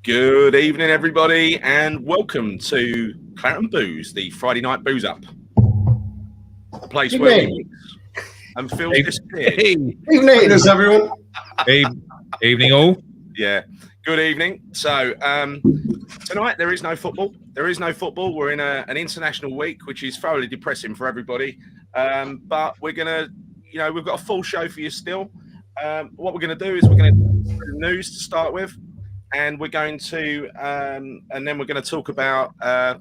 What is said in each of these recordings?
Good evening, everybody, and welcome to Claret and Booze, the Friday night booze up. The place where we mix and Phil's disappeared. Evening, everyone. Evening, all. Yeah, good evening. So tonight there is no football. We're in an international week, which is thoroughly depressing for everybody. But we're gonna, we've got a full show for you still. What we're gonna do is we're gonna do the news to start with. And we're going to, and then we're going to talk about, that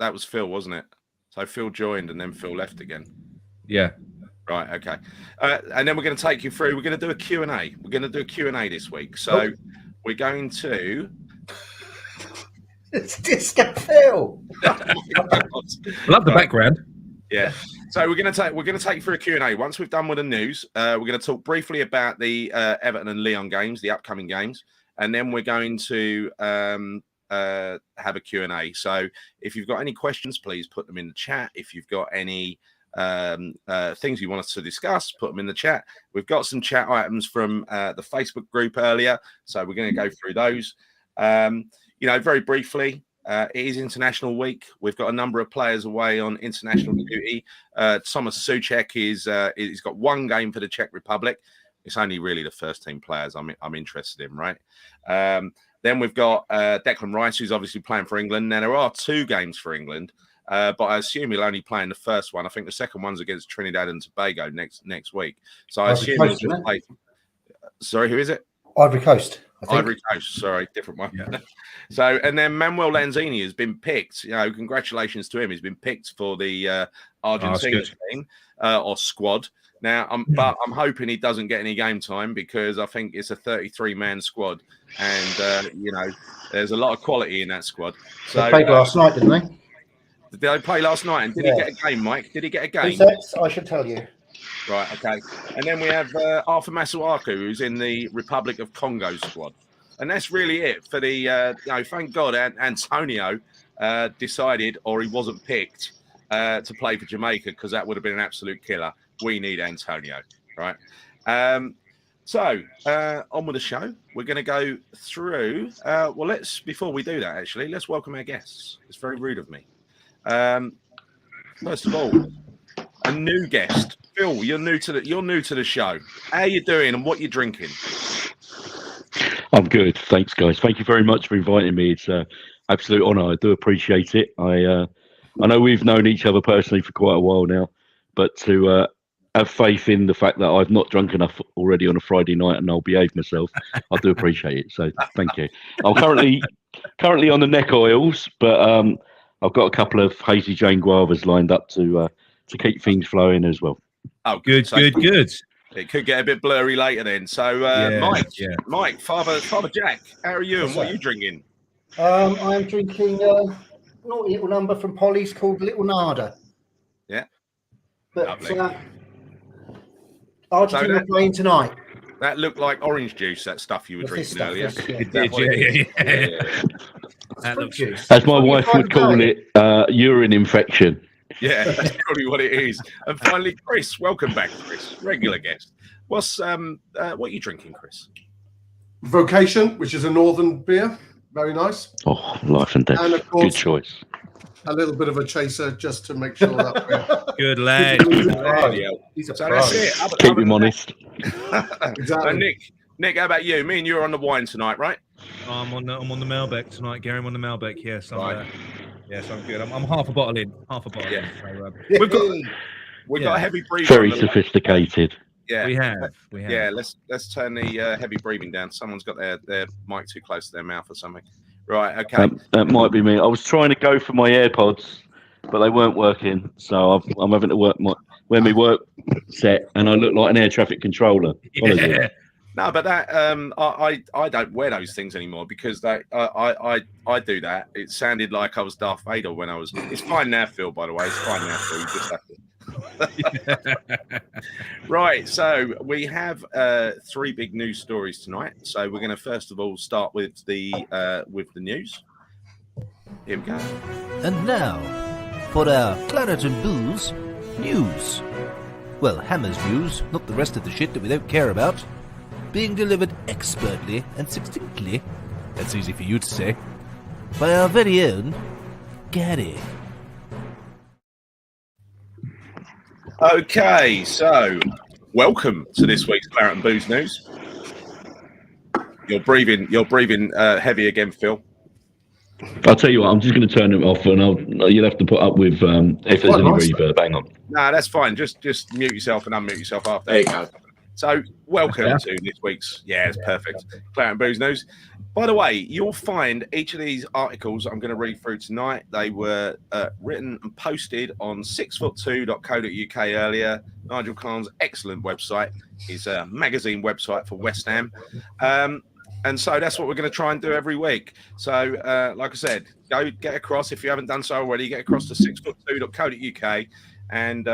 was Phil, wasn't it? So Phil joined and then Phil left again. Yeah. Right, okay. And then we're going to take you through, we're going to do a Q&A. We're going to do a Q&A this week. So we're going to... It's Disco Phil. Love the background. Yeah. So we're going to take you through a Q&A. Once we've done with the news, we're going to talk briefly about the Everton and Lyon games, the upcoming games, and then we're going to have a Q&A. So if you've got any questions, please put them in the chat. If you've got any things you want us to discuss, put them in the chat. We've got some chat items from the Facebook group earlier, so we're going to go through those. Very briefly. It is International Week. We've got a number of players away on international duty. Thomas Souček he's got one game for the Czech Republic. It's only really the first team players I'm interested in, right? Then we've got Declan Rice, who's obviously playing for England. Now there are two games for England, but I assume he'll only play in the first one. I think the second one's against Trinidad and Tobago next week. So I assume he'll just play. Sorry, who is it? Ivory Coast. Ivory Coast, sorry, different one. Yeah. So, and then Manuel Lanzini has been picked. Congratulations to him. He's been picked for the Argentina team or squad. Now, but I'm hoping he doesn't get any game time because I think it's a 33-man squad, and there's a lot of quality in that squad. So they played last night, didn't they? Did they play last night? And did he get a game, Mike? Did he get a game? 2 sets, I should tell you. Right, okay. And then we have Arthur Masuaku, who's in the Republic of Congo squad. And that's really it for the, thank God Antonio decided, or he wasn't picked to play for Jamaica, because that would have been an absolute killer. We need Antonio, right? So on with the show. We're going to go through, before we do that, actually, let's welcome our guests. It's very rude of me. First of all, a new guest. Phil, you're new to the show. How you doing and what you drinking? I'm good, thanks, guys. Thank you very much for inviting me. It's an absolute honour. I do appreciate it. I know we've known each other personally for quite a while now, but to have faith in the fact that I've not drunk enough already on a Friday night and I'll behave myself, I do appreciate it. So thank you. I'm currently on the neck oils, but I've got a couple of Hazy Jane Guavas lined up to keep things flowing as well. Oh, good. It could get a bit blurry later then. So, Mike, Father Jack, how are you and what are you drinking? I'm drinking a naughty little number from Polly's called Little Nada. Yeah. But Argentina playing tonight. That looked like orange juice, that stuff you were drinking earlier. It did, yeah. That looks juice. As my wife would call it, urine infection. Yeah, that's probably what it is. And finally, Chris, welcome back, Chris, regular guest. What are you drinking, Chris? Vocation, which is a northern beer, very nice. Oh, life and death. And of course, good choice. A little bit of a chaser just to make sure that we're good lad. So that's it. Keep him honest. Exactly. So Nick, how about you? Me and you are on the wine tonight, right? I'm on the Malbec tonight, Gary. I'm on the Malbec. Yes, right. Yes, I'm good. I'm half a bottle in. Yeah. So, we've got a heavy breathing. Very sophisticated. Yeah, we have. Yeah, let's turn the heavy breathing down. Someone's got their mic too close to their mouth or something. Right. Okay. That might be me. I was trying to go for my AirPods, but they weren't working, so I'm having to wear my work set, and I look like an air traffic controller. Yeah. No, but that I don't wear those things anymore because I do that. It sounded like I was Darth Vader when I was. It's fine now, Phil. By the way, it's fine now, Phil. You just have to. Right. So we have 3 big news stories tonight. So we're going to first of all start with the news. Here we go. And now for our Claret and Booze news. Well, Hammer's news, not the rest of the shit that we don't care about. being delivered expertly and succinctly, that's easy for you to say, by our very own Gary. Okay, so welcome to this week's Claret and Booze News. You're breathing heavy again, Phil. I'll tell you what, I'm just going to turn it off, and you'll have to put up with if there's any reverb. Hang on. No, that's fine. Just mute yourself and unmute yourself after. There you go. So, welcome to this week's it's perfect Claret and Booze News. By the way, you'll find each of these articles I'm going to read through tonight. They were written and posted on 6foot2.co.uk earlier. Nigel Khan's excellent website, his magazine website for West Ham. And so that's what we're going to try and do every week. So, like I said, go get across, if you haven't done so already, get across to 6foot2.co.uk and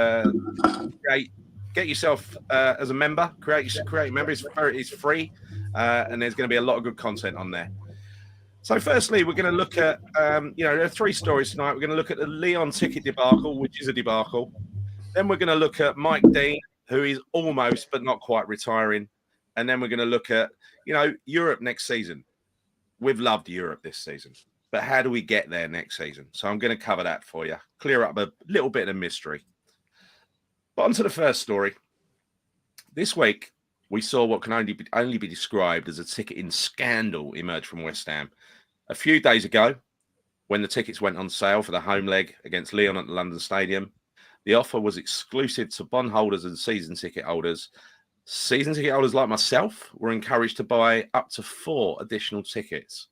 get yourself as a member. Create a member. It's free, and there's going to be a lot of good content on there. So, firstly, we're going to look at there are three stories tonight. We're going to look at the Leon ticket debacle, which is a debacle. Then we're going to look at Mike Dean, who is almost but not quite retiring, and then we're going to look at Europe next season. We've loved Europe this season, but how do we get there next season? So I'm going to cover that for you, clear up a little bit of mystery. But on to the first story. This week, we saw what can only be described as a ticketing scandal emerge from West Ham. A few days ago, when the tickets went on sale for the home leg against Lyon at the London Stadium, the offer was exclusive to bondholders and season ticket holders. Season ticket holders like myself were encouraged to buy up to 4 additional tickets.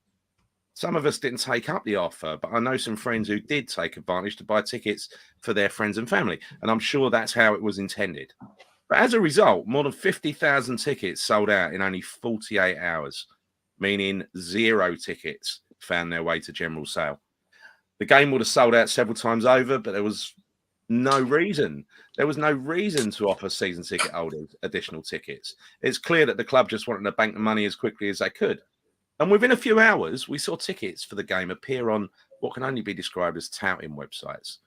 Some of us didn't take up the offer, but I know some friends who did take advantage to buy tickets for their friends and family, and I'm sure that's how it was intended. But as a result, more than 50,000 tickets sold out in only 48 hours, meaning 0 tickets found their way to general sale. The game would have sold out several times over, but there was no reason. There was no reason to offer season ticket holders additional tickets. It's clear that the club just wanted to bank the money as quickly as they could. And within a few hours, we saw tickets for the game appear on what can only be described as touting websites.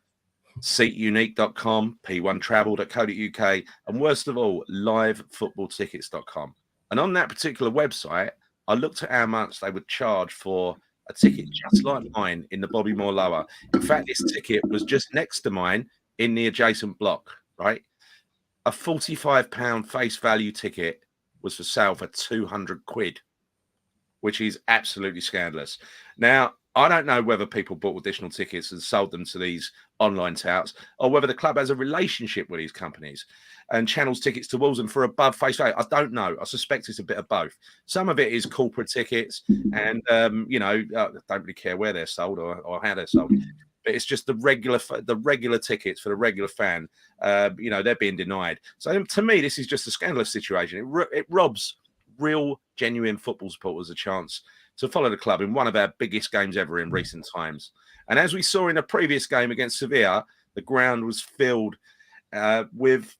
SeatUnique.com, P1Travel.co.uk, and worst of all, LiveFootballTickets.com. And on that particular website, I looked at how much they would charge for a ticket just like mine in the Bobby Moore Lower. In fact, this ticket was just next to mine in the adjacent block, right? A £45 face value ticket was for sale for 200 quid, which is absolutely scandalous. Now, I don't know whether people bought additional tickets and sold them to these online touts, or whether the club has a relationship with these companies and channels tickets to Walsall for above face value. I don't know. I suspect it's a bit of both. Some of it is corporate tickets, and I don't really care where they're sold or how they're sold. But it's just the regular tickets for the regular fan. They're being denied. So to me, this is just a scandalous situation. It robs real, genuine football supporters a chance to follow the club in one of our biggest games ever in recent times. And as we saw in a previous game against Sevilla, the ground was filled with.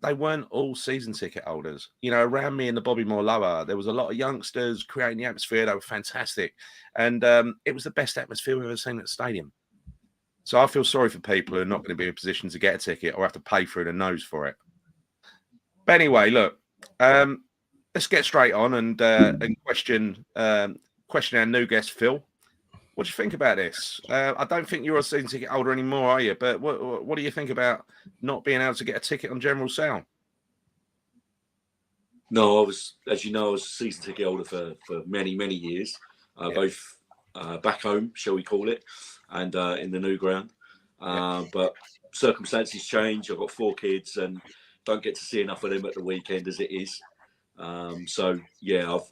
They weren't all season ticket holders. Around me in the Bobby Moore Lower, there was a lot of youngsters creating the atmosphere. They were fantastic. And it was the best atmosphere we've ever seen at the stadium. So I feel sorry for people who are not going to be in a position to get a ticket or have to pay through the nose for it. But anyway, look, let's get straight on and question our new guest, Phil. What do you think about this? I don't think you're a season ticket holder anymore, are you? But what do you think about not being able to get a ticket on general sale? No, I was a season ticket holder for many, many years, both back home, shall we call it, and in the new ground. But circumstances change. I've got 4 kids and don't get to see enough of them at the weekend as it is. So,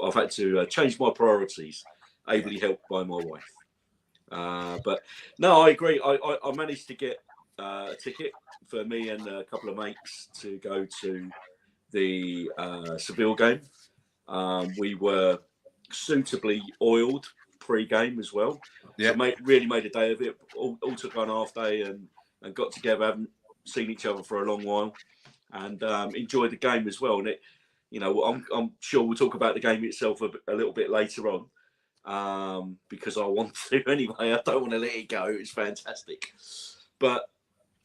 I've had to change my priorities, ably helped by my wife. But no, I agree. I managed to get a ticket for me and a couple of mates to go to the Seville game. We were suitably oiled pre-game as well. Yeah. So really made a day of it. All took on half day and got together. Haven't seen each other for a long while, and enjoyed the game as well. And it, I'm sure we'll talk about the game itself a little bit later on, because I want to anyway. I don't want to let it go. It's fantastic, but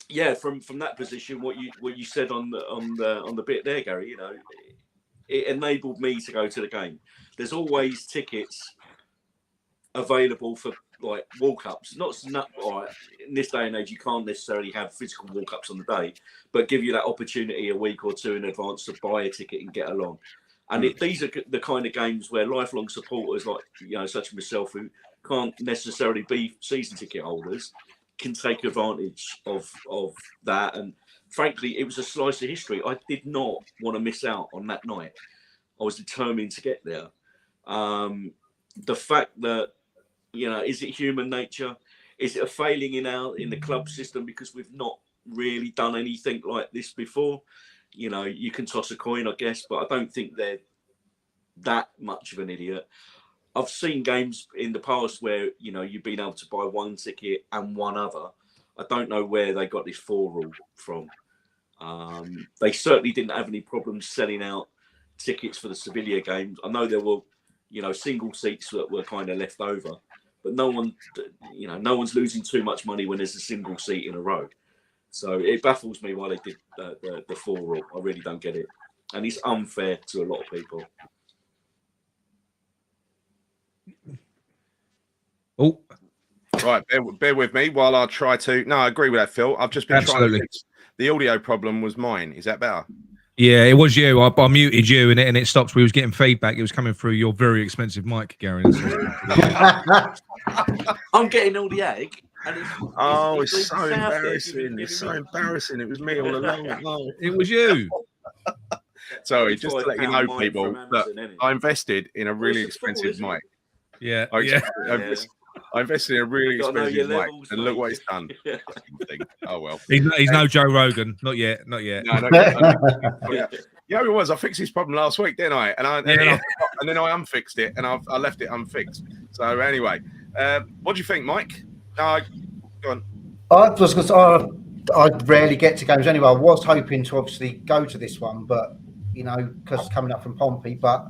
yeah, from that position, what you said on the bit there, Gary. it enabled me to go to the game. There's always tickets available for like walk-ups. Not all right, in this day and age, you can't necessarily have physical walk-ups on the day, but give you that opportunity a week or two in advance to buy a ticket and get along. And these are the kind of games where lifelong supporters, like such as myself, who can't necessarily be season ticket holders, can take advantage of that. And frankly, it was a slice of history. I did not want to miss out on that night. I was determined to get there. The fact that, is it human nature? Is it a failing in the club system because we've not really done anything like this before? You can toss a coin, I guess, but I don't think they're that much of an idiot. I've seen games in the past where, you've been able to buy one ticket and one other. I don't know where they got this 4 rule from. They certainly didn't have any problems selling out tickets for the Sevilla games. I know there were, single seats that were kind of left over, but no one's losing too much money when there's a single seat in a row. So it baffles me why they did the 4 rule. I really don't get it. And it's unfair to a lot of people. Oh, Right, bear with me while I try to. No, I agree with that, Phil. I've just been trying to fix the audio problem. Was mine? Is that better? yeah, it was you. I muted you, and it stopped. We was getting feedback. It was coming through your very expensive mic, Gary. I'm getting all the egg. And it's so embarrassing. It's so embarrassing. It was me all along. No. It was you. Sorry, just to let you know, people, that I invested in a really expensive mic. Yeah, I invested in a really expensive mic, and look what it's done. Oh well. He's no Joe Rogan. Not yet. Not yet. No, yeah, it was. I fixed this problem last week, didn't I? And then I unfixed it, and I left it unfixed. So anyway, what do you think, Mike? Go on. I rarely get to games anyway. I was hoping to obviously go to this one, but because coming up from Pompey, but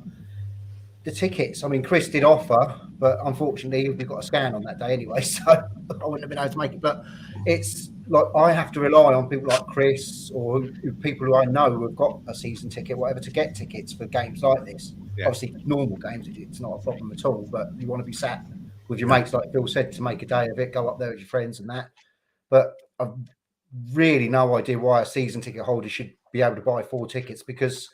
the tickets. I mean, Chris did offer, but unfortunately we got a scan on that day anyway, so I wouldn't have been able to make it. But it's like I have to rely on people like Chris or people who I know who have got a season ticket, whatever, to get tickets for games like this. Yeah. Obviously, normal games, it's not a problem at all. But you want to be sat with your mates, like Phil said, to make a day of it. Go up there with your friends and that. But I've really no idea why a season ticket holder should be able to buy 4 tickets, because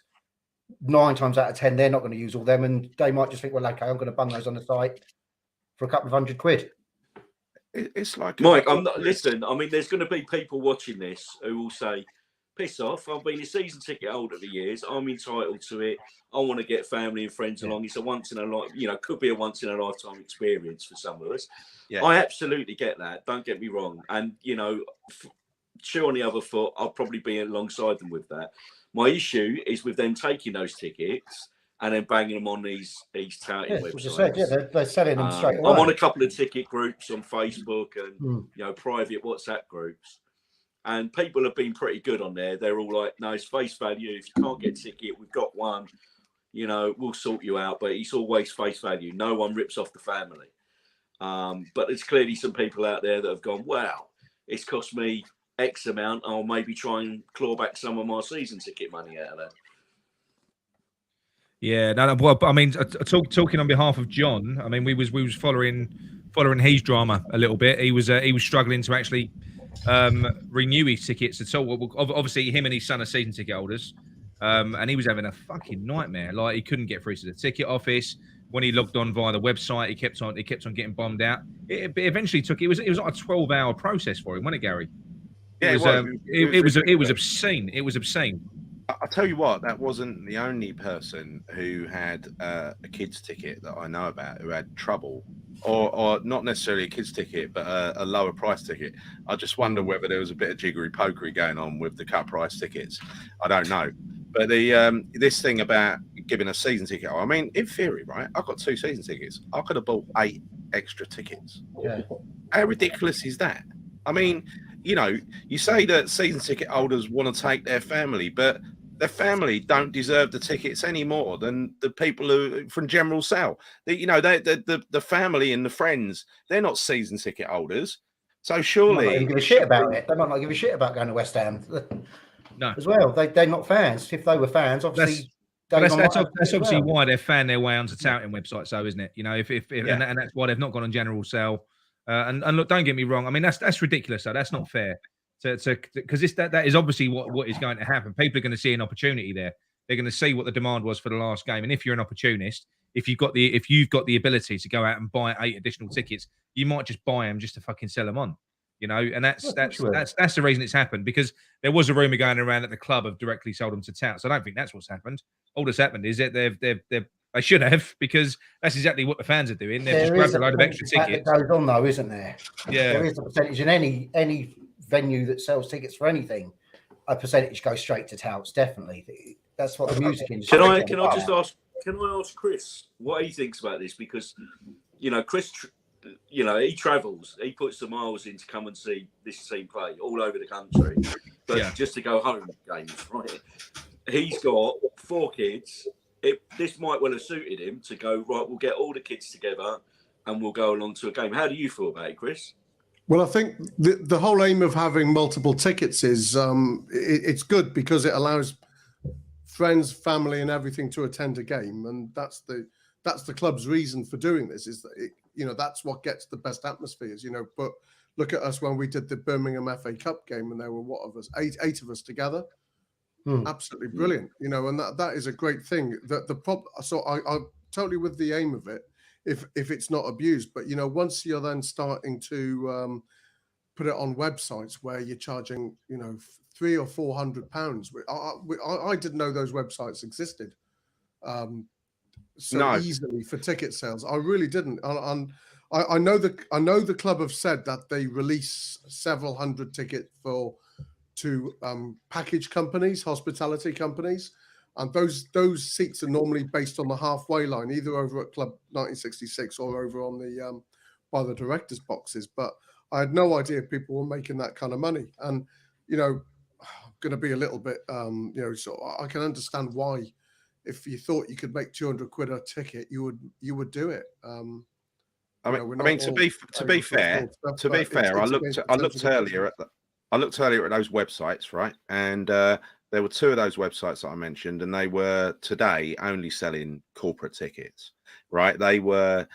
9 times out of 10 they're not going to use all them, and they might just think, well, okay, I'm going to bung those on the site for a couple of £100. It's like Mike, I'm not. Listen, I mean, there's going to be people watching this who will say, "Piss off! I've been a season ticket holder for years. I'm entitled to it. I want to get family and friends along. It's a once in a life, could be a once in a lifetime experience for some of us." Yeah. I absolutely get that. Don't get me wrong, and shoe on the other foot, I'll probably be alongside them with that. My issue is with them taking those tickets and then banging them on these touting websites. They're selling them straight away. I'm on a couple of ticket groups on Facebook and private WhatsApp groups, and people have been pretty good on there. They're all like, "No, it's face value. If you can't get a ticket, we've got one. We'll sort you out." But it's always face value. No one rips off the family. But there's clearly some people out there that have gone, "Wow, it's cost me X amount. I'll maybe try and claw back some of my season ticket money out of that." Yeah, no. Well, I mean, talking on behalf of John, I mean, we was following his drama a little bit. He was struggling to actually renew his tickets at all. Obviously, him and his son are season ticket holders, and he was having a fucking nightmare. Like, he couldn't get through to the ticket office. When he logged on via the website, he kept on getting bombed out. It eventually took. It was like a 12-hour process for him, wasn't it, Gary? Yeah, it was obscene. It was obscene. I'll tell you what, that wasn't the only person who had a kids ticket that I know about who had trouble, or not necessarily a kids ticket, but a lower price ticket. I just wonder whether there was a bit of jiggery pokery going on with the cut price tickets. I don't know. But the this thing about giving a season ticket, I mean, in theory, right? I've got 2 season tickets. I could have bought 8 extra tickets. Yeah. How ridiculous is that? I mean, you say that season ticket holders want to take their family, but their family don't deserve the tickets any more than the people who from general sale. The family and the friends, they're not season ticket holders. So surely they might not give a shit about it. They might not give a shit about going to West Ham. No, as well. They're not fans. If they were fans, obviously That's, I that's, might have that's as obviously well. why they've found their way onto touting websites, though, isn't it? You know, if Yeah. and that's why they've not gone on general sale. And look, don't get me wrong. I mean, that's ridiculous. Though that's not fair. Because that is obviously what is going to happen. People are going to see an opportunity there. They're going to see what the demand was for the last game. And if you're an opportunist, if you've got the ability to go out and buy 8 additional tickets, you might just buy them just to fucking sell them on. You know, and that's the reason it's happened, because there was a rumor going around that the club have directly sold them to touts. I don't think that's what's happened. All that's happened is that they should have, because that's exactly what the fans are doing. They've just grabbed a load of extra tickets. That goes on though, isn't there? Yeah, There is a percentage in any venue that sells tickets for anything. A percentage goes straight to touts. Definitely, that's what the music industry. Can I just ask? Can I ask Chris what he thinks about this? Because Chris. He travels. He puts the miles in to come and see this team play all over the country, but just to go home games, right? He's got 4 kids. This might well have suited him to go, right, we'll get all the kids together and we'll go along to a game. How do you feel about it, Chris? Well, I think the whole aim of having multiple tickets is it's good because it allows friends, family, and everything to attend a game, and that's the club's reason for doing this. Is that that's what gets the best atmospheres. But look at us when we did the Birmingham FA Cup game, and there were eight of us together. Absolutely brilliant, and that is a great thing. So I totally with the aim of it. If it's not abused, but once you're then starting to put it on websites where you're charging £300 or £400, I didn't know those websites existed easily for ticket sales. I really didn't. And I know the club have said that they release several hundred tickets to package companies, hospitality companies. And those seats are normally based on the halfway line, either over at Club 1966 or over on the by the directors' boxes. But I had no idea people were making that kind of money. And I'm going to be a little bit, so I can understand why, if you thought you could make £200 a ticket, you would do it. To be fair, I looked earlier at those websites, right, and there were 2 of those websites that I mentioned, and they were today only selling corporate tickets, right? They were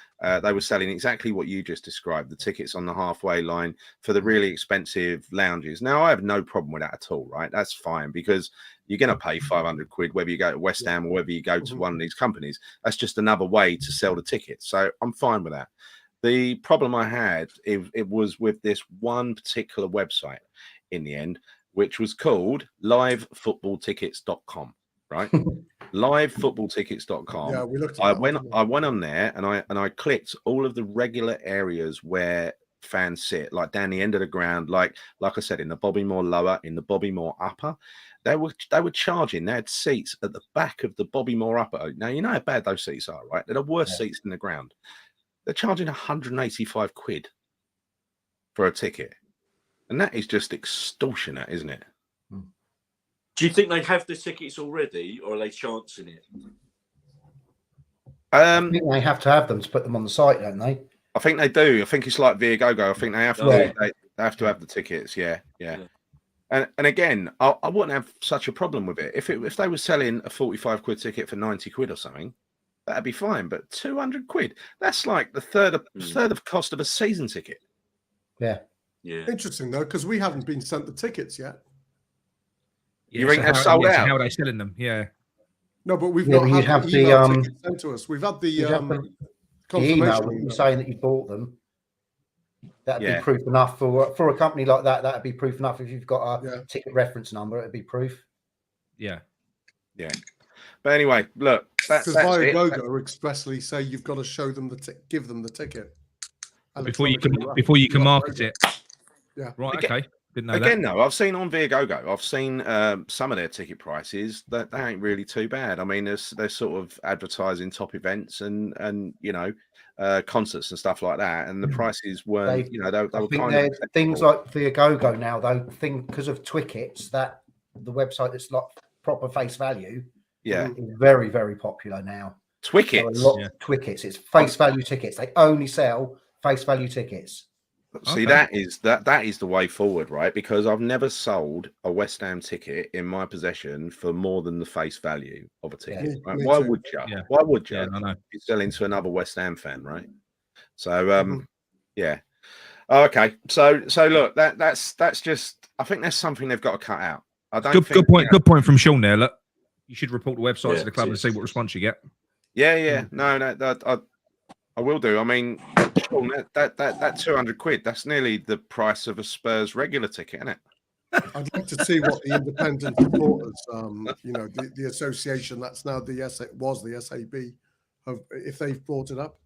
selling exactly what you just described, the tickets on the halfway line for the really expensive lounges. Now, I have no problem with that at all, right? That's fine, because you're going to pay £500 whether you go to West Ham or whether you go to one of these companies. That's just another way to sell the tickets. So I'm fine with that. The problem I had, it was with this one particular website in the end, which was called livefootballtickets.com, right? livefootballtickets.com. Yeah, we looked at I went on there and I clicked all of the regular areas where fans sit, like down the end of the ground, like I said, in the Bobby Moore lower, in the Bobby Moore upper. They were charging. They had seats at the back of the Bobby Moore upper. Now you know how bad those seats are, right? They're the worst seats in the ground. They're charging £185 for a ticket. And that is just extortionate, isn't it? Do you think they have the tickets already, or are they chancing it? I think they have to have them to put them on the site, don't they? I think they do. I think it's like Viagogo. I think they have to. They have to have the tickets. Yeah. And again, I wouldn't have such a problem with it if they were selling a £45 ticket for £90 or something. That'd be fine. But £200—that's like the third of cost of a season ticket. Yeah. Yeah. Interesting though, because we haven't been sent the tickets yet. You think they're sold out? How are they selling them? Yeah. No, but we've not had the email tickets sent to us. We've had the confirmation email saying that you bought them. That'd be proof enough for a company like that. That'd be proof enough. If you've got a ticket reference number, it'd be proof. Yeah. But anyway, look, because Viagogo expressly say you've got to show them give them the ticket before you can market it. Yeah. Right. Okay. Didn't know again, that. though, I've seen on Viagogo, I've seen some of their ticket prices that they ain't really too bad. I mean, they're sort of advertising top events and concerts and stuff like that, and the prices weren't. They were kind of things like Viagogo now, though. Because of Twickets, that the website that's like proper face value, is very, very popular now. Twickets, Twickets. It's face value tickets. They only sell face value tickets. See, Okay. that is the way forward, right? Because I've never sold a West Ham ticket in my possession for more than the face value of a ticket. Yeah. Right? Me Why too. would you? Yeah. Why would you? Yeah, I know. You're selling to another West Ham fan, right? So, Mhm. yeah. Oh, okay. So look, that's just. I think that's something they've got to cut out. I don't think. Good point. Good point from Sean there. Look, you should report the website Yeah, to the club and cheers. see what response you get. Yeah. No, I will do. I mean, Sean, that 200 quid. That's nearly the price of a Spurs regular ticket, isn't it? I'd like to see what the independent reporters, the association that's now the SAB, if they've brought it up.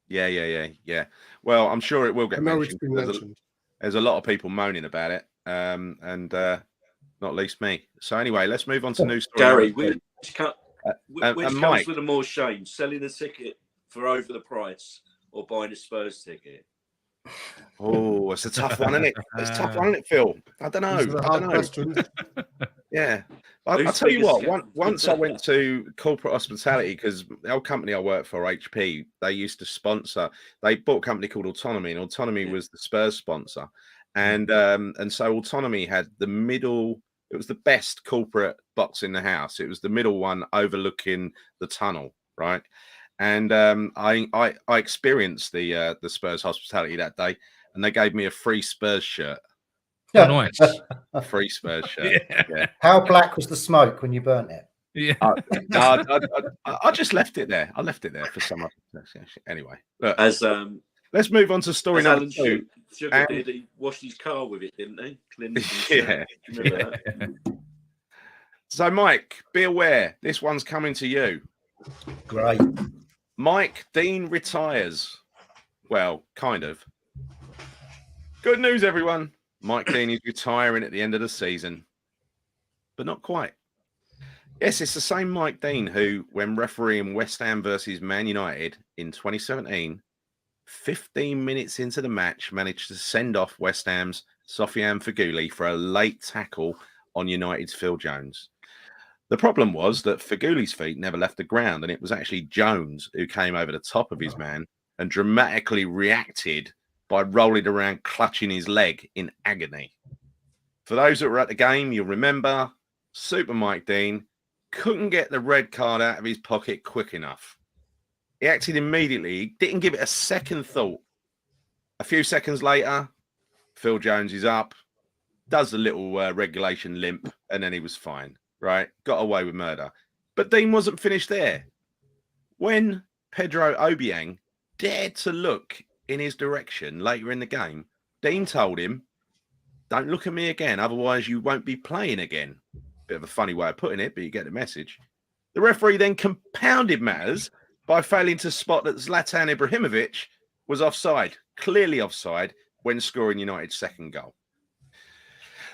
Yeah. Well, I'm sure it will get I know it's mentioned. been mentioned. There's a lot of people moaning about it, and not least me. So anyway, let's move on to news story. Gary, number two. which and comes Mike. with a more shame, selling a ticket for over the price or buying a Spurs ticket? Oh, it's a tough one, isn't it? It's a tough one, isn't it, Phil? I don't know. These are the hard questions. Yeah. I'll Who's tell you biggest what, scam? once I went to corporate hospitality, because the old company I worked for, HP, they used to sponsor, they bought a company called Autonomy, and Autonomy was the Spurs sponsor. And so Autonomy had the middle, it was the best corporate box in the house. It was the middle one overlooking the tunnel, right? And I experienced the Spurs hospitality that day, and they gave me a free Spurs shirt. Oh, nice. A free Spurs shirt. Yeah. How black was the smoke when you burnt it? Yeah. I just left it there. I left it there for some other. Anyway, look, As let's move on to story number Alan two. Sugar did, he washed his car with it, didn't he? Cleaned it himself. Yeah. Do you remember that? So, Mike, be aware, this one's coming to you. Great. Mike Dean retires. Well, kind of. Good news, everyone. Mike Dean is retiring at the end of the season, but not quite. Yes, it's the same Mike Dean who, when refereeing West Ham versus Man United in 2017, 15 minutes into the match, managed to send off West Ham's Sofiane Feghouli for a late tackle on United's Phil Jones. The problem was that Fegouli's feet never left the ground, and it was actually Jones who came over the top of his man and dramatically reacted by rolling around clutching his leg in agony. For those that were at the game, you'll remember Super Mike Dean couldn't get the red card out of his pocket quick enough. He acted immediately. He didn't give it a second thought. A few seconds later, Phil Jones is up, does the little regulation limp, and then he was fine, right? Got away with murder. But Dean wasn't finished there. When Pedro Obiang dared to look in his direction later in the game, Dean told him, "Don't look at me again, otherwise you won't be playing again." Bit of a funny way of putting it, but you get the message. The referee then compounded matters by failing to spot that Zlatan Ibrahimovic was offside, clearly offside, when scoring United's second goal.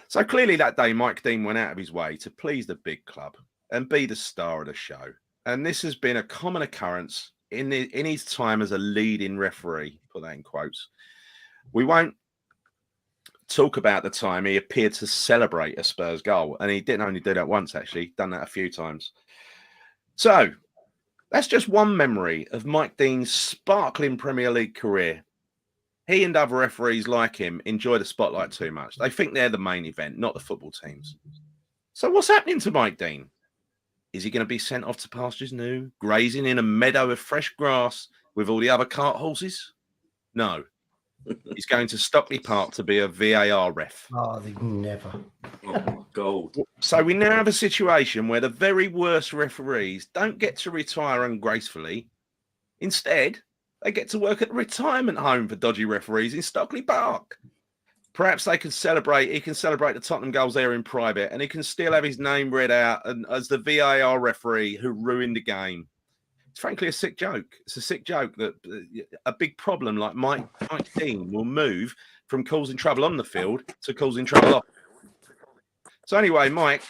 So clearly that day, Mike Dean went out of his way to please the big club and be the star of the show. And this has been a common occurrence in his time as a leading referee, put that in quotes. We won't talk about the time he appeared to celebrate a Spurs goal, and he didn't only do that once, actually, done that a few times. So that's just one memory of Mike Dean's sparkling Premier League career. He and other referees like him enjoy the spotlight too much. They think they're the main event, not the football teams. So what's happening to Mike Dean? Is he going to be sent off to pastures new, grazing in a meadow of fresh grass with all the other cart horses? No. He's going to Stockley Park to be a VAR ref. Oh, they never. Oh, my God. So we now have a situation where the very worst referees don't get to retire ungracefully. Instead, they get to work at the retirement home for dodgy referees in Stockley Park. Perhaps they can celebrate. He can celebrate the Tottenham goals there in private, and he can still have his name read out as the VAR referee who ruined the game. It's frankly a sick joke. It's a sick joke that a big problem like Mike Dean will move from causing trouble on the field to causing trouble off. So anyway, Mike,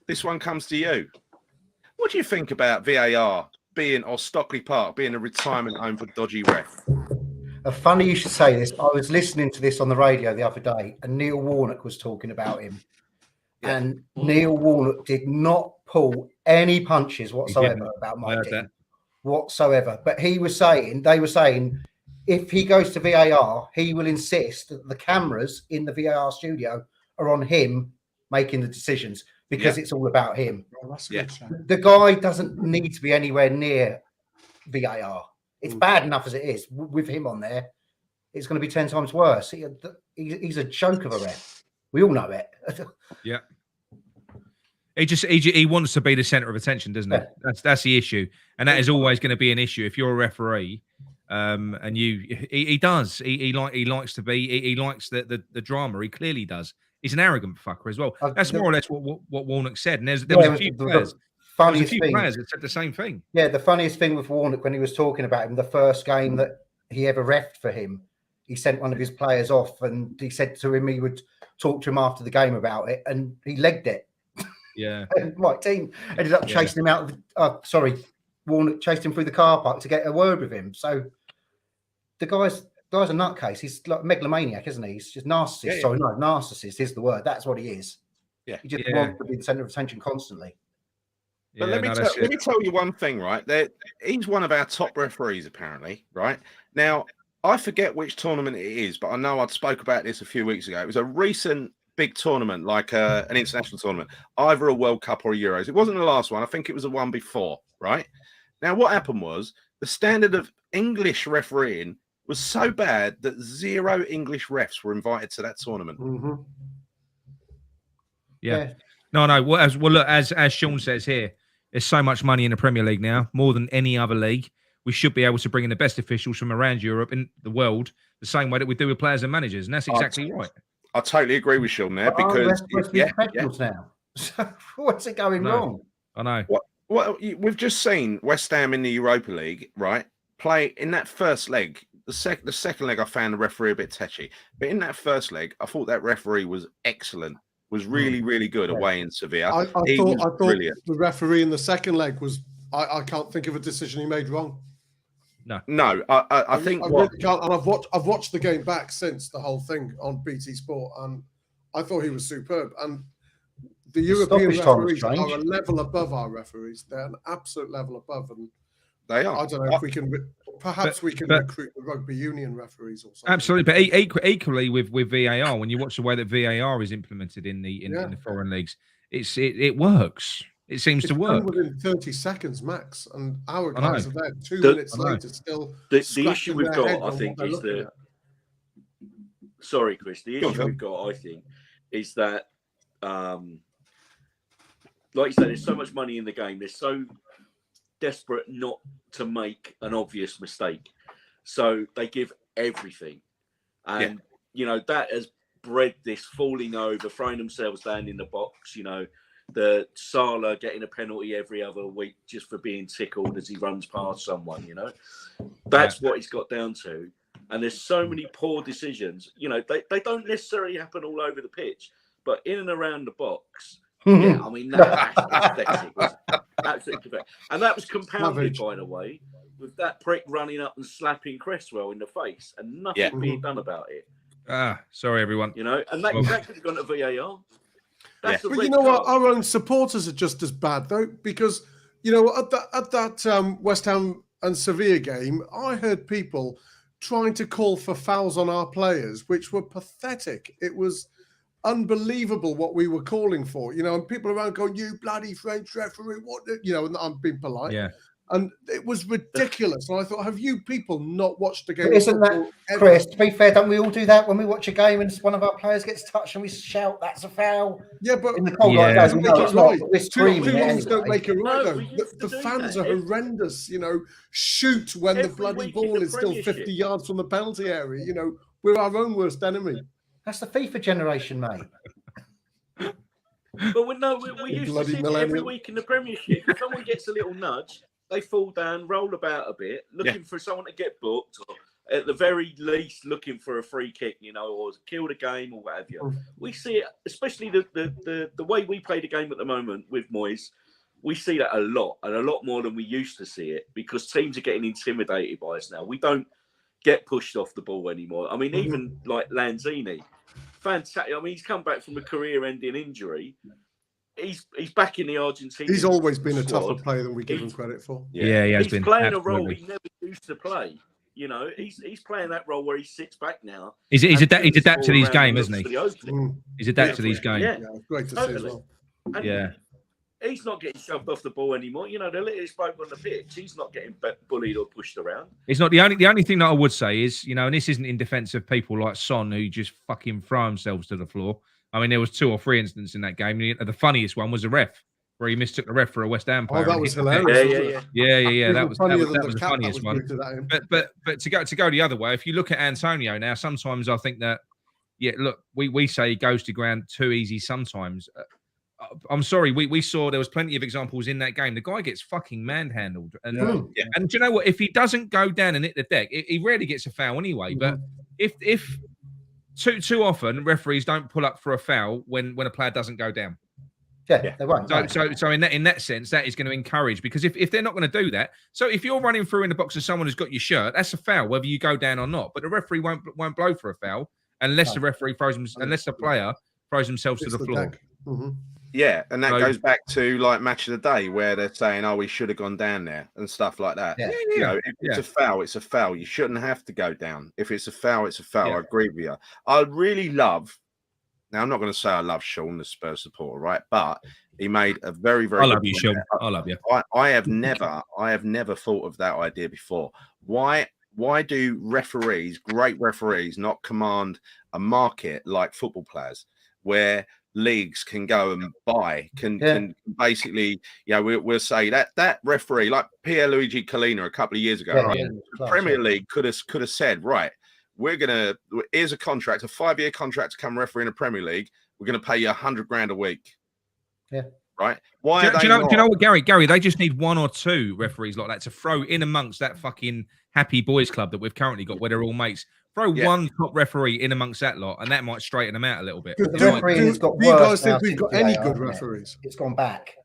this one comes to you. What do you think about VAR being, or Stockley Park being a retirement home for dodgy ref? Funny you should say this. I was listening to this on the radio the other day, and Neil Warnock was talking about him. Yeah. And Neil Warnock did not pull any punches whatsoever about I Mike heard Dean. that. Whatsoever. But they were saying, if he goes to VAR, he will insist that the cameras in the VAR studio are on him making the decisions because it's all about him. Oh, that's a good shout. The guy doesn't need to be anywhere near VAR. It's bad enough as it is. With him on there, it's going to be 10 times worse. He's a joke of a ref. We all know it. Yeah. He wants to be the center of attention, doesn't he? That's the issue, and that is always going to be an issue if you're a referee. And he does. He likes to be. He likes the drama. He clearly does. He's an arrogant fucker as well. That's more or less what Warnock said. And there was a few players. There was a few players that said the same thing. Yeah, the funniest thing with Warnock when he was talking about him, the first game that he ever reffed for him, he sent one of his players off, and he said to him he would talk to him after the game about it, and he legged it. Yeah. And my team ended up chasing him out of Warnock chased him through the car park to get a word with him. So the guy's a nutcase. He's like a megalomaniac, isn't he? He's just narcissist. Yeah, yeah. Sorry, no, narcissist is the word. That's what he is. Yeah. He just wants to be the center of attention constantly. But let me tell you one thing, right? He's one of our top referees, apparently, right? Now, I forget which tournament it is, but I know I spoke about this a few weeks ago. It was a recent big tournament, like an international tournament, either a World Cup or a Euros. It wasn't the last one. I think it was the one before, right? Now, what happened was the standard of English refereeing was so bad that 0 English refs were invited to that tournament. Mm-hmm. Yeah. No. Look, as Sean says here, there's so much money in the Premier League now, more than any other league. We should be able to bring in the best officials from around Europe and the world the same way that we do with players and managers, and that's exactly right. I totally agree with Sean there because now. So what's it going wrong? I know. Well, we've just seen West Ham in the Europa League, right? Play in that first leg. The second leg, I found the referee a bit tetchy, but in that first leg, I thought that referee was excellent. Was really, really good away in Sevilla. I thought brilliant. The referee in the second leg was. I can't think of a decision he made wrong. No. I think I really can't. And I've watched the game back since the whole thing on BT Sport, and I thought he was superb. And the European referees are a level above our referees. They're an absolute level above, and they are. I don't know if we can. Perhaps we can recruit the rugby union referees or something. Absolutely, but equally with VAR, when you watch the way that VAR is implemented in the foreign leagues, it works. It seems to work within 30 seconds max, and our guys are there 2 minutes later still. The issue we've got, I think, is that. Sorry, Chris. The issue we've got, I think, is that, like you said, there's so much money in the game. They're so desperate not to make an obvious mistake, so they give everything, and that has bred this falling over, throwing themselves down in the box. The Salah getting a penalty every other week just for being tickled as he runs past someone. That's what it's got down to. And there's so many poor decisions. They don't necessarily happen all over the pitch, but in and around the box. Yeah, I mean that's pathetic. Absolutely pathetic. And that was compounded, by the way, with that prick running up and slapping Cresswell in the face, and nothing being done about it. Sorry, everyone. And that could have gone to VAR. But you know what? Our own supporters are just as bad, though, because at that West Ham and Sevilla game, I heard people trying to call for fouls on our players, which were pathetic. It was unbelievable what we were calling for, and people around going, "You bloody French referee!" What, and I'm being polite. Yeah. And it was ridiculous. And I thought, have you people not watched the game? But isn't that, Chris, to be fair, don't we all do that when we watch a game and one of our players gets touched and we shout, "That's a foul"? Yeah, but in the cold light, it's not. We're screaming two anyway. don't make it right, though. The fans are horrendous. Shoot when the bloody ball is still 50 yards from the penalty area. We're our own worst enemy. That's the FIFA generation, mate. But we used to see it every week in the Premiership. If someone gets a little nudge, they fall down, roll about a bit, looking for someone to get booked, or at the very least looking for a free kick, or kill the game or what have you. We see it, especially the way we play the game at the moment with Moyes. We see that a lot, and a lot more than we used to see it, because teams are getting intimidated by us now. We don't get pushed off the ball anymore. I mean, even like Lanzini, fantastic. I mean, he's come back from a career-ending injury. He's back in the Argentina. He's always been a tougher player than we give him credit for. Yeah, he has been. He's playing a role he never used to play. You know, he's playing that role where he sits back now. He's adapted to these games, isn't isn't he? Mm. He's adapted to these games. Yeah, Yeah, it's great to see as totally. well. And Yeah. he's not getting shoved off the ball anymore. You know, the littlest bloke on the pitch, he's not getting bullied or pushed around. It's not the only thing that I would say is, you know, and this isn't in defence of people like Son who just fucking throw themselves to the floor. I mean, there was 2 or 3 incidents in that game. The funniest one was a ref where he mistook the ref for a West Ham player. Oh, that was hilarious. Yeah. That was the the funniest one. But to go the other way, if you look at Antonio now, sometimes I think that, yeah, look, we say he goes to ground too easy sometimes. I'm sorry, we saw there was plenty of examples in that game. The guy gets fucking manhandled, and do you know what? If he doesn't go down and hit the deck, he rarely gets a foul anyway. But if too often referees don't pull up for a foul when a player doesn't go down. Yeah, they won't. So in that sense, that is going to encourage, because if they're not going to do that, so if you're running through in the box of someone who's got your shirt, that's a foul whether you go down or not. But the referee won't blow for a foul unless unless the player throws themselves to the floor. Yeah, and that goes back to like match of the day where they're saying, "Oh, we should have gone down there" and stuff like that. Yeah. You know, if it's a foul, it's a foul. You shouldn't have to go down. If it's a foul, it's a foul. Yeah. I agree with you. I really love. Now, I'm not going to say I love Sean, the Spurs supporter, right? But he made a very, very. I love you, Sean. I love you. I have never thought of that idea before. Why do referees, great referees, not command a market like football players, where leagues can go and buy, can basically, we'll say that referee, like Pierluigi Collina a couple of years ago, the Premier League could have said, right, here's a contract, a 5-year contract to come referee in the Premier League. We're going to pay you $100,000 a week. Yeah. Right. Do you know what, Gary? They just need 1 or 2 referees like that to throw in amongst that fucking happy boys club that we've currently got, where they're all mates. Throw one top referee in amongst that lot, and that might straighten them out a little bit. Do you guys think we've got any good referees? It's gone back.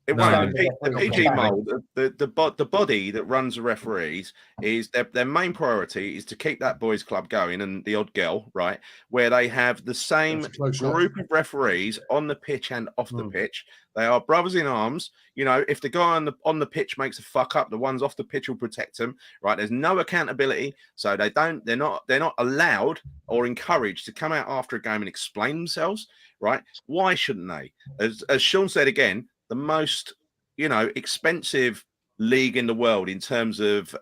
It won't. The PG mold, the body that runs the referees is their main priority is to keep that boys club going and the odd girl, right? Where they have the same group of referees on the pitch and off the pitch. They are brothers in arms. You know, if the guy on the pitch makes a fuck up, the ones off the pitch will protect him, right? There's no accountability, so they're not allowed or encouraged to come out after a game and explain themselves, right? Why shouldn't they? As Sean said again, the most, expensive league in the world in terms of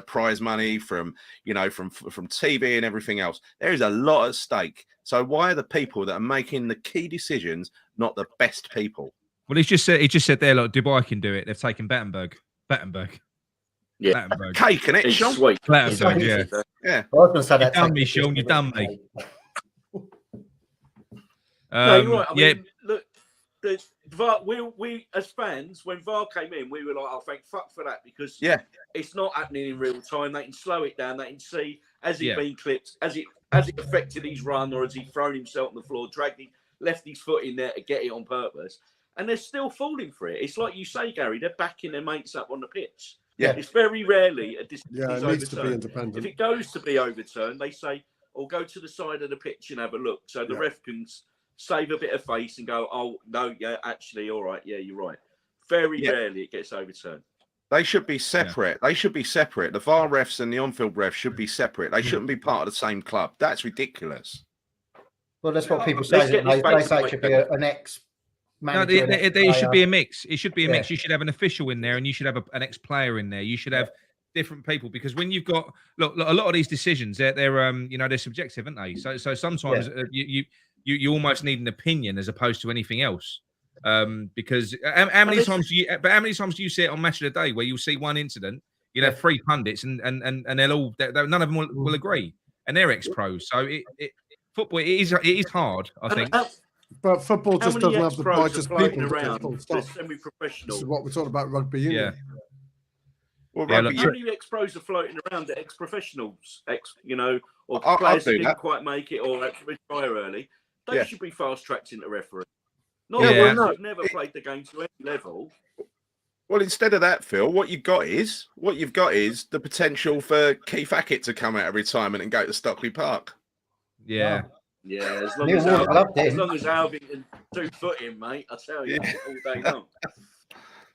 prize money from TV and everything else. There is a lot at stake. So why are the people that are making the key decisions not the best people? Well, he just said there, like, Dubai can do it. They've taken Battenberg. Yeah. Battenberg. Cake, innit, It's Sean? sweet. Battenberg, Yeah. I was going to say that. You done me, Sean. You done me. No, you're right. I mean, look, the VAR, we as fans, when VAR came in, we were like, "Oh, thank fuck for that," because it's not happening in real time. They can slow it down. They can see has he been clipped, has it affected his run, or has he thrown himself on the floor, left his foot in there to get it on purpose, and they're still falling for it. It's like you say, Gary, they're backing their mates up on the pitch. Yeah, it's very rarely a decision is it needs to be overturned. independent. If it goes to be overturned, they say, "Oh, go to the side of the pitch and have a look," so the ref can save a bit of face and go, "Oh no, yeah, actually, all right, yeah, you're right." Very rarely it gets overturned. They should be separate. They should be separate. The VAR refs and the on-field refs should be separate. They shouldn't be part of the same club. That's ridiculous. Well, that's what people say. They say it should be an ex. No, there should be a mix. It should be a mix. You should have an official in there, and you should have an ex-player in there. You should have different people, because when you've got a lot of these decisions, they're subjective, aren't they? So sometimes you almost need an opinion as opposed to anything else. Because how many times do you see it on Match of the Day where you'll see one incident, you'll have 3 pundits and they'll all none of them will agree, and they're ex-pros. So football it is hard, I think. But football just doesn't have the brightest people around. They're semi-professional. This is what we're talking about rugby union. Yeah. Well, how many ex-pros are floating around? Ex-professionals, or players who didn't quite make it or actually retire early. They should be fast-tracked into referee. I've never played the game to any level. Well, instead of that, Phil, what you've got is the potential for Keith Hackett to come out of retirement and go to Stockley Park. Yeah. Yeah, as long as Alvin can 2-foot him, mate, I tell you, all day long.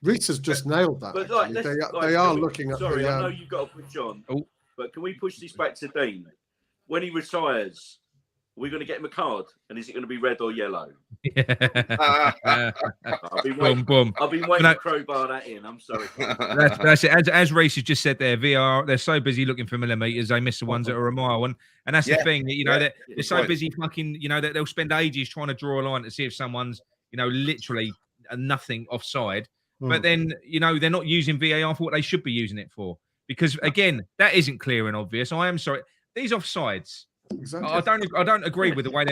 Reese has just nailed that. But they are looking at. Sorry, I know you've got to put John. but can we push this back to Dean? When he retires, we're going to get him a card, and is it going to be red or yellow? I've been waiting, to crowbar that in. I'm sorry. That's it. As Reece has just said there, VR, they're so busy looking for millimeters, they miss the ones that are a mile. And that's the thing, that they're so busy fucking, that they'll spend ages trying to draw a line to see if someone's, literally nothing offside. But then, they're not using VAR for what they should be using it for. Because again, that isn't clear and obvious. I am sorry. These offsides. Exactly. I don't agree with the way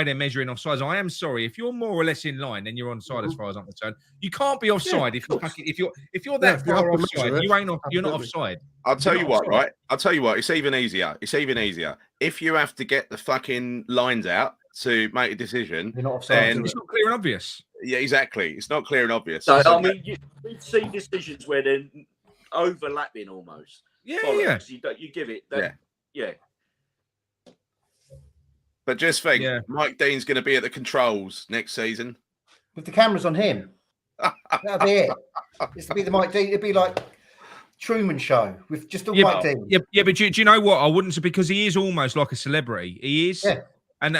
they're measuring offsides. I am sorry. If you're more or less in line, then you're onside as far as I'm concerned. You can't be offside if you're that far offside. You're not offside. I'll tell you what, right? I'll tell you what. It's even easier. If you have to get the fucking lines out to make a decision, you're not offside. It's not clear and obvious. Yeah, exactly. It's not clear and obvious. So, I mean, you see decisions where they're overlapping almost. Yeah. You give it. That, yeah. But just think, Mike Dean's going to be at the controls next season with the cameras on him. That'll be it. This will be the Mike Dean. It'll be like Truman Show with just a Mike Dean. Yeah, but do you know what? I wouldn't, because he is almost like a celebrity. He is. Yeah. And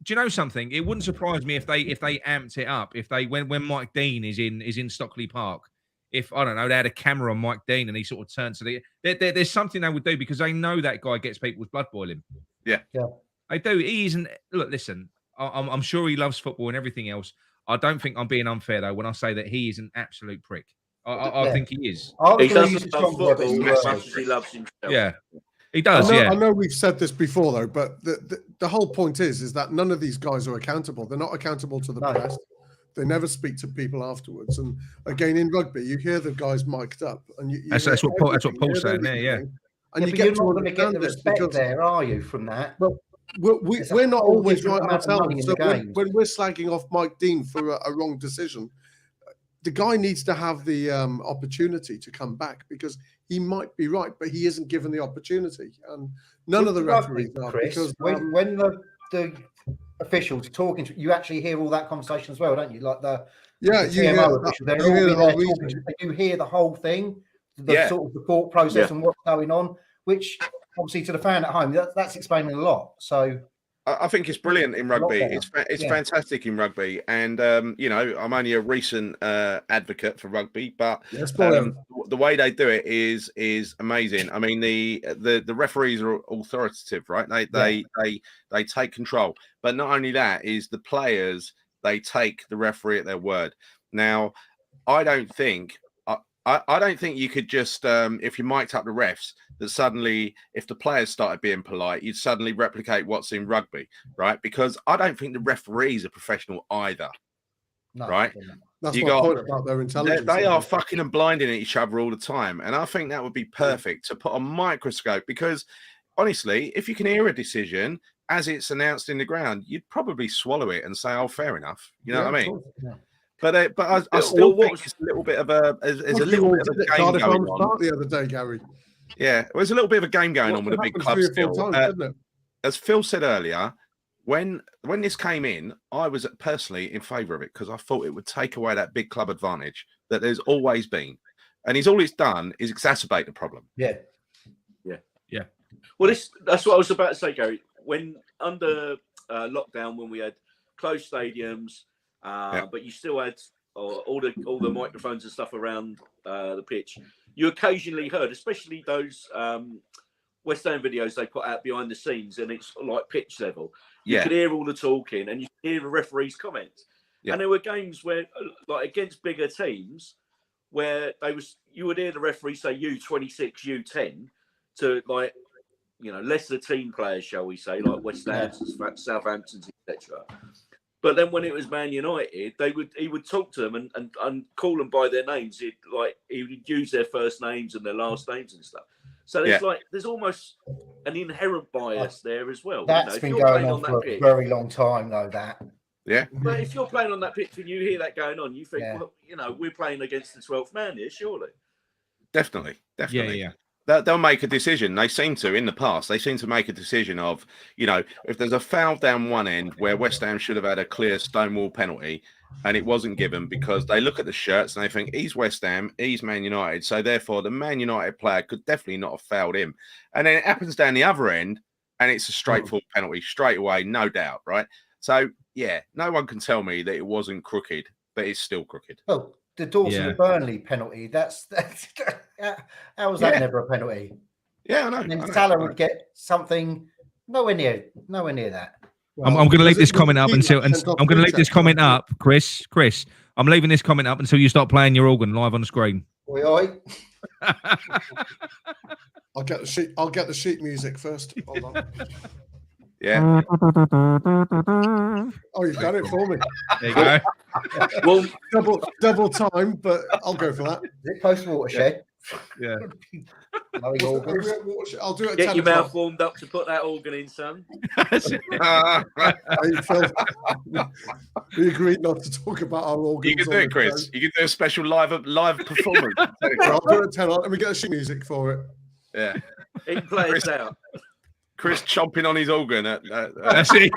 do you know something? It wouldn't surprise me if they amped it up. If they when Mike Dean is in Stockley Park. If I don't know, they had a camera on Mike Dean and he sort of turned to there's something they would do because they know that guy gets people's blood boiling. Yeah. I do. He isn't. Look, listen. I'm sure he loves football and everything else. I don't think I'm being unfair though when I say that he is an absolute prick. I think he is. He doesn't love football as much as he loves himself. Yeah, he does. I know we've said this before though, but the whole point is that none of these guys are accountable. They're not accountable to the press. They never speak to people afterwards. And again, in rugby, you hear the guys mic'd up, and that's what Paul's saying there. Yeah. And you're not going to get the respect there, are you, from that? Well, we're not always right ourselves. So when we're slagging off Mike Dean for a wrong decision, the guy needs to have the opportunity to come back because he might be right, but he isn't given the opportunity. And none of the referees are. Chris, because when the officials are talking to you, actually hear all that conversation as well, don't you? Like you hear the whole thing, the sort of the thought process and what's going on, which obviously to the fan at home, that's explaining a lot. So I think it's brilliant in rugby. It's fantastic in rugby, and I'm only a recent advocate for rugby, but the way they do it is amazing. I mean, the referees are authoritative, right? They take control, but not only that, is the players, they take the referee at their word. Now, I don't think you could just if you mic'd up the refs, that suddenly if the players started being polite, you'd suddenly replicate what's in rugby, right? Because I don't think the referees are professional either. No, right? That's my point about their intelligence. They are fucking and blinding at each other all the time. And I think that would be perfect to put a microscope, because honestly, if you can hear a decision as it's announced in the ground, you'd probably swallow it and say, oh, fair enough. You know what I mean? But I still think it's a little bit of a game going on. The other day, Gary. Yeah, there's a little bit of a game going on with a big club still. As Phil said earlier, when this came in, I was personally in favour of it because I thought it would take away that big club advantage that there's always been, and all it's done is exacerbate the problem. Yeah. Well, that's what I was about to say, Gary. When under lockdown, when we had closed stadiums, but you still had all the microphones and stuff around the pitch, you occasionally heard, especially those West Ham videos they put out behind the scenes, and it's like pitch level. You could hear all the talking, and you could hear the referees' comments. And there were games where, like against bigger teams, where you would hear the referee say U26, U10 to lesser team players, shall we say, like West Ham, Southampton, etc. But then when it was Man United, he would talk to them and call them by their names. He would use their first names and their last names and stuff. So there's almost an inherent bias there as well. That's been going on for a very long time, though. But if you're playing on that pitch and you hear that going on, you think, well, we're playing against the 12th man here, surely. Definitely. Yeah. they'll make a decision. They seem to, in the past, they seem to make a decision of, if there's a foul down one end where West Ham should have had a clear Stonewall penalty and it wasn't given because they look at the shirts and they think he's West Ham, he's Man United. So therefore, the Man United player could definitely not have fouled him. And then it happens down the other end and it's a straightforward penalty straight away, no doubt, right? So, yeah, no one can tell me that it wasn't crooked, but it's still crooked. Oh, the Dawson and Burnley penalty. That's how was that never a penalty? Yeah, I know. And then Salah would get something nowhere near that. Well, I'm going to leave this comment up I'm going to leave this comment up, Chris. I'm leaving this comment up until you start playing your organ live on the screen. Oi, oi. I'll get the sheet music first. Hold on. Yeah. Oh, you've done it for me. There you go. Well, double time, but I'll go for that. Is it post watershed? Yeah. I'll do it at Get 10 your o'clock. mouth warmed up to put that organ in, son. Hey, Phil, we agreed not to talk about our organs. You can do it, Chris. You can do a special live performance. I'll do it at 10 o'clock. Let me get a sheet music for it. Yeah. He can play us out. Chris chomping on his organ. That's it.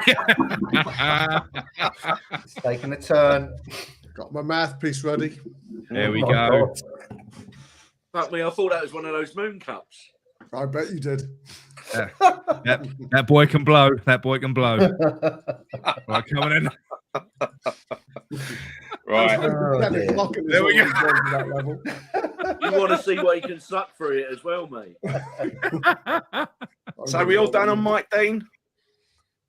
It's taking a turn. Got my mouthpiece ready. There we Oh, go. God. Fuck me, I thought that was one of those moon cups. I bet you did. That boy can blow. That boy can blow. Right, coming in. Right. Oh, 10 dear. o'clock and There we it's already gone to that level. You want to see what he can suck through it as well, mate. So we all done on Mike Dean?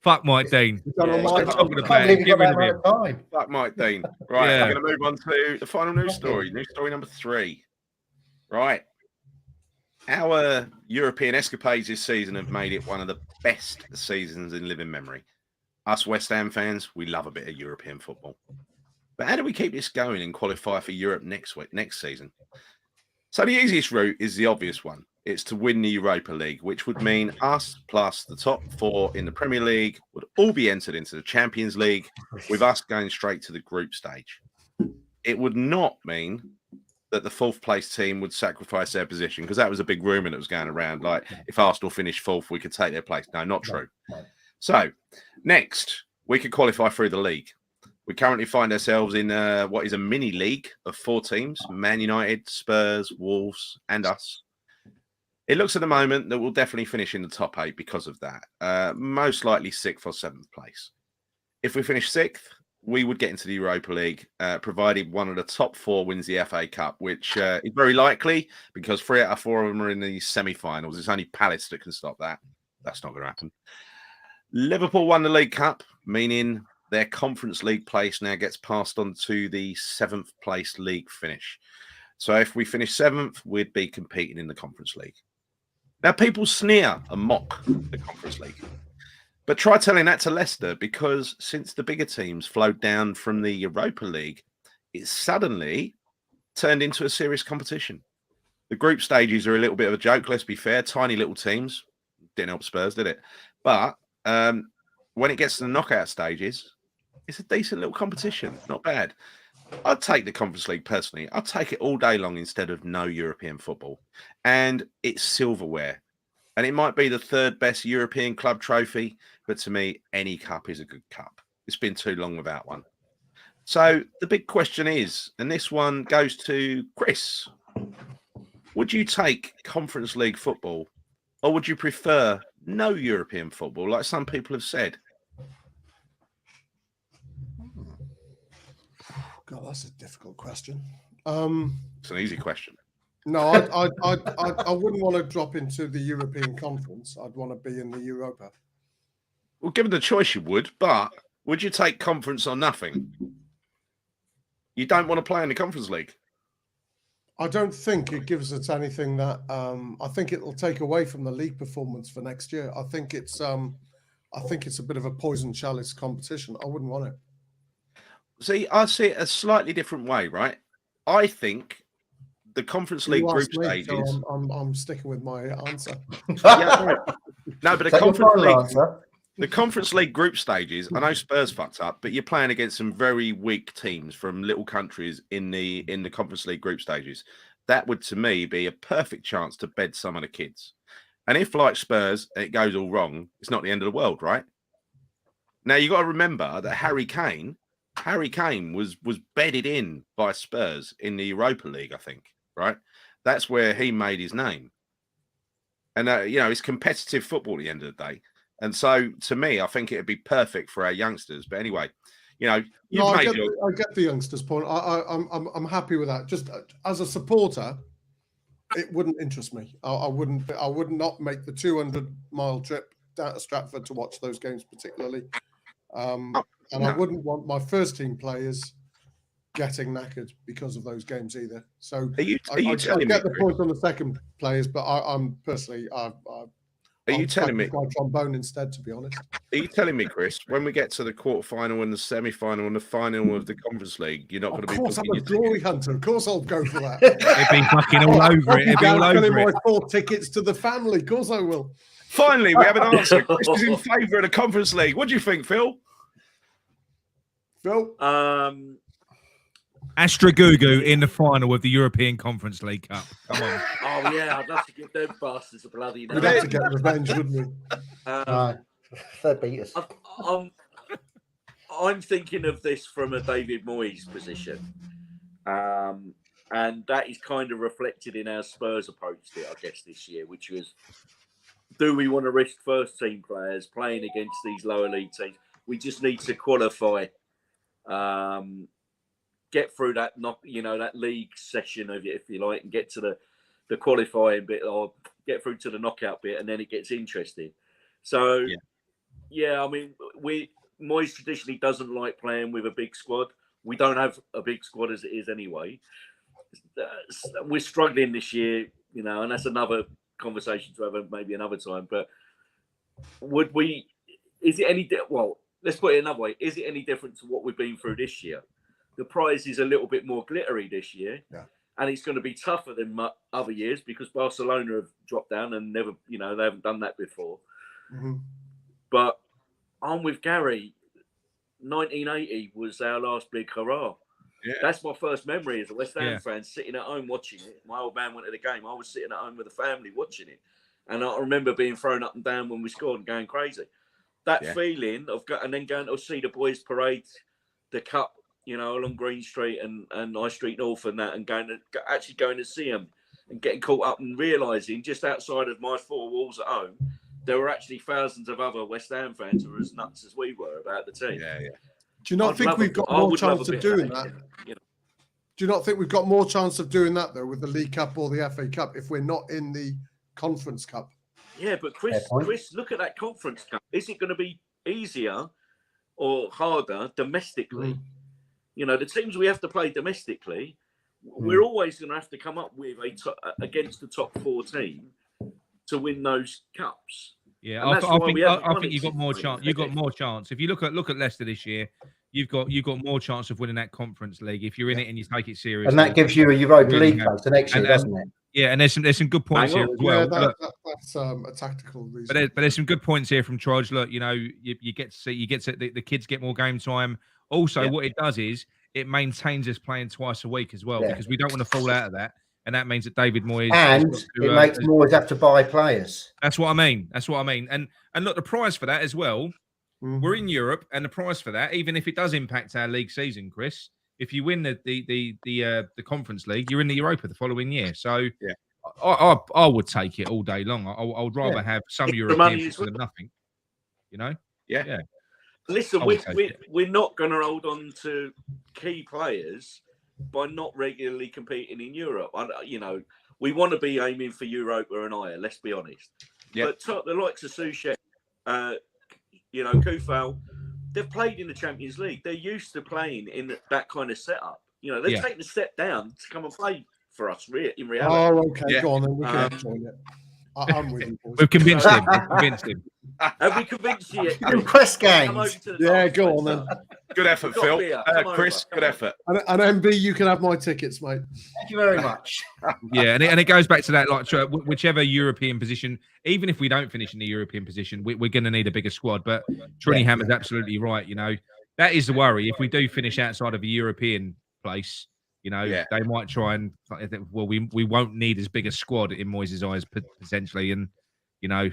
Fuck Mike Dean. We've done on Yeah, my Stop talking I about can't believe it. you Get got rid that of him. amount of time. Fuck Mike Dean. Right. Yeah. We're going to move on to the final news story. News story number 3. Right. Our European escapades this season have made it one of the best seasons in living memory. Us West Ham fans, we love a bit of European football. But how do we keep this going and qualify for Europe next season? So the easiest route is the obvious one. It's to win the Europa League, which would mean us plus the top 4 in the Premier League would all be entered into the Champions League, with us going straight to the group stage. It would not mean that the 4th place team would sacrifice their position, because that was a big rumour that was going around. Like, if Arsenal finished 4th, we could take their place. No, not true. No. So, next, we could qualify through the league. We currently find ourselves in what is a mini league of 4 teams: Man United, Spurs, Wolves, and us. It looks at the moment that we'll definitely finish in the top 8 because of that. Most likely 6th or 7th place. If we finish 6th, we would get into the Europa League, provided one of the top 4 wins the FA Cup, which is very likely because 3 out of 4 of them are in the semi-finals. It's only Palace that can stop that. That's not going to happen. Liverpool won the League Cup, meaning their Conference League place now gets passed on to the 7th place league finish. So if we finish 7th, we'd be competing in the Conference League. Now, people sneer and mock the Conference League. But try telling that to Leicester, because since the bigger teams flowed down from the Europa League, it's suddenly turned into a serious competition. The group stages are a little bit of a joke, let's be fair. Tiny little teams. Didn't help Spurs, did it? But when it gets to the knockout stages, it's a decent little competition. Not bad. I'd take the Conference League personally. I'd take it all day long instead of no European football. And it's silverware. And it might be the 3rd best European club trophy, but to me, any cup is a good cup. It's been too long without one. So the big question is, and this one goes to Chris, would you take Conference League football, or would you prefer no European football, like some people have said? God, that's a difficult question. It's an easy question. No, I wouldn't want to drop into the European Conference. I'd want to be in the Europa. Well, given the choice, you would, but would you take conference or nothing? You don't want to play in the Conference League. I don't think it gives us anything that I think it will take away from the league performance for next year. I think it's a bit of a poison chalice competition. I wouldn't want it. See, I see it a slightly different way, right? I think the Conference League You group asked me, stages. so I'm sticking with my answer. Yeah, no, but Take your final answer. the Conference League group stages. I know Spurs fucked up, but you're playing against some very weak teams from little countries in the Conference League group stages. that would to me be a perfect chance to bed some of the kids. And if, like Spurs, it goes all wrong, it's not the end of the world, right? Now you got to remember that Harry Kane was bedded in by Spurs in the Europa League, I think, right? That's where he made his name. And it's competitive football at the end of the day. And so, to me, I think it'd be perfect for our youngsters. But anyway, I get the youngsters' point. I'm happy with that. Just as a supporter, it wouldn't interest me. I would not make the 200-mile trip down to Stratford to watch those games particularly. I wouldn't want my first team players getting knackered because of those games either. So I get the point on the second players, but I'm personally, are you telling me my trombone instead? To be honest, are you telling me, Chris, when we get to the quarterfinal and the semi-final and the final of the Conference League, you're not going to be? Of course, I'm a glory hunter. Of course, I'll go for that. It'd be fucking all over it. It'd be all over it. My 4 tickets to the family. Of course, I will. Finally, we have an answer. Chris is in favour of the Conference League. What do you think, Phil? Astragugu in the final of the European Conference League Cup. Come on. Oh yeah, I'd love to give them bastards a bloody. We'd have to get revenge, wouldn't we? They beat us. I'm thinking of this from a David Moyes position, and that is kind of reflected in our Spurs approach to it, I guess, this year, which was, do we want to risk first team players playing against these lower league teams? We just need to qualify, get through that that league session of it, if you like, and get to the qualifying bit, or get through to the knockout bit, and then it gets interesting. So, I mean, Moyes traditionally doesn't like playing with a big squad. We don't have a big squad as it is anyway. We're struggling this year, and that's another conversation to have maybe another time. But would we? Is it any? Well, let's put it another way. Is it any different to what we've been through this year? The prize is a little bit more glittery this year, and it's going to be tougher than other years because Barcelona have dropped down and never, they haven't done that before. Mm-hmm. But I'm with Gary. 1980 was our last big hurrah. Yeah. That's my first memory as a West Ham fan, sitting at home watching it. My old man went to the game. I was sitting at home with the family watching it, and I remember being thrown up and down when we scored and going crazy. That feeling of and then going to see the boys parade the cup, along Green Street and High Street North and that, and going to see them and getting caught up and realising just outside of my 4 walls at home, there were actually thousands of other West Ham fans who were as nuts as we were about the team. Yeah. Do you not think we've got more chance of doing that? Do you not think we've got more chance of doing that, though, with the League Cup or the FA Cup if we're not in the Conference Cup? Yeah, but Chris, look at that Conference Cup. Is it going to be easier or harder domestically? The teams we have to play domestically, we're always going to have to come up with against the top 4 team to win those cups. Yeah, I think you've got more chance. You've got more chance. If you look at Leicester this year, you've got more chance of winning that Conference League if you're in it and you take it seriously. And that gives you a Europa League place the next year, doesn't it? Yeah, and there's some good points here as well. Yeah, that's a tactical reason. But there's some good points here from Trudge. Look, you get to see, the kids get more game time. Also, what it does is it maintains us playing twice a week as well, because we don't want to fall out of that. And that means that David Moyes it makes Moyes have to buy players. That's what I mean. And look, the prize for that as well. We're in Europe, and the prize for that, even if it does impact our league season, Chris, if you win the Conference League, you're in the Europa the following year. So I would take it all day long. I would rather have some European people than nothing. Yeah. Listen, we're not going to hold on to key players by not regularly competing in Europe. We want to be aiming for Europa and higher, let's be honest. But the likes of Soucek, Kufal, they've played in the Champions League. They're used to playing in that kind of setup. They've taken a step down to come and play for us in reality. Oh, okay, go on then. We can join it. I'm with you, boys. We've convinced him. Have we convinced you yet? Quest games. Go on then. Good effort, Phil. Chris, good effort. And MB, you can have my tickets, mate. Thank you very much. And it goes back to that, like whichever European position, even if we don't finish in the European position, we're going to need a bigger squad. But Trinningham is absolutely right. That is the worry. If we do finish outside of a European place, You know, Yeah. they might try and we won't need as big a squad in Moyes' eyes potentially, and you know,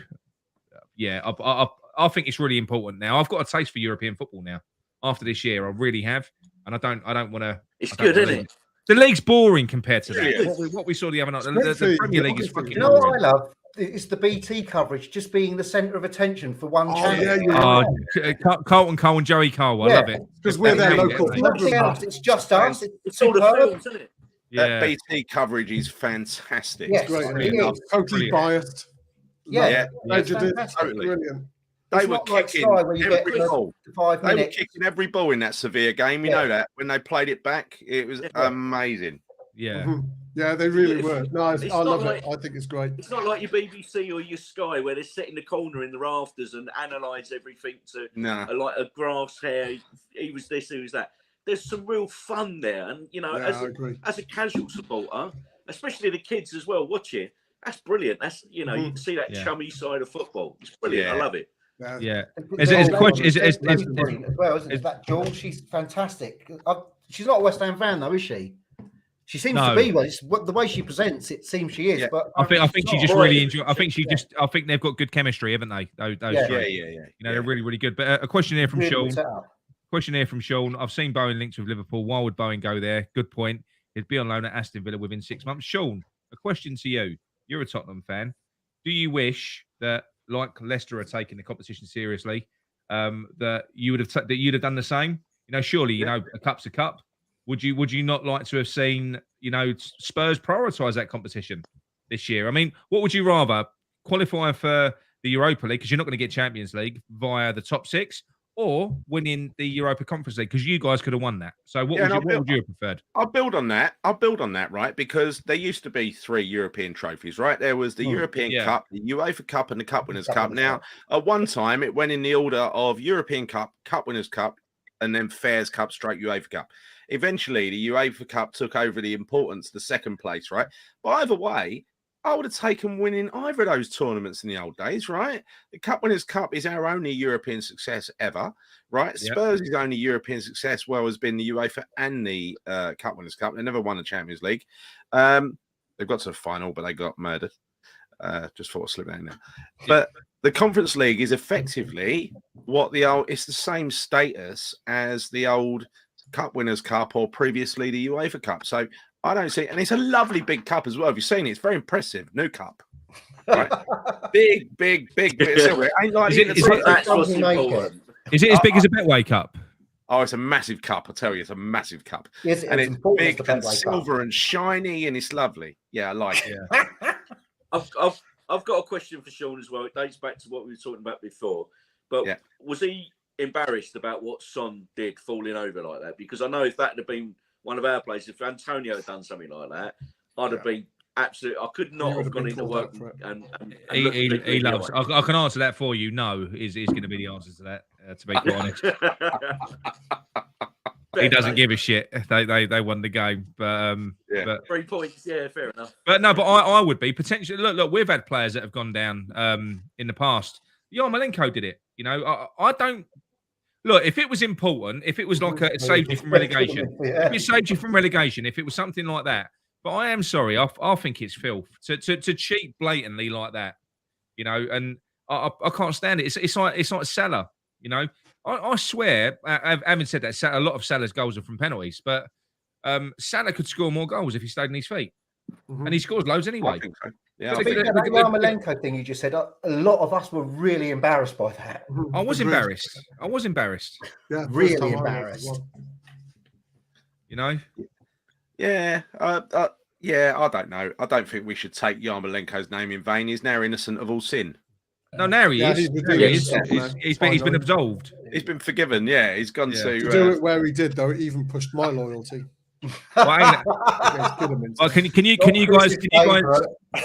I think it's really important now. I've got a taste for European football now. After this year, I really have, and I don't want to. It's good, isn't it? The league's boring compared to that. Yeah. What we saw the other night. It's The great Premier for League is you, fucking You know what boring. I love? It's the BT coverage, just being the centre of attention for one channel. yeah, you're Oh, Carlton Cole and Joey Cole. I Yeah. love it. because we're their They hate it, local don't they? club. Nothing else. It's just us. It's all the superb. films, isn't it? Yeah. That BT coverage is fantastic. Yes, Great, it isn't it? is. Totally Brilliant. biased. Yeah, Yeah. it's Prejudiced. fantastic. Totally. Brilliant. They It's were not like kicking Sky where you get every the ball. 5 They were minutes. kicking every ball in that Sevilla game. We Yeah. know that when they played it back, it was amazing. Yeah. Mhm. Yeah, they really were. No, I It's love not it. like- I think it's great. It's not like your BBC or your Sky where they sit in the corner in the rafters and analyse everything to No. like a grass hair. He was this, he was that. There's some real fun there, and you know, Yeah, I agree. as a casual supporter, especially the kids as well, watching. That's brilliant. That's you know, you can see that Yeah. chummy side of football. It's brilliant. I Yeah. love it. Yeah. Yeah. The Is it- is whole the question- game is it- is- is is- brilliant as well, isn't it? That Jules, she's fantastic. She's not a West Ham fan though, is she? She seems No. to be. Well, it's the way she presents, it seems she is. Yeah. But I think she she's just not. really enjoy. I think she Yeah. just. I think they've got good chemistry, haven't they? Those Yeah. three. Yeah. You know, they're really, really good. But a question here from Really Sean. good setup. Question here from Sean. I've seen Bowen linked with Liverpool. Why would Bowen go there? Good point. He'd be on loan at Aston Villa within 6 months. Sean, a question to you. You're a Tottenham fan. Do you wish that, like Leicester are taking the competition seriously, that you would have that you'd have done the same? You know, surely you know a cup's a cup. Would you not like to have seen Spurs prioritise that competition this year? I mean, what would you rather qualify for the Europa League because you're not going to get Champions League via the top 6, or winning the Europa Conference League because you guys could have won that? So what would you have preferred? I'll build on that, right? Because there used to be 3 European trophies, right? There was the European Cup, the UEFA Cup, and the Cup Winners' Cup. Now, at one time, it went in the order of European Cup, Cup Winners' Cup, and then Fairs Cup, straight UEFA Cup. Eventually, the UEFA Cup took over the importance, the second place, right? But either way, I would have taken winning either of those tournaments in the old days, right? The Cup Winners' Cup is our only European success ever, right? Yep. Spurs' only European success, well, has been the UEFA and the Cup Winners' Cup. They never won the Champions League. They've got to the final, but they got murdered. Just thought I'd slip that in there. But the Conference League is effectively it's the same status as the old Cup Winners' Cup or previously the UEFA Cup. So I don't see, and it's a lovely big cup as well. Have you seen it? It's very impressive. New cup. Right? big bit of silver. It ain't like That's what's important. Is it as big as a Betway Cup? Oh, it's a massive cup. I tell you, it's a massive cup. Yes, And it's important as big the and Betway Cup. silver and shiny, and it's lovely. Yeah, I like it. I've got a question for Sean as well. It dates back to what we were talking about before. But Yeah. was he embarrassed about what Son did, falling over like that? Because I know if that had been one of our players, if Antonio had done something like that, I'd have been absolutely. I could not You would have have gone been into called work out for it. and He looked loves. really I can answer that for you. No, is going to be the answer to that. To be quite honest, he doesn't give a shit. They won the game, but Yeah. but 3 points. Yeah, fair enough. But no, but I would be potentially. Look, we've had players that have gone down in the past. Yarmolenko did it. You know, I don't look if it was important. If it was like it saved you from relegation, if it saved you from relegation, if it was something like that. But I am sorry. I think it's filth to cheat blatantly like that. You know, and I can't stand it. It's like Salah. You know, I swear. Having said that, a lot of Salah's goals are from penalties, but Salah could score more goals if he stayed on his feet, and he scores loads anyway. I think so. Yeah, But I think Speaking of that Yarmolenko thing you just said, a lot of us were really embarrassed by that. I was embarrassed. Yeah, first Really time I was as embarrassed. well. You know. Yeah, I don't know. I don't think we should take Yarmolenko's name in vain. He's now innocent of all sin. No, now he Yeah, is. he's Now been he doing is. stuff, man. He's Fine, been though. absolved. He's been forgiven. Yeah, he's gone Yeah. To do to. it where he did, though, it even pushed my loyalty Well, ain't it? against Kidderminster. Well,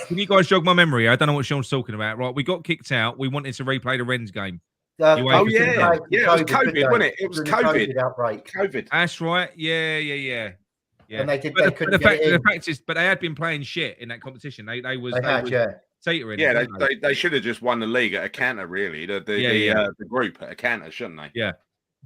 can you guys jog my memory? I don't know what Sean's talking about. Right, we got kicked out. We wanted to replay the Rennes game. You Oh wait yeah, for yeah. It was COVID, wasn't it? It was During the COVID. outbreak. COVID. That's right. Yeah. And they did. But They the couldn't get it in. fact is, but they had been playing shit in that competition. They was teetering. Yeah, weren't they should have just won the league at a canter, really. The group at a canter, shouldn't they? Yeah.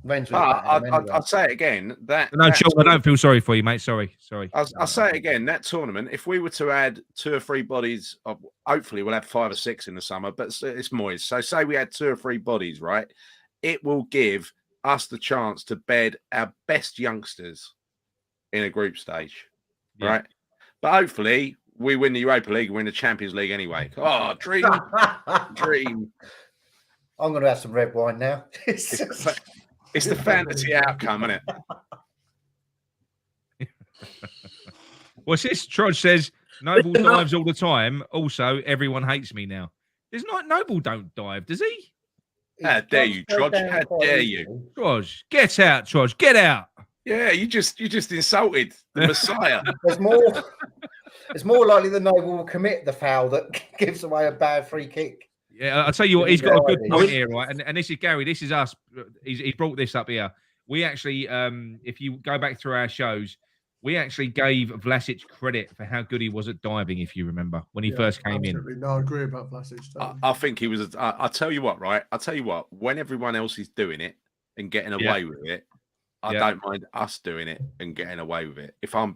Ren's But I'll say it again. No, Sean, I don't feel sorry for you, mate. Sorry. I'll say it again. That tournament, if we were to add 2 or 3 bodies, hopefully we'll have 5 or 6 in the summer, but it's moist. So say we had 2 or 3 bodies, right? It will give us the chance to bed our best youngsters in a group stage, right? But hopefully we win the Europa League and win the Champions League anyway. Oh, dream. Dream. I'm going to have some red wine now. It's the fantasy outcome, isn't it? What's this? Trudge says Noble dives all the time. Also, everyone hates me now. There's not Noble don't dive, does he? How dare you, Trudge? How dare you? Trudge, get out, Trudge, get out. Yeah, you just insulted the Messiah. It's more likely the Noble will commit the foul that gives away a bad free kick. Yeah, I'll tell you what, he's got a good point here, right? And this is Gary, this is us. He's brought this up here. We actually, if you go back through our shows, we actually gave Vlasic credit for how good he was at diving, if you remember, when he first came in. No, I agree about Vlasic. I think he was. I'll tell you what, right? I'll tell you what. When everyone else is doing it and getting away with it, I don't mind us doing it and getting away with it. If I'm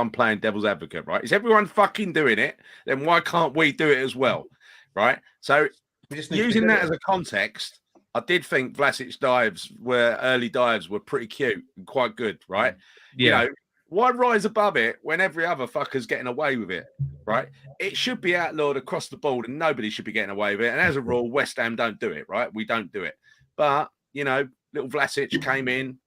playing devil's advocate, right? Is everyone fucking doing it? Then why can't we do it as well, right? So using that as a context, I did think Vlasic's early dives were pretty cute and quite good, right? Yeah. You know, why rise above it when every other fucker's getting away with it, right? It should be outlawed across the board and nobody should be getting away with it. And as a rule, West Ham don't do it, right? We don't do it. But, you know, little Vlasic came in,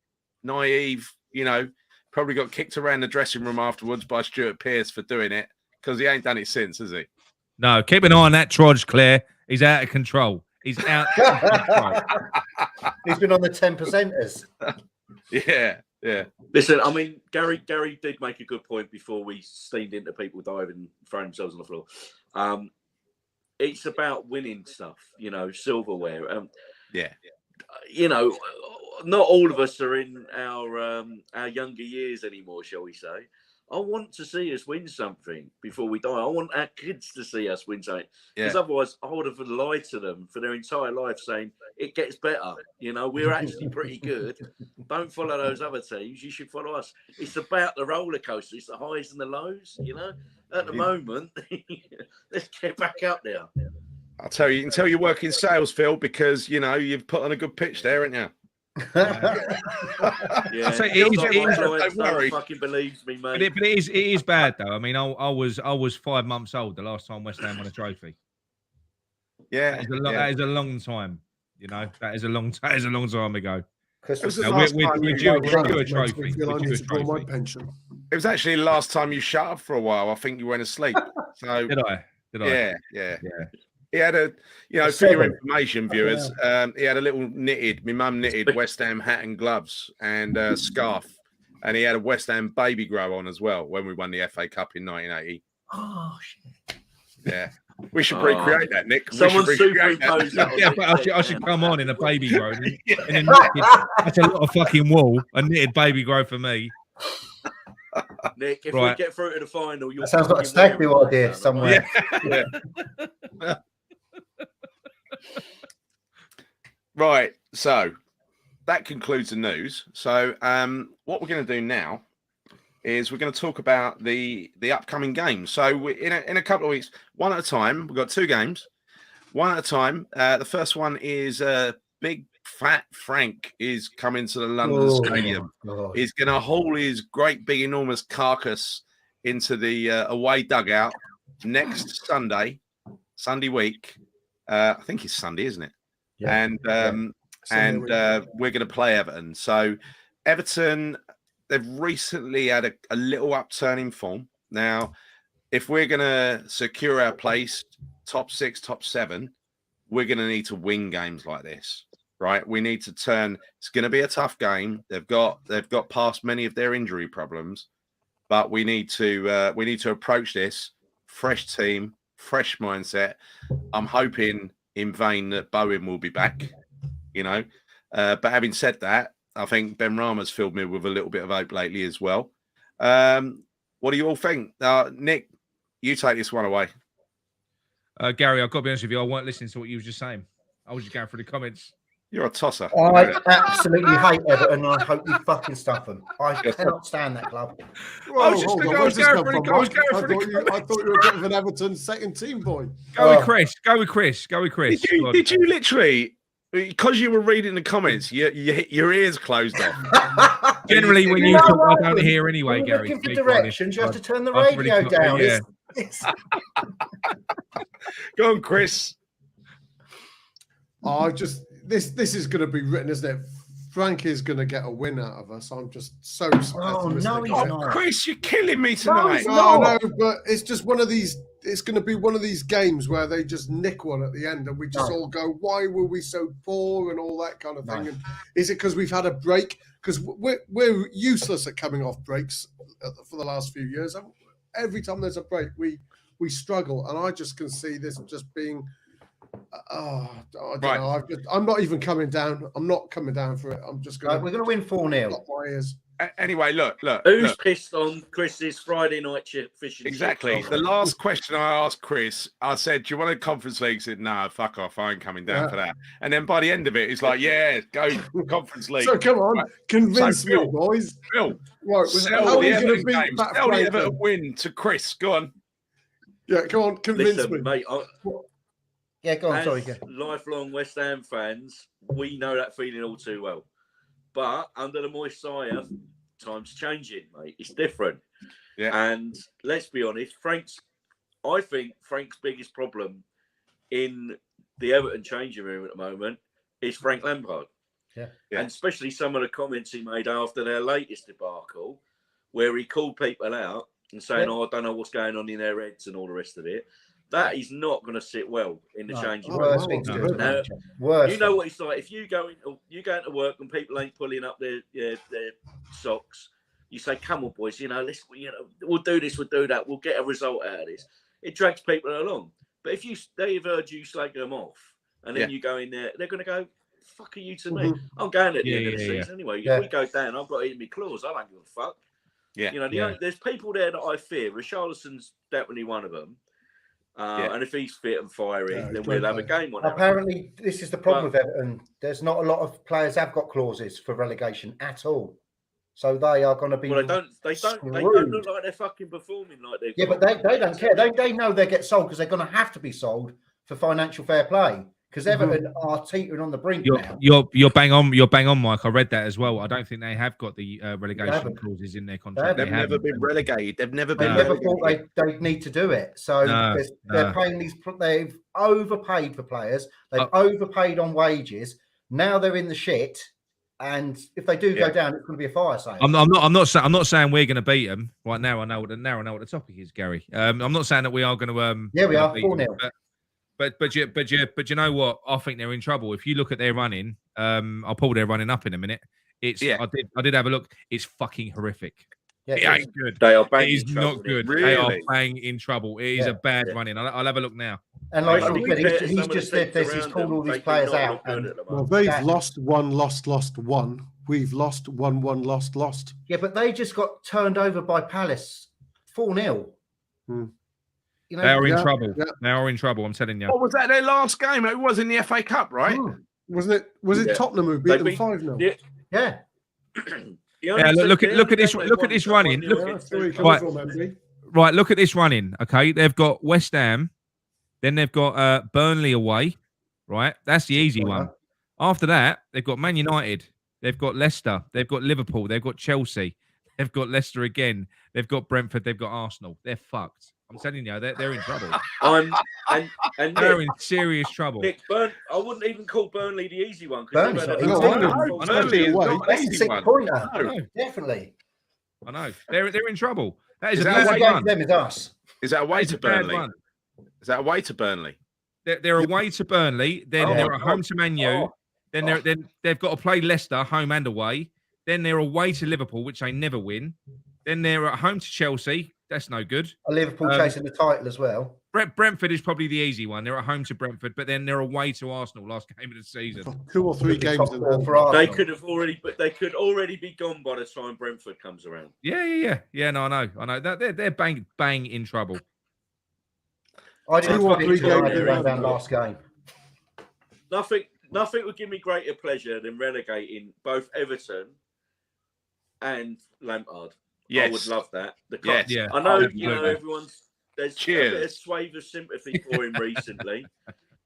naive, you know, probably got kicked around the dressing room afterwards by Stuart Pearce for doing it because he ain't done it since, has he? No, keep an eye on that Trudge, Claire. He's out of control. He's out of control. He's been on the 10%ers. Yeah. Listen, I mean, Gary did make a good point before we steamed into people diving and throwing themselves on the floor. It's about winning stuff, you know, silverware. You know, not all of us are in our younger years anymore, shall we say. I want to see us win something before we die. I want our kids to see us win something. Because otherwise, I would have lied to them for their entire life saying, it gets better. You know, we're actually pretty good. Don't follow those other teams. You should follow us. It's about the roller coaster. It's the highs and the lows, you know. At the moment, let's get back up there. I'll tell you, you can tell you work in sales, Phil, because, you know, you've put on a good pitch there, haven't you? Yeah, So don't worry. Fucking believes me, mate. But it is bad though. I mean, I was 5 months old the last time West Ham won a trophy. Yeah, that is a long time. You know, that is a long time ago. We're due a trophy. My pension. It was actually the last time you shut up for a while. I think you went asleep. So did I? Yeah. He had a, you know, for your information, viewers, he had a little my mum knitted West Ham hat and gloves and scarf. And he had a West Ham baby grow on as well when we won the FA Cup in 1980. Oh, shit. Yeah. We should recreate that, Nick. Someone superimposed that. Yeah, but I should come on in a baby grow. That's a lot of fucking wool. A knitted baby grow for me. Nick, if we get through to the final, you'll. That sounds like a stag do idea somewhere. Yeah. Right, so that concludes the news. So what we're going to do now is we're going to talk about the upcoming games. So in a couple of weeks, one at a time. We've got 2 games, one at a time. The first one is Big Fat Frank is coming to the London Stadium. God. He's going to haul his great big enormous carcass into the away dugout next Sunday week. I think it's Sunday, isn't it? Yeah. And we're going to play Everton. So Everton, they've recently had a little upturn in form. Now, if we're going to secure our place, top 6, top 7, we're going to need to win games like this, right? We need to turn. It's going to be a tough game. They've got past many of their injury problems, but we need to approach this fresh team, fresh mindset. I'm hoping in vain that Bowen will be back, you know. But having said that, I think Ben Rama's filled me with a little bit of hope lately as well. What do you all think? Nick, you take this one away. Gary, I've got to be honest with you. I weren't listening to what you were just saying. I was just going through the comments. You're a tosser. I absolutely hate Everton, and I hope you fucking stuff them. I Yes, cannot stand that club. Whoa, was just hold gonna on, go where's with this Gareth come for the from, goals, Mike? Gareth I for the thought you were a bit of an Everton second team boy. Go with Chris. Go with Chris. Go with Chris. Did you literally, because you were reading the comments, your ears closed off? Generally, when You you know talk, I what don't happens hear anyway, when you're Gary. looking for to be quite directions, you have to honest. turn the I've really radio got- down. yeah. It's- Go on, Chris. This is going to be written, isn't it? Frank is going to get a win out of us. I'm just so Oh, no, pessimistic. he's Oh, not. Chris, you're killing me tonight. No, no, but it's just one of these. It's going to be one of these games where they just nick one at the end, and we just all go, "Why were we so poor?" and all that kind of thing. No. And is it because we've had a break? Because we're useless at coming off breaks for the last few years. Every time there's a break, we struggle, and I just can see this just being. I don't know. I'm not even coming down. I'm not coming down for it. I'm just going. We're going to win 4-0. Block my ears. Anyway, look. Who's pissed on Chris's Friday night fishing? Exactly. shit? The last question I asked Chris, I said, "Do you want a Conference League?" He said, "No, fuck off. I ain't coming down for that." And then by the end of it, it's like, "Yeah, go Conference League." So come on, Right. convince So, me, Phil, boys. Phil, Right, sell how are the we going to Everton beat games. Pat Sell the Franklin? Everton win to Chris. Go on. Yeah, come on, convince Listen, me. mate. Yeah, go on. As Sorry. Go. lifelong West Ham fans, we know that feeling all too well. But under the Moisture, time's changing, mate. It's different. Yeah. And let's be honest, I think Frank's biggest problem in the Everton changing room at the moment is Frank Lampard. Yeah. And especially some of the comments he made after their latest debacle, where he called people out and saying, "Oh, I don't know what's going on in their heads" and all the rest of it. That is not going to sit well in the changing room. Worst thing to do. isn't Now, it? Worst you know thing. what it's like. If you go into work and people ain't pulling up their socks, you say, "Come on, boys, we'll do this, we'll do that, we'll get a result out of this." It drags people along. But if they've heard you slag them off, and then you go in there, they're going to go, "Fuck are you to me? I'm going at the end of the season anyway. Yeah. If we go down, I've got to eat my claws. I don't give a fuck." Yeah. There's people there that I fear. Richarlison's definitely one of them. And if he's fit and fiery, then we'll have a game on it. Apparently, this is the problem with Everton. There's not a lot of players have got clauses for relegation at all, so they are going to be. Well, they don't look like they're fucking performing like they've. Yeah, but they don't care. They know they get sold because they're going to have to be sold for financial fair play. Because Everton are teetering on the brink now. You're bang on. You're bang on, Mike. I read that as well. I don't think they have got the relegation clauses in their contract. They've never been relegated. They've never been. They never thought they'd need to do it. So they're paying these. They've overpaid for players. They've overpaid on wages. Now they're in the shit. And if they do go down, it's going to be a fire sale. I'm not saying we're going to beat them right now. I know what the topic is, Gary. I'm not saying that we are going to. Yeah, we are 4-0. But you know what? I think they're in trouble. If you look at their running, I'll pull their running up in a minute. I did have a look. It's fucking horrific. Yeah, it ain't good. They are bang. It is in trouble, not good. Really? They are bang in trouble. It is a bad running. I'll have a look now. And like I Sean think said, he's some of just the said this. teams He's called around all them, these they players do not out. look good And at the Well, moment. they've lost one, lost one. We've lost one, lost. yeah, but they just got turned over by Palace 4-0. You know, They are in Yeah, trouble. yeah. They are in trouble. I'm telling you. What was that? Their last game? It was in the FA Cup, right? Wasn't it? Was it Yeah. Tottenham who They beat them 5-0? Yeah. yeah. Yeah, look at this running. That's where you're coming Right. from, Andy. Right, look at this running. Okay, they've got West Ham, then they've got Burnley away. Right, that's the easy one. After that, they've got Man United, they've got Leicester, they've got Liverpool, they've got Chelsea, they've got Leicester again, they've got Brentford, they've got Arsenal. They're fucked. I'm telling you, they're in trouble. And They're in serious trouble. Nick, I wouldn't even call Burnley the easy one. Burnley's not easy. Burnley is not That's an a easy one. 6-pointer. No. Definitely. I know they're in trouble. That is Is a that bad away Against run. them is us. Is that away It's to a bad Burnley? run. Is that away to Burnley? They're away to Burnley. Then Oh, they're at home to Man U. Then they've got to play Leicester home and away. Then they're away to Liverpool, which they never win. Then they're at home to Chelsea. That's no good. Liverpool chasing the title as well. Brentford is probably the easy one. They're at home to Brentford, but then they're away to Arsenal last game of the season. 2 or 3 games in Top there. for They Arsenal. could already be gone by the time Brentford comes around. Yeah. No, I know. They're bang in trouble. I didn't 2 or predict 3 it. I games did in run there. down last game. Nothing would give me greater pleasure than relegating both Everton and Lampard. Yes. I would love that. Yes. Yeah. I know, absolutely. there's Cheers. a bit of swathe of sympathy for him recently,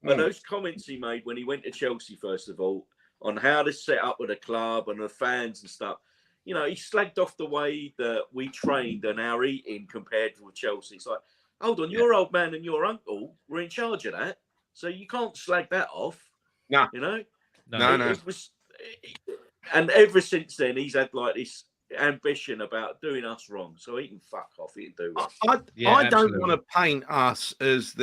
but those comments he made when he went to Chelsea, first of all, on how to set up with the club and the fans and stuff, he slagged off the way that we trained and our eating compared to Chelsea. It's like, hold on, your old man and your uncle were in charge of that, so you can't slag that off. No. No. No. And ever since then, he's had like this ambition about doing us wrong. So he can fuck off. He can do us. I don't want to paint us as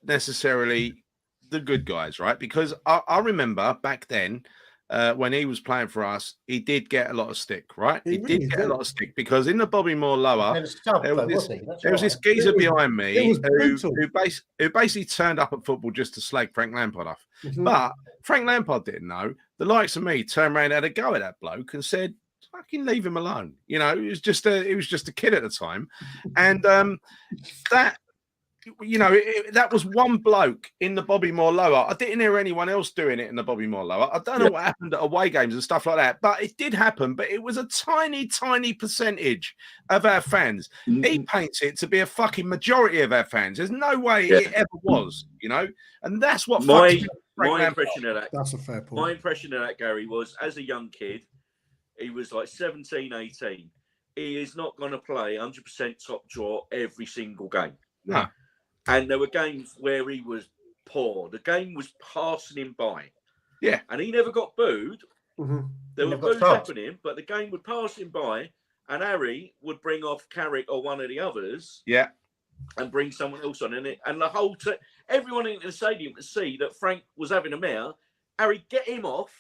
necessarily the good guys, right? Because I remember back then when he was playing for us, he did get a lot of stick, right? He did get a lot of stick because in the Bobby Moore lower, there was this geezer behind me who basically turned up at football just to slag Frank Lampard off. But Frank Lampard didn't know. The likes of me turned around and had a go at that bloke and said, fucking leave him alone. He was just a kid at the time. And that was one bloke in the Bobby Moore lower. I didn't hear anyone else doing it in the Bobby Moore lower. I don't know what happened at away games and stuff like that, but it did happen. But it was a tiny, tiny percentage of our fans. He paints it to be a fucking majority of our fans. There's no way it ever was, and that's what my impression of that. That's a fair point. My impression of that, Gary, was as a young kid, he was like 17, 18. He is not going to play 100% top draw every single game. No. And there were games where he was poor. The game was passing him by. Yeah. And he never got booed. There were boos happening, but the game would pass him by, and Harry would bring off Claret or one of the others. Yeah. And bring someone else on in it. And the whole everyone in the stadium could see that Frank was having a mare. Harry, get him off.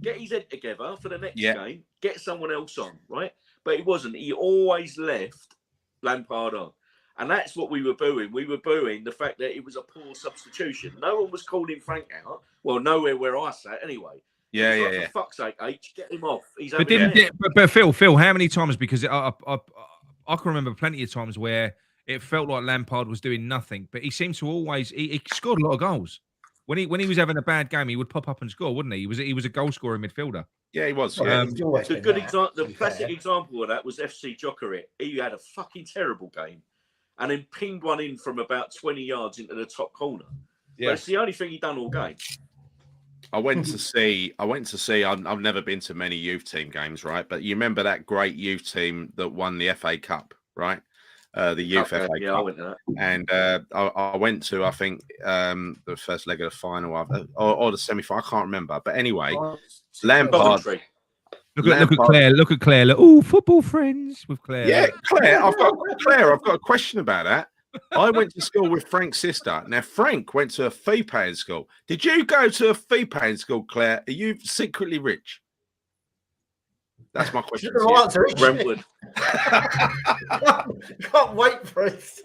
Get his head together for the next game. Get someone else on, right? But he wasn't. He always left Lampard on. And that's what we were booing. We were booing the fact that it was a poor substitution. No one was calling Frank out. Well, nowhere where I sat anyway. Yeah. For fuck's sake, H, get him off. He's but Phil, how many times? Because I can remember plenty of times where it felt like Lampard was doing nothing, but he seemed to always he scored a lot of goals. When he was having a bad game, he would pop up and score, wouldn't he? He was a goal scoring midfielder. Yeah, he was. The good example, the classic example of that was FC Jokerit. He had a fucking terrible game, and then pinged one in from about 20 yards into the top corner. Yeah, but it's the only thing he done all game. I went to see. I've never been to many youth team games, right? But you remember that great youth team that won the FA Cup, right? The youth FA Cup. I went to that. And I went to, I think, the first leg of the final or the semi-final. I can't remember. But anyway, Lampard. Look at Claire. Oh, football friends with Claire. Yeah, Claire. I've got a question about that. I went to school with Frank's sister. Now, Frank went to a fee-paying school. Did you go to a fee-paying school, Claire? Are you secretly rich? That's my question. Brentwood. Can't wait for it.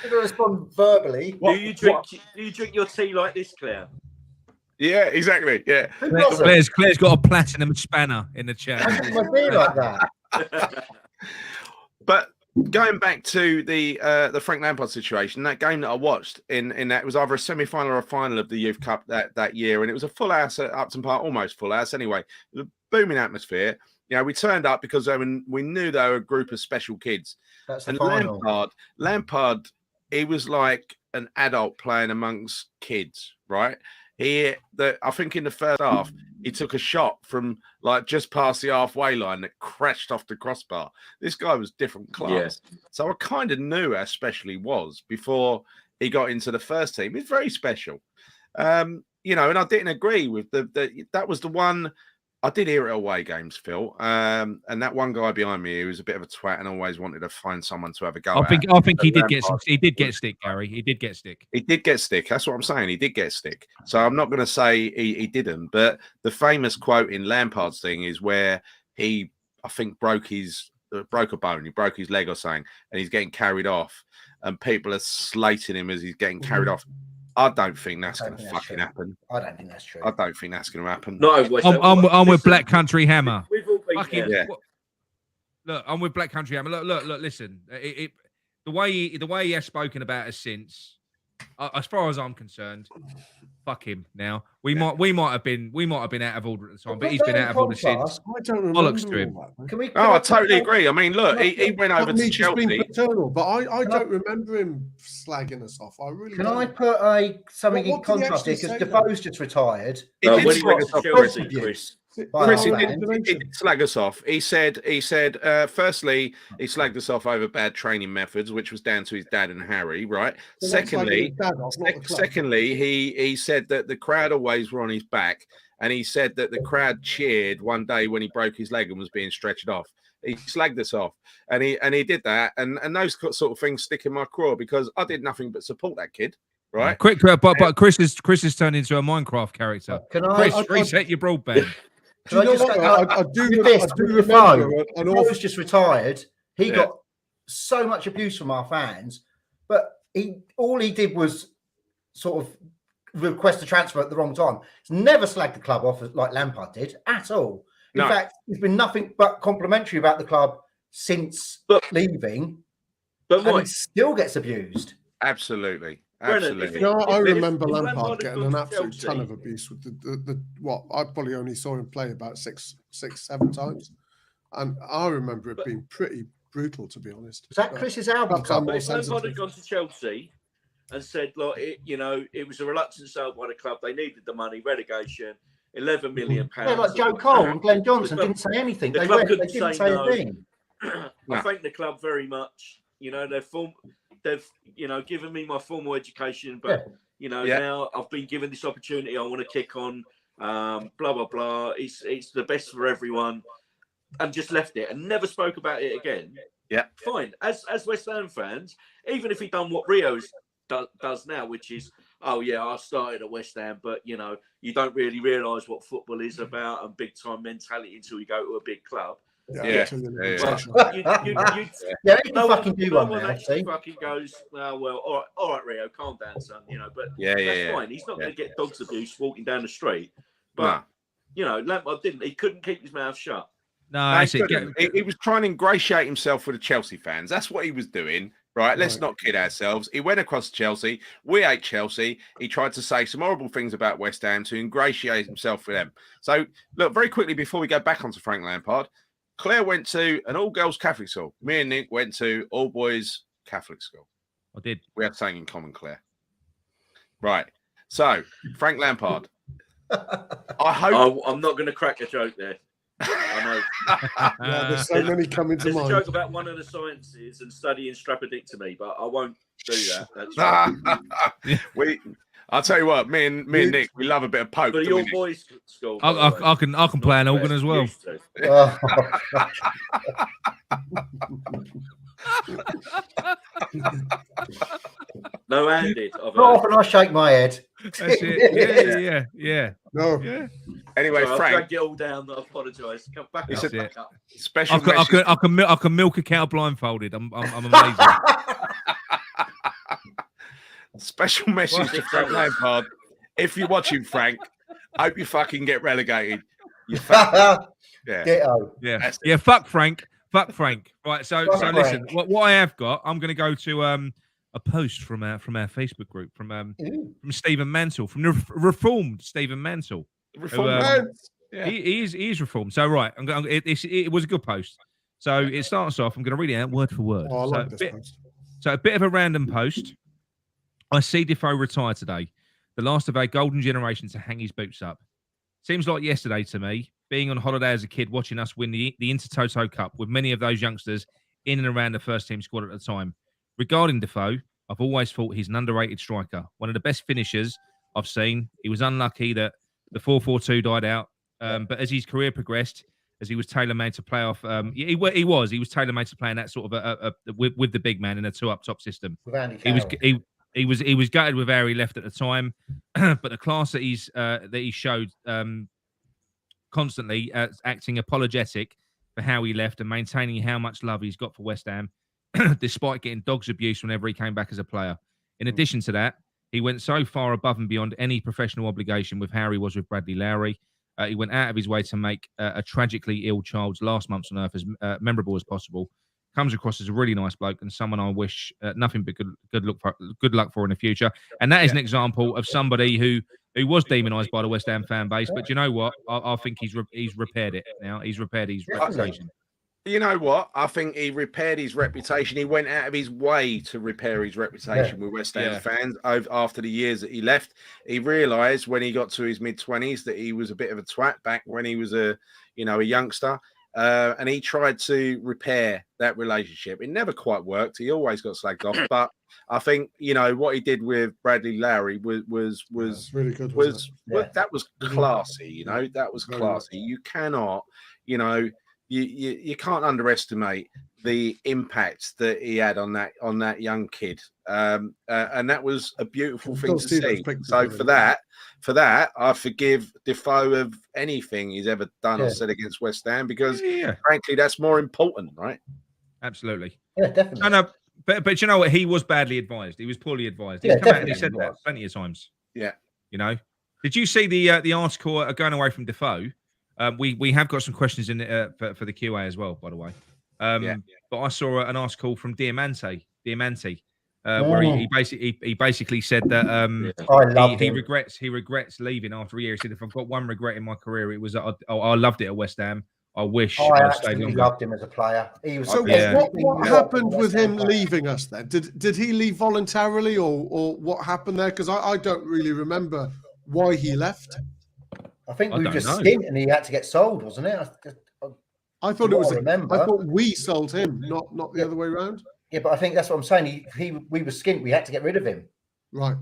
Should respond verbally. Do you drink your tea like this, Claire? Yeah, exactly. Yeah. Claire's got a platinum spanner in the chat. My beer like that. But going back to the Frank Lampard situation, that game that I watched in that, it was either a semi-final or a final of the Youth Cup that year, and it was a full house at Upton Park, almost full house anyway. It was a booming atmosphere. We turned up because we knew they were a group of special kids. That's the and final. Lampard, he was like an adult playing amongst kids, right? I think in the first half, he took a shot from like just past the halfway line that crashed off the crossbar. This guy was different class. Yeah. So I kind of knew how special he was before he got into the first team. He's very special. And I didn't agree with that was the one. I did hear it away games, Phil. And that one guy behind me who was a bit of a twat and always wanted to find someone to have a go I think he did get stick, Gary. He did get stick. He did get stick. That's what I'm saying. He did get stick. So I'm not going to say he didn't. But the famous quote in Lampard's thing is where he, I think, broke a bone. He broke his leg or something, and he's getting carried off. And people are slating him as he's getting carried off. I don't think that's going to fucking happen. I don't think that's true. I don't think that's going to happen. No, I'm with Black Country Hammer. We've all been there. Look, I'm with Black Country Hammer. Look. Listen, the way he has spoken about us since, as far as I'm concerned, fuck him. Now we might have been out of order at the time, but he's been out of order since. I don't Bollocks to remember him. all that. Can we? Oh, I totally agree. I mean, look, he went over Not to me just being Chelsea. paternal, but I don't remember him slagging us off. I really Can don't. I put something in What did he contrast here? actually Because say, Defoe's just retired. He No, did when he slag went us to off, Chelsea, Chris. Chris. By Chris, our he fans. did slag us off. He said, firstly, he slagged us off over bad training methods, which was down to his dad and Harry, right? So that's slagging Secondly, his dad off, not the club. secondly, he said that the crowd always were on his back, and he said that the crowd cheered one day when he broke his leg and was being stretched off. He slagged us off, and he did that, and those sort of things stick in my craw because I did nothing but support that kid. Right, Quick, but Chris has turned into a Minecraft character. Can I? Chris, reset your broadband. Do you know what? I do remember an awful. Defoe's just retired. He Yeah. got so much abuse from our fans, but all he did was sort of request a transfer at the wrong time. He's never slagged the club off like Lampard did at all. In No. fact, he's been nothing but complimentary about the club since leaving, But and he Mike, still gets abused. Absolutely. Brennan, Absolutely. if No, I if remember Lampard Lampard had getting gone an to absolute Chelsea- ton of abuse with the what I probably only saw him play about six, 7 times, and I remember it being pretty brutal, to be honest. Was that But Chris's album perhaps I'm cover? But more if Lampard sensitive. had gone to Chelsea and said, look, it was a reluctant sale by the club. They needed the money, relegation, £11 million. Yeah, like Joe Cole and Glenn Johnson club- didn't say anything. the They club went, they couldn't didn't say say no. a thing. I thank the club very much. They've given me my formal education, but now I've been given this opportunity. I want to kick on. Blah blah blah. It's the best for everyone, and just left it and never spoke about it again. Yeah, fine. As West Ham fans, even if he done what Rio does now, which is, oh yeah, I started at West Ham, but you don't really realise what football is about and big time mentality until you go to a big club. Yeah. But you can fucking do one now, actually see? fucking goes, oh, well, all right, Rio, calm down, son. But Yeah, that's fine. He's not going to get dogs abuse walking down the street. But Lampard didn't. He couldn't keep his mouth shut. No, he was trying to ingratiate himself with the Chelsea fans. That's what he was doing. Right, let's not kid ourselves. He went across to Chelsea. We hate Chelsea. He tried to say some horrible things about West Ham to ingratiate himself with them. So, look, very quickly before we go back onto Frank Lampard, Claire went to an all-girls Catholic school. Me and Nick went to all-boys Catholic school. I did. We have something in common, Claire. Right. So, Frank Lampard. I hope... I'm not going to crack a joke there. I know. There's so many coming to There's mind. a joke about one of the sciences and studying strapodictomy, but I won't do that. That's I'll tell you what, me and Nick, we love a bit of Pope. But your boys' school. I can play an organ as well. No, Andy. Not often I shake my head. That's it. Yeah. No. Yeah. Anyway, I've Frank, dragged it all down. I apologise. Come back That's up. it. Back up. special I can milk a cow blindfolded. I'm amazing. Special message to Frank Lampard. If you're watching, Frank, hope you fucking get relegated. You fucking, Ditto. Yeah. Fuck Frank. Right. So Fuck listen. Frank. What I have got, I'm going to go to a post from our Facebook group from Stephen Mansell, from the reformed Stephen Mansell. He is reformed. So right, it was a good post. So it starts off. I'm going to read it out word for word. Oh, I like this post. So a bit of a random post. I see Defoe retire today, the last of a golden generation to hang his boots up. Seems like yesterday to me, being on holiday as a kid, watching us win the Intertoto Cup with many of those youngsters in and around the first team squad at the time. Regarding Defoe, I've always thought he's an underrated striker, one of the best finishers I've seen. He was unlucky that the 4-4-2 died out, but as his career progressed, as he was tailor-made to play off, he was tailor-made to play in that sort of with the big man in a 2-up-top system. He was gutted with how he left at the time, but the class that he showed constantly acting apologetic for how he left and maintaining how much love he's got for West Ham, despite getting dogs abuse whenever he came back as a player. In addition to that, he went so far above and beyond any professional obligation with how he was with Bradley Lowry. He went out of his way to make a tragically ill child's last months on earth as memorable as possible. comes across as a really nice bloke and someone I wish nothing but good luck for in the future. And that is an example of somebody who was demonised by the West Ham fan base. But you know what? I think he's repaired it now. He's repaired his reputation. You know what? I think he repaired his reputation. He went out of his way to repair his reputation with West Ham fans after the years that he left. He realised when he got to his mid-20s that he was a bit of a twat back when he was a youngster. And he tried to repair that relationship. It never quite worked. He always got slagged off. But I think, what he did with Bradley Lowry was really good. That was classy. That was classy. You cannot, you can't underestimate the impact that he had on that young kid, and that was a beautiful thing to see. So for that, I forgive Defoe of anything he's ever done or said against West Ham because, frankly, that's more important, right? Absolutely. Yeah, definitely. No, but you know what? He was badly advised. He was poorly advised. He's come out and he said that plenty of times. Yeah. Did you see the article going away from Defoe? We have got some questions in for the QA as well, by the way. But I saw an article from Diamante, where he basically said that he regrets leaving after a year. He said, if I've got one regret in my career, it was that I loved it at West Ham. I wish I'd stayed longer. Loved him as a player. He was so what happened with him leaving us then? Did he leave voluntarily or what happened there? Because I don't really remember why he left. I think we were just skint and he had to get sold, wasn't it? I thought it was. I thought we sold him, not the other way around. Yeah, but I think that's what I'm saying. We were skint. We had to get rid of him. Right.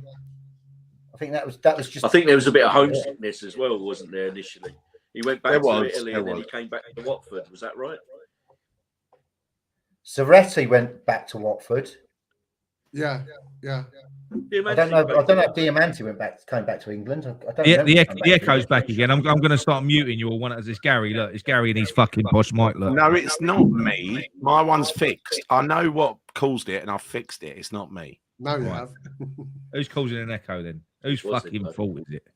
I think that was just. I think there was a bit of homesickness as well, wasn't there? Initially, he went back to Italy and then he came back to Watford. Was that right? Zaretti went back to Watford. Yeah. I don't know if Diamante came back to England. I don't know. The echo's back again. I'm going to start muting you all. One as it's Gary. Look, it's Gary and his fucking posh mic. Look. No, it's not me. My one's fixed. I know what caused it, and I fixed it. It's not me. No, you have. Who's causing an echo then? Whose fucking fault is it?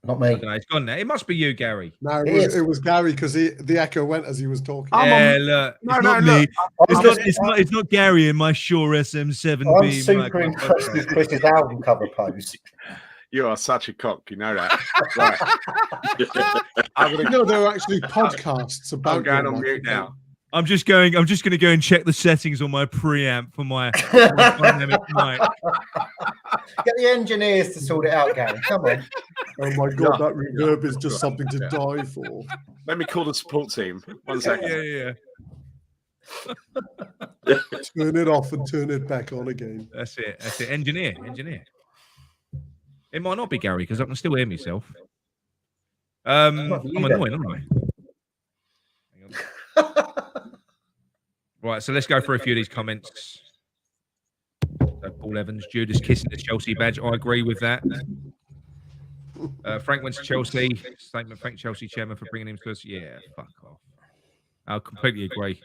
Not me. It's gone now. It must be you, Gary. No, it was Gary because the echo went as he was talking. Look, it's not me. It's not Gary in my Shure SM7B. I'm super impressed with Chris's album cover pose. You are such a cock, you know that. Right. There are actually podcasts about. I'm going on mute now. I'm just going to go and check the settings on my preamp for my dynamic mic. Get the engineers to sort it out, Gary. Come on. Oh my God, that reverb is just something to die for. Let me call the support team. 1 second. Yeah. Turn it off and turn it back on again. That's it. Engineer. It might not be Gary because I can still hear myself. I'm annoying, aren't I? Hang on. Right, so let's go through a few of these comments. So Paul Evans, Judas kissing the Chelsea badge. I agree with that. Frank went to Chelsea. Statement: thank Chelsea chairman for bringing him to us. Yeah, fuck off. I completely agree.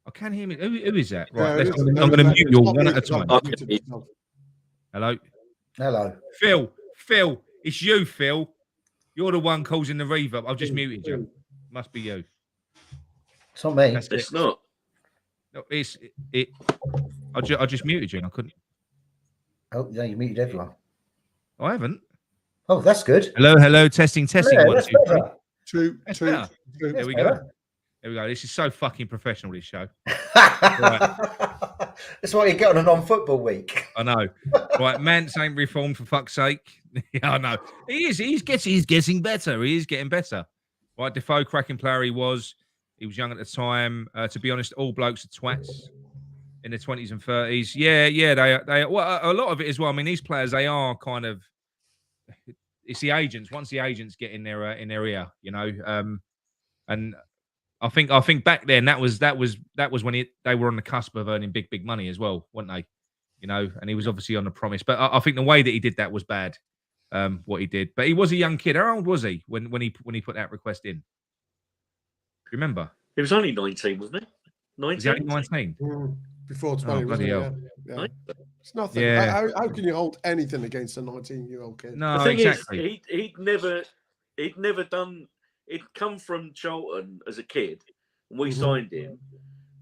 I can't hear me. Who is that? Right, I'm going to mute you all one at a time. Hello. Phil, it's you, Phil. You're the one causing the reverb. I've just muted you. Must be you. It's not me. It's not. No, it. I just muted you and I couldn't. Oh, yeah, you muted everyone. I haven't. Oh, that's good. Hello. Testing. Yeah, 1, 2, 3. Two. There we go. This is so fucking professional, this show. Right. That's why you get on a non-football week. I know. Right, Mance ain't reformed for fuck's sake. Yeah, I know. He is. He's getting better. He is getting better. Right, Defoe, cracking player he was. He was young at the time. To be honest, all blokes are twats in their 20s and 30s. Yeah. They well, a lot of it as well. I mean, these players, they are kind of. It's the agents. Once the agents get in their ear, and I think back then that was when they were on the cusp of earning big money as well, weren't they? And he was obviously on the promise. But I think the way that he did that was bad. What he did, but he was a young kid. How old was he when he put that request in? Remember? He was only 19, wasn't he? 19. Was he only 19? Before 20, bloody hell. Yeah. It's nothing. Yeah. How can you hold anything against a 19-year-old kid? No, the thing exactly. is, he'd come from Charlton as a kid, and we signed him,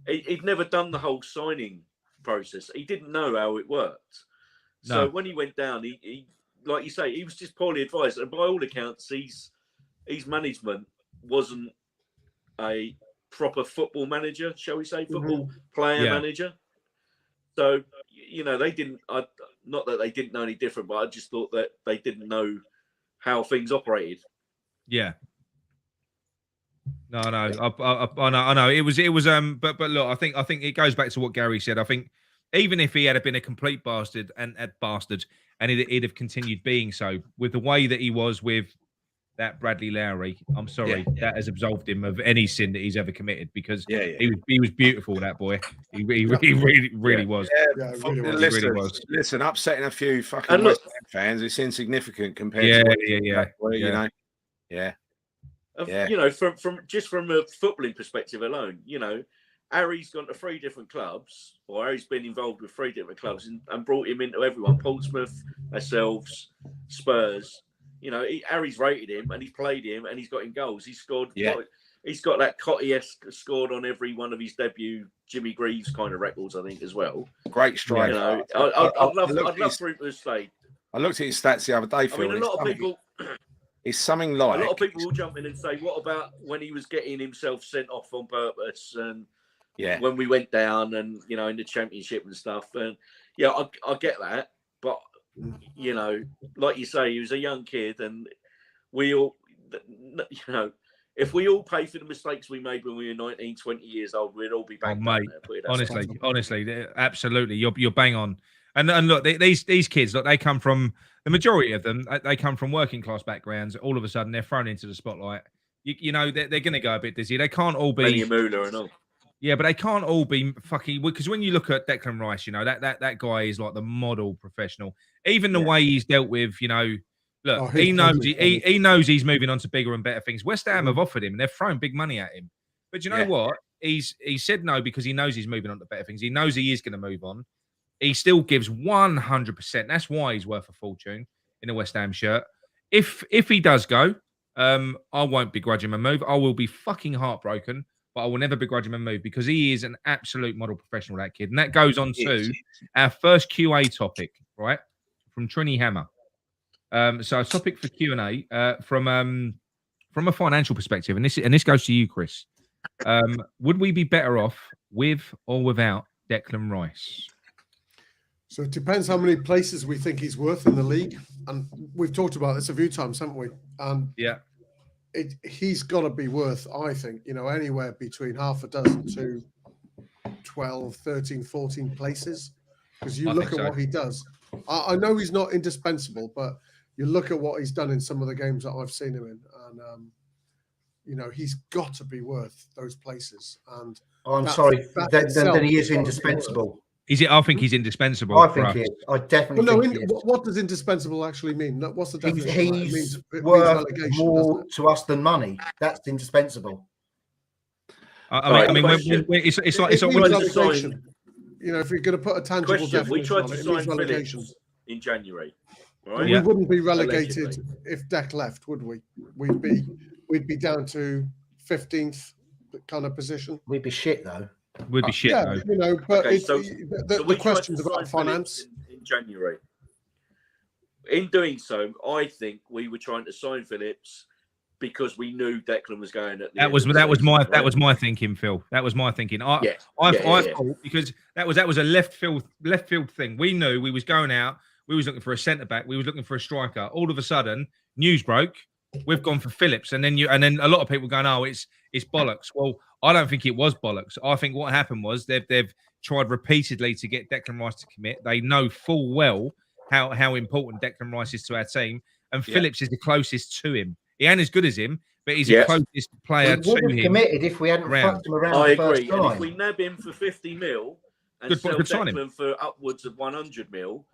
he'd never done the whole signing process. He didn't know how it worked. So No. when he went down, he like you say, he was just poorly advised. And by all accounts, his management wasn't a proper football manager, shall we say, football player manager. So, they didn't, not that they didn't know any different, but I just thought that they didn't know how things operated. Yeah. No, I know. It was, but look, I think it goes back to what Gary said. I think even if he had been a complete bastard and he'd have continued being so, with the way that he was with that Bradley Lowry, I'm sorry, that has absolved him of any sin that he's ever committed, because he was beautiful, that boy. He really was. Yeah, it really was. Listen, Really was. listen, upsetting a few fucking West Ham fans, it's insignificant compared to what you know. From a footballing perspective alone, Harry's gone to 3 different clubs, or Harry's been involved with 3 different clubs and brought him into everyone. Portsmouth, ourselves, Spurs. Harry's rated him and he's played him and he's got him goals. He's scored. He's got that Cotty-esque scored on every one of his debut Jimmy Greaves kind of records, I think, as well. Great striker. I'd love for him to stay. I looked at his stats the other day. I mean, a lot of people. It's something like. A lot of people will jump in and say, "What about when he was getting himself sent off on purpose?" And when we went down, and in the championship and stuff. And I get that, but like you say, he was a young kid, and we all, if we all pay for the mistakes we made when we were 19, 20 years old, we'd all be back. Mate, honestly, absolutely, you're bang on. And look, these kids, look, they come from, the majority of them, they come from working class backgrounds. All of a sudden, they're thrown into the spotlight. They're going to go a bit dizzy. They can't all be Muller and all. Yeah, but they can't all be fucking, because when you look at Declan Rice, that guy is like the model professional. Even the way he's dealt with, look, he knows he's moving on to bigger and better things. West Ham have offered him and they've thrown big money at him. But you know what? He said no because he knows he's moving on to better things. He knows he is going to move on. He still gives 100%. That's why he's worth a fortune in a West Ham shirt. If he does go, I won't begrudge him a move. I will be fucking heartbroken, but I will never begrudge him a move because he is an absolute model professional, that kid. And that goes on to our first QA topic, right? From Trini Hammer. So a topic for Q&A from a financial perspective, and this goes to you, Chris. Would we be better off with or without Declan Rice? So it depends how many places we think he's worth in the league. And we've talked about this a few times, haven't we? And he's got to be worth, I think, anywhere between half a dozen to 12, 13, 14 places. Because you look at what he does. I know he's not indispensable, but you look at what he's done in some of the games that I've seen him in, and he's got to be worth those places. And I'm sorry, then he is indispensable. Is it? I think he's indispensable. I think he is. I definitely think he is. What does indispensable actually mean? What's the definition? He's worth more to us than money. That's indispensable. I mean, it's like relegation. If you're going to put a tangible definition, we tried to sign relegation in January. Right? We wouldn't be relegated if Deck left, would we? We'd be down to 15th kind of position. We'd be shit though. Would be shit though. But the questions about finance in January. In doing so, I think we were trying to sign Phillips because we knew Declan was going at the that was my thinking, Phil. That was my thinking. I thought because that was a left field thing. We knew we was going out. We was looking for a centre back. We was looking for a striker. All of a sudden, news broke. We've gone for Phillips, and then a lot of people going, "Oh, it's bollocks." Well, I don't think it was bollocks. I think what happened was they've tried repeatedly to get Declan Rice to commit. They know full well how important Declan Rice is to our team, and Phillips is the closest to him. He ain't as good as him, but he's the closest player to him. Committed if we hadn't fucked him around. I agree. And if we nab him for 50 mil and sell Declan for upwards of 100 mil,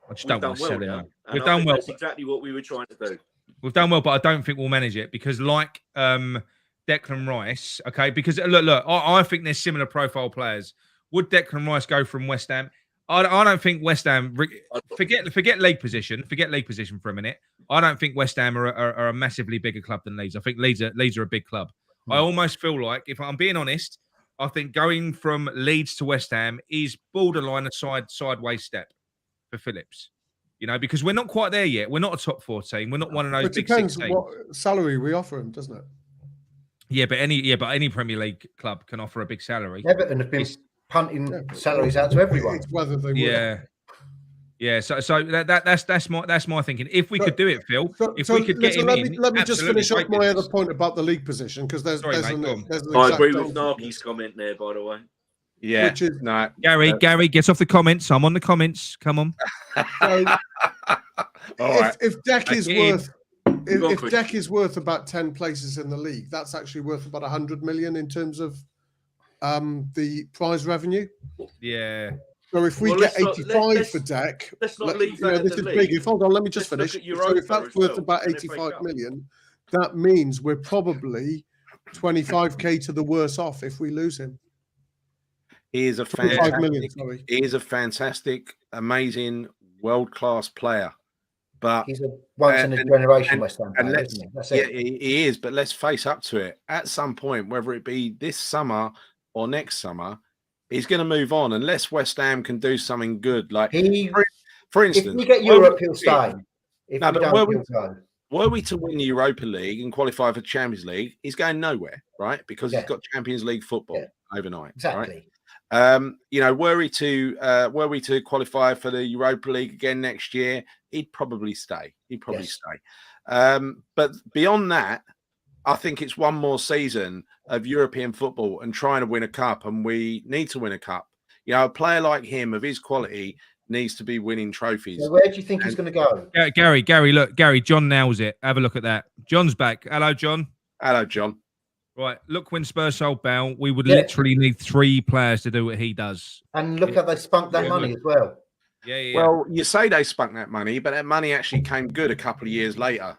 I just don't want to sell him. We've done well. That's exactly what we were trying to do. We've done well, but I don't think we'll manage it because, like Declan Rice, okay. Because look, I think there's similar profile players. Would Declan Rice go from West Ham? I don't think West Ham. Forget league position. Forget league position for a minute. I don't think West Ham are a massively bigger club than Leeds. I think Leeds are a big club. I almost feel like, if I'm being honest, I think going from Leeds to West Ham is borderline a sideways step for Phillips. Because we're not quite there yet. We're not a top 4 team. We're not one of those It big depends 6 teams. what salary we offer him, doesn't it? Yeah, but any Premier League club can offer a big salary. Everton have been punting salaries out to everyone. It's whether they Yeah. So that's my thinking. If we could do it, Phil, if we could get him in, let me just finish great up my business. other point about the league position, because there's an I agree exact with Narky's comment there, by the way. Yeah, which is no, Gary, get off the comments. I'm on the comments. Come on. so, all right. if Deck is Again. worth. If Deck is worth about 10 places in the league, that's actually worth about 100 million in terms of the prize revenue. Yeah. So if we get 85 for Deck, let's not leave that this is big. If hold on, let me just finish. So if that's worth about 85 million, that means we're probably 25k to the worse off if we lose him. He is a 25 million, sorry. He is a fantastic, amazing, world-class player. But he's a once in a generation West Ham player, isn't he? That's it. He is. But let's face up to it. At some point, whether it be this summer or next summer, he's going to move on unless West Ham can do something good. Like for instance, if we get Europe, he'll stay. If we don't, he'll go. Were we to win the Europa League and qualify for Champions League, he's going nowhere, right? Because he's got Champions League football overnight. Exactly. Right? Were we to qualify for the Europa League again next year, he'd probably stay. But beyond that, I think it's one more season of European football and trying to win a cup, and we need to win a cup. A player like him of his quality needs to be winning trophies. So where do you think he's going to go? Gary, look, John nails it. Have a look at that. John's back. Hello, John. Hello, John. Right, look, when Spurs sold Bale, we would literally need 3 players to do what he does. And look how they spunk that money as well. Yeah. Well, you say they spunk that money, but that money actually came good a couple of years later.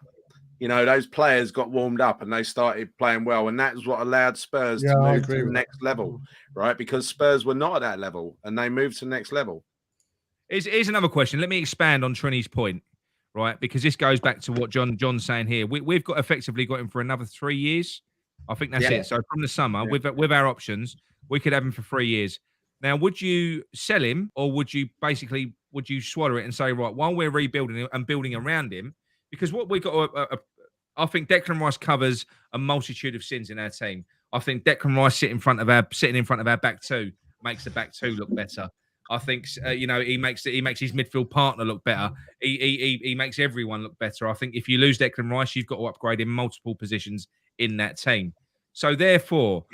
Those players got warmed up and they started playing well, and that is what allowed Spurs to move to the next level, right? Because Spurs were not at that level, and they moved to the next level. Here's another question. Let me expand on Trini's point, right? Because this goes back to what John's saying here. We've got him for another 3 years. I think that's it. So from the summer, with our options, we could have him for 3 years. Now, would you sell him, or would you swallow it and say, right, while we're rebuilding and building around him, because what we got, I think Declan Rice covers a multitude of sins in our team. I think Declan Rice sitting in front of our back two makes the back two look better. I think he makes his midfield partner look better. He makes everyone look better. I think if you lose Declan Rice, you've got to upgrade in multiple positions in that team. So therefore,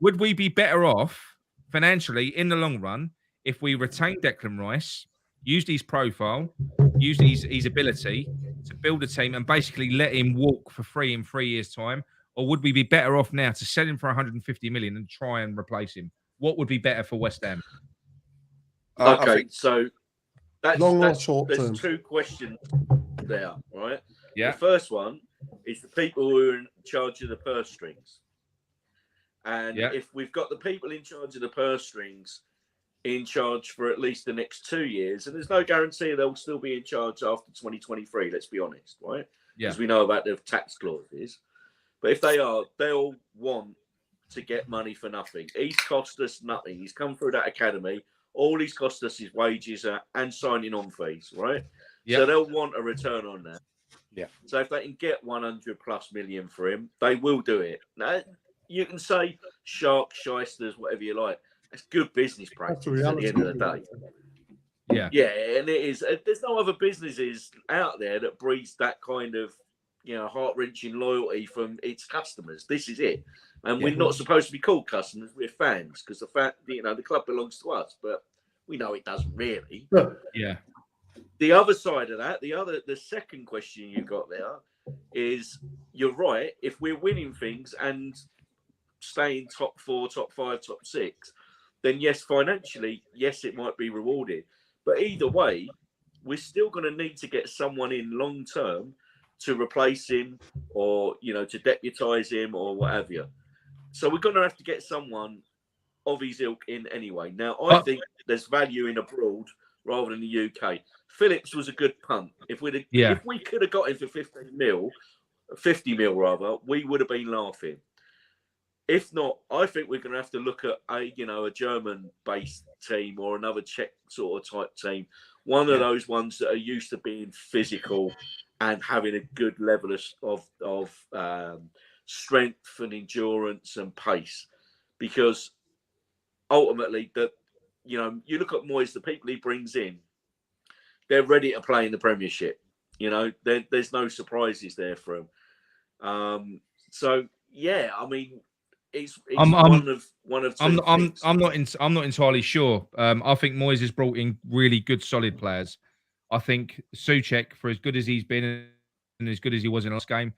would we be better off financially in the long run if we retain Declan Rice, used his profile, used his ability to build a team, and basically let him walk for free in 3 years' time? Or would we be better off now to sell him for 150 million and try and replace him? What would be better for West Ham? Okay, so that's long or short term. There's 2 questions there, right? Yeah. The first one is the people who are in charge of the purse strings. And if we've got the people in charge of the purse strings in charge for at least the next 2 years, and there's no guarantee they'll still be in charge after 2023, let's be honest, right? Because we know about the tax clauses. But if they are, they'll want to get money for nothing. He's cost us nothing. He's come through that academy. All he's cost us is wages and signing on fees, right? So they'll want a return on that. Yeah. So if they can get 100+ million for him, they will do it. Now, you can say sharks, shysters, whatever you like. It's good business practice at the end of the day. Yeah, and it is. There's no other businesses out there that breeds that kind of, heart-wrenching loyalty from its customers. This is it. And we're not supposed to be called customers. We're fans, because the club belongs to us. But we know it doesn't really. Yeah. The other side of that, the second question you got there is, you're right. If we're winning things and staying top 4, top 5, top 6, then yes, financially, yes, it might be rewarded. But either way, we're still going to need to get someone in long term to replace him, or to deputise him, or whatever. So we're going to have to get someone of his ilk in anyway. Now, I think there's value in abroad rather than the UK. Phillips was a good punt. If we could have got him for 50 mil rather, we would have been laughing. if not, I think we're going to have to look at a German-based team or another Czech sort of type team. One of those ones that are used to being physical and having a good level of strength and endurance and pace, because ultimately you look at Moyes, the people he brings in, they're ready to play in the Premiership. There's no surprises there for them. So yeah, I mean, it's one of two things. I'm not entirely sure. I think Moyes has brought in really good, solid players. I think Souček, for as good as he's been and as good as he was in the last game,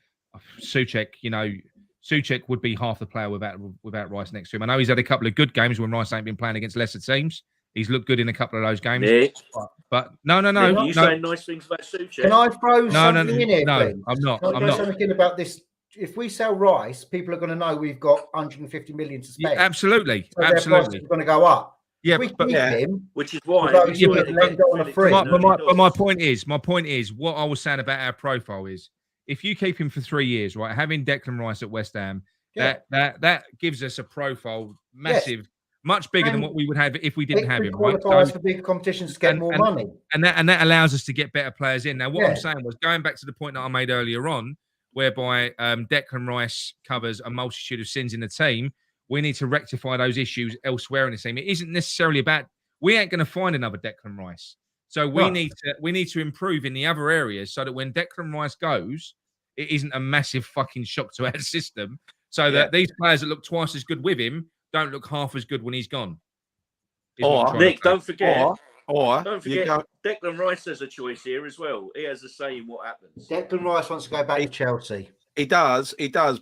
Souček would be half the player without Rice next to him. I know he's had a couple of good games when Rice ain't been playing against lesser teams. He's looked good in a couple of those games. Nick, but no. Nick, you saying nice things about Souček? Can I throw something in here, no, please? I'm not. Can I throw something in about this? If we sell Rice, people are going to know we've got 150 million to spend. Yeah, absolutely. So their prices are going to go up. Yeah, which is why. But my point is, what I was saying about our profile is, if you keep him for 3 years, right, having Declan Rice at West Ham, that gives us a profile massive, much bigger than what we would have if we didn't have him. Right, qualifies for big competitions to get more money, and that allows us to get better players in. Now, what I'm saying was, going back to the point that I made earlier on, whereby Declan Rice covers a multitude of sins in the team. We need to rectify those issues elsewhere in the team. It isn't necessarily about, we ain't going to find another Declan Rice. So we need to improve in the other areas so that when Declan Rice goes, it isn't a massive fucking shock to our system. So that these players that look twice as good with him don't look half as good when he's gone. Nick, don't forget, Declan Rice has a choice here as well. He has a say in what happens. Declan Rice wants to go back to Chelsea. He does.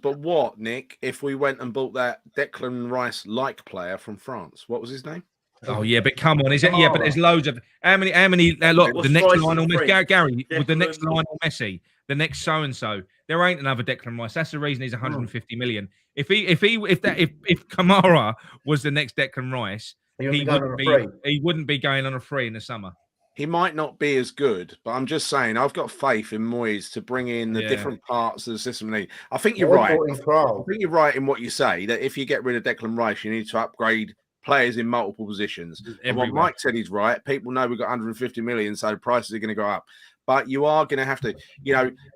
But what, Nick, if we went and bought that Declan Rice-like player from France? What was his name? Oh, yeah, but come on. Is it? Yeah, but there's loads of... How many look, the next Lionel Messi... Gary, with the next Lionel Messi, the next so-and-so, there ain't another Declan Rice. That's the reason he's 150 million. If Kamara was the next Declan Rice, he wouldn't be going on a free in the summer. He might not be as good, but I'm just saying, I've got faith in Moyes to bring in the different parts of the system. I think you're right. I think you're right in what you say, that if you get rid of Declan Rice, you need to upgrade players in multiple positions. And what Mike said is right. People know we've got 150 million, so the prices are going to go up. But you are going to have to,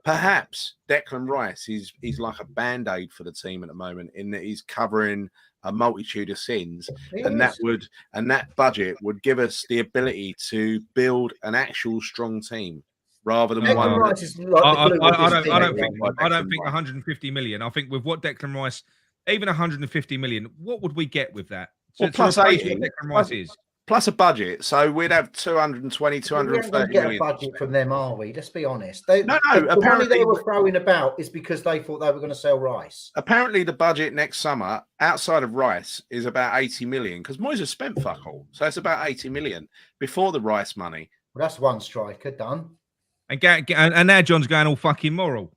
perhaps Declan Rice is like a band-aid for the team at the moment, in that he's covering a multitude of sins, and that budget would give us the ability to build an actual strong team rather than one. I don't think 150 million. I think with what Declan Rice, even 150 million, what would we get with that? Plus 80. Declan Rice is. Plus a budget, so we'd have 220, 230 get million. a budget from them, are we? Let's be honest. The apparently money they were throwing about is because they thought they were going to sell Rice. Apparently, the budget next summer, outside of Rice, is about 80 million, because Moyes has spent fuck all. So it's about 80 million before the Rice money. Well, that's one striker done. And now John's going all fucking moral.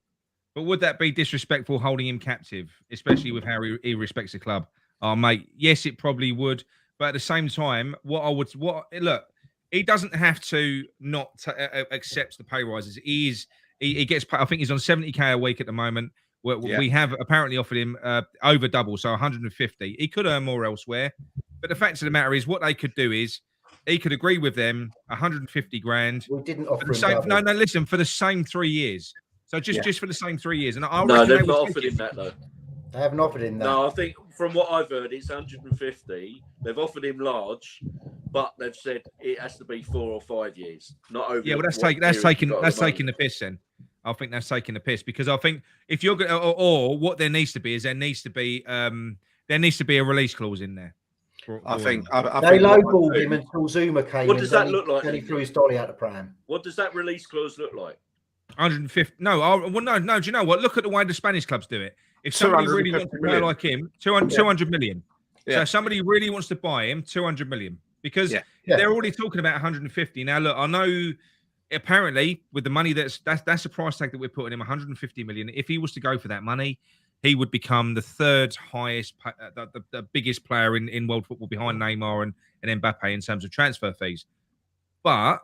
But would that be disrespectful holding him captive, especially with how he respects the club? Oh, mate, yes, it probably would. But at the same time, look, he doesn't have to not accept the pay rises. He gets paid, I think he's on 70k a week at the moment. We have apparently offered him over double, so 150. He could earn more elsewhere. But the fact of the matter is, what they could do is, he could agree with them 150 grand. We didn't offer him double. No, listen, for the same 3 years. So just for the same 3 years. And they've not offered him that, though. They haven't offered him that. No, I think from what I've heard, it's 150. They've offered him large, but they've said it has to be 4 or 5 years, not over. Yeah, well, that's taking the piss. Then I think that's taking the piss, because I think if you're going or what there needs to be is there needs to be a release clause in there. I think they lowballed him until Zuma came. What does that look like? Then he threw his dolly out the pram. What does that release clause look like? 150. No. Do you know what? Look at the way the Spanish clubs do it. If somebody really wants to play like him, 200 million. Yeah. So if somebody really wants to buy him, 200 million. Because they're already talking about 150. Now, look, I know apparently with the money that's the price tag that we're putting him, 150 million. If he was to go for that money, he would become the third highest, the biggest player in world football behind Neymar and Mbappe in terms of transfer fees. But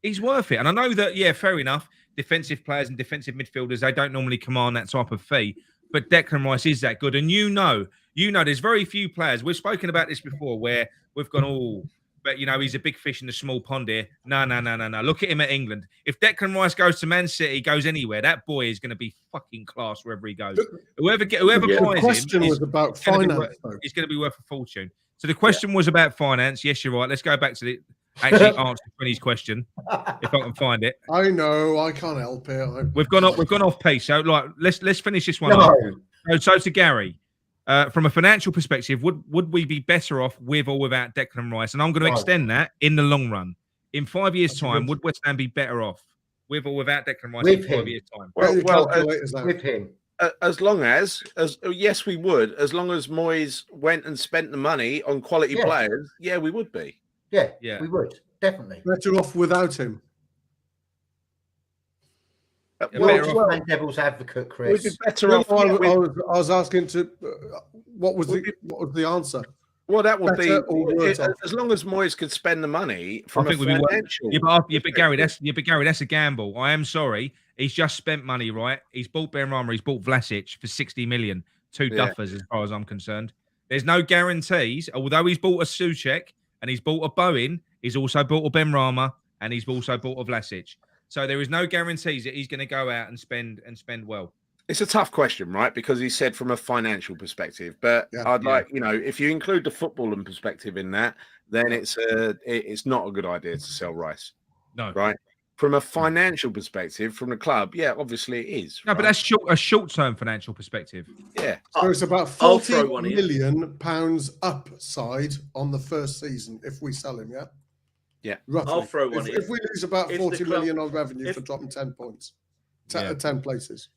he's worth it. And I know that, fair enough, defensive players and defensive midfielders, they don't normally command that type of fee. But Declan Rice is that good. And You know, there's very few players. We've spoken about this before, where we've gone, oh, but he's a big fish in the small pond here. No. Look at him at England. If Declan Rice goes to Man City, goes anywhere, that boy is going to be fucking class wherever he goes. Whoever Yeah. buys The him, question was about finance, though. he's going to be worth a fortune. So the question was about finance. Yes, you're right. Let's go back to the actually answer Tony's question, if I can find it. I know, I can't help it. We've gone off piece. So let's finish this one off. So to Gary, from a financial perspective, would we be better off with or without Declan Rice? And I'm going to extend that in the long run. In 5 years' time, would West Ham be better off with or without Declan Rice in 5 years' time? With him. As long as yes, we would. As long as Moyes went and spent the money on quality players, we would be. Yeah, we would definitely. Better off without him. Well, devil's advocate, Chris. We'd be better off. I was asking to what was the answer? Well, that would be as long as Moyes could spend the money from a financial. But Gary, that's a gamble. I am sorry. He's just spent money, right? He's bought Benrahma, he's bought Vlasic for 60 million. Two duffers, as far as I'm concerned. There's no guarantees. Although he's bought a Souček and he's bought a Bowen, he's also bought a Benrahma and he's also bought a Vlasic. So there is no guarantees that he's going to go out and spend well. It's a tough question, right? Because he said from a financial perspective, but I'd like, if you include the footballing perspective in that, then it's not a good idea to sell Rice. No, right? From a financial perspective, from the club, obviously it is. No, but that's a short-term financial perspective. Yeah, so it's about £40 million upside on the first season if we sell him. Yeah, roughly. I'll throw one in. If we lose about 40 million on revenue for dropping 10 points, 10 places.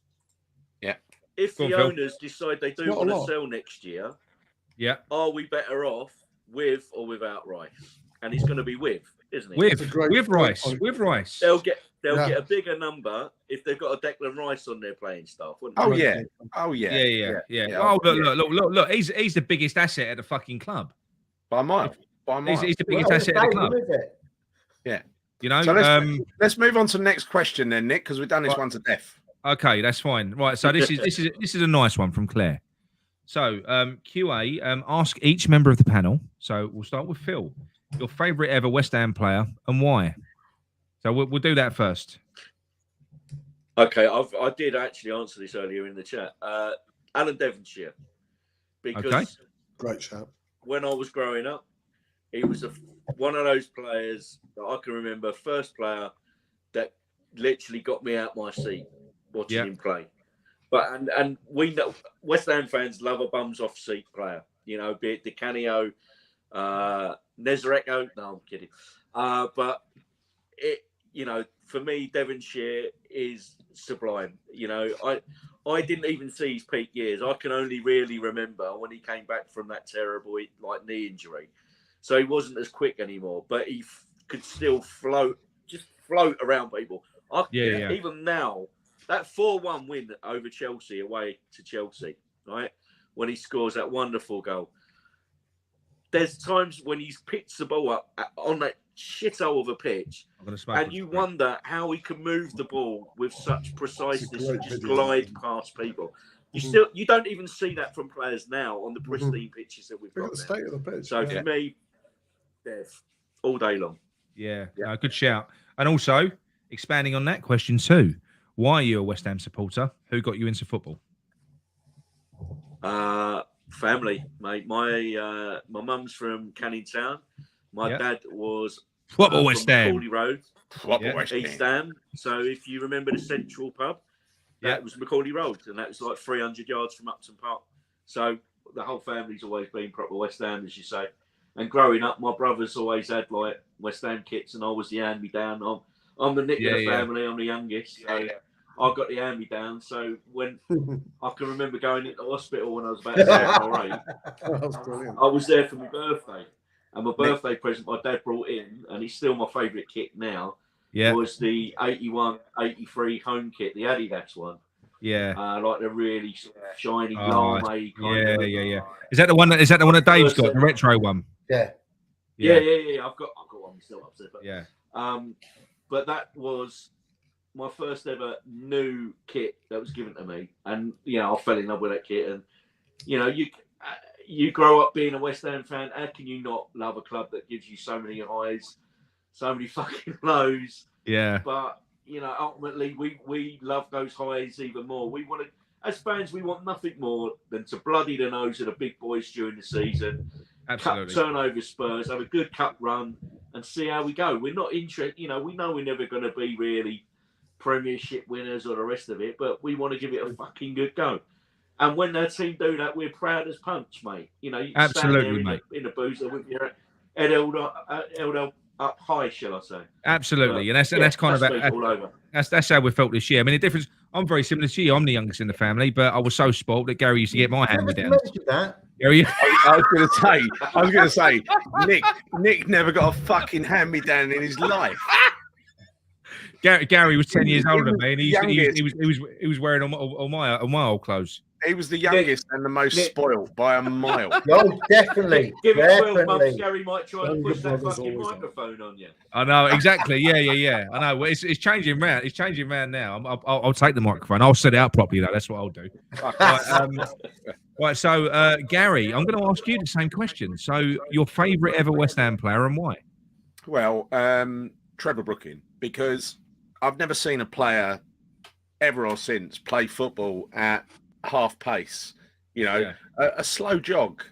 Yeah. If the owners decide they do want to sell next year, are we better off with or without Rice? And he's going to be with, isn't he? With Rice. With Rice. They'll get a bigger number if they've got a Declan Rice on their playing staff, wouldn't they? Yeah. Oh, look. He's the biggest asset at the fucking club. By a mile. He's the biggest asset at the club. Yeah. So let's move on to the next question then, Nick, because we've done this one to death. Okay, that's fine. Right. So this is a nice one from Claire. So QA, ask each member of the panel. So we'll start with Phil. Your favourite ever West Ham player and why? So we'll do that first. Okay, I did actually answer this earlier in the chat. Alan Devonshire, because great shout. When I was growing up, he was one of those players that I can remember, first player that literally got me out my seat watching him play. But and we know West Ham fans love a bums off seat player. Be it Di Canio, Nezareko. No, I'm kidding. But for me, Devonshire is sublime. I didn't even see his peak years. I can only really remember when he came back from that terrible knee injury. So he wasn't as quick anymore, but he could still float around people. Even now, that 4-1 win over Chelsea away to Chelsea, right? When he scores that wonderful goal. There's times when he's pitched the ball up on that shithole of a pitch, and you wonder how he can move the ball with such preciseness and just glide past people. You don't even see that from players now on the pristine pitches that we've got. The state of the pitch. So for me, Dev, all day long. Yeah. No, good shout. And also, expanding on that question too, why are you a West Ham supporter? Who got you into football? Family, mate. My mum's from Canning Town. My dad was West Ham. Macaulay Road, East Ham. So if you remember the Central pub, that was Macaulay Road, and that was like 300 yards from Upton Park. So the whole family's always been proper West Ham, as you say. And growing up, my brothers always had like West Ham kits, and I was the hand-me-down. I'm the Nick of the family. I'm the youngest. So I got the hand-me-down. So when I can remember going into hospital when I was about 7 or 8, that was brilliant. I was there for my birthday. And my birthday present my dad brought in, and it's still my favourite kit now, was the 81-83 home kit, the Adidas one. Yeah. Like the really shiny lame kind of. Yeah. Is that the one that Dave's got, the retro one? Yeah. I've got one still upstairs. But, but that was my first ever new kit that was given to me, and I fell in love with that kit. And you grow up being a West Ham fan. How can you not love a club that gives you so many highs, so many fucking lows? Yeah. But ultimately, we love those highs even more. We want to, as fans, we want nothing more than to bloody the nose of the big boys during the season. Absolutely. Turn over Spurs, have a good cup run, and see how we go. We're not interested. We know we're never going to be really Premiership winners or the rest of it, but we want to give it a fucking good go. And when their team do that, we're proud as punch, mate. You Absolutely, stand there in the boozer with your head held up high, shall I say? Absolutely, But, and that's kind of all over. that's how we felt this year. I mean, the difference. I'm very similar to you. I'm the youngest in the family, but I was so spoiled that Gary used to get my hand me down. Gary, I was going to say, Nick never got a fucking hand me down in his life. Gary was 10 years older than me, and he was wearing all my old clothes. He was the youngest and the most spoiled by a mile. Oh, definitely. Give it 12 months, Definitely. Gary might try and push that fucking microphone on you. I know exactly. Yeah. I know. Well, it's changing round. It's changing round now. I'll take the microphone. I'll set it up properly though. That's what I'll do. Right. So, Gary, I'm going to ask you the same question. So, your favourite ever West Ham player and why? Well, Trevor Brooking, because I've never seen a player ever or since play football at half pace, a slow jog,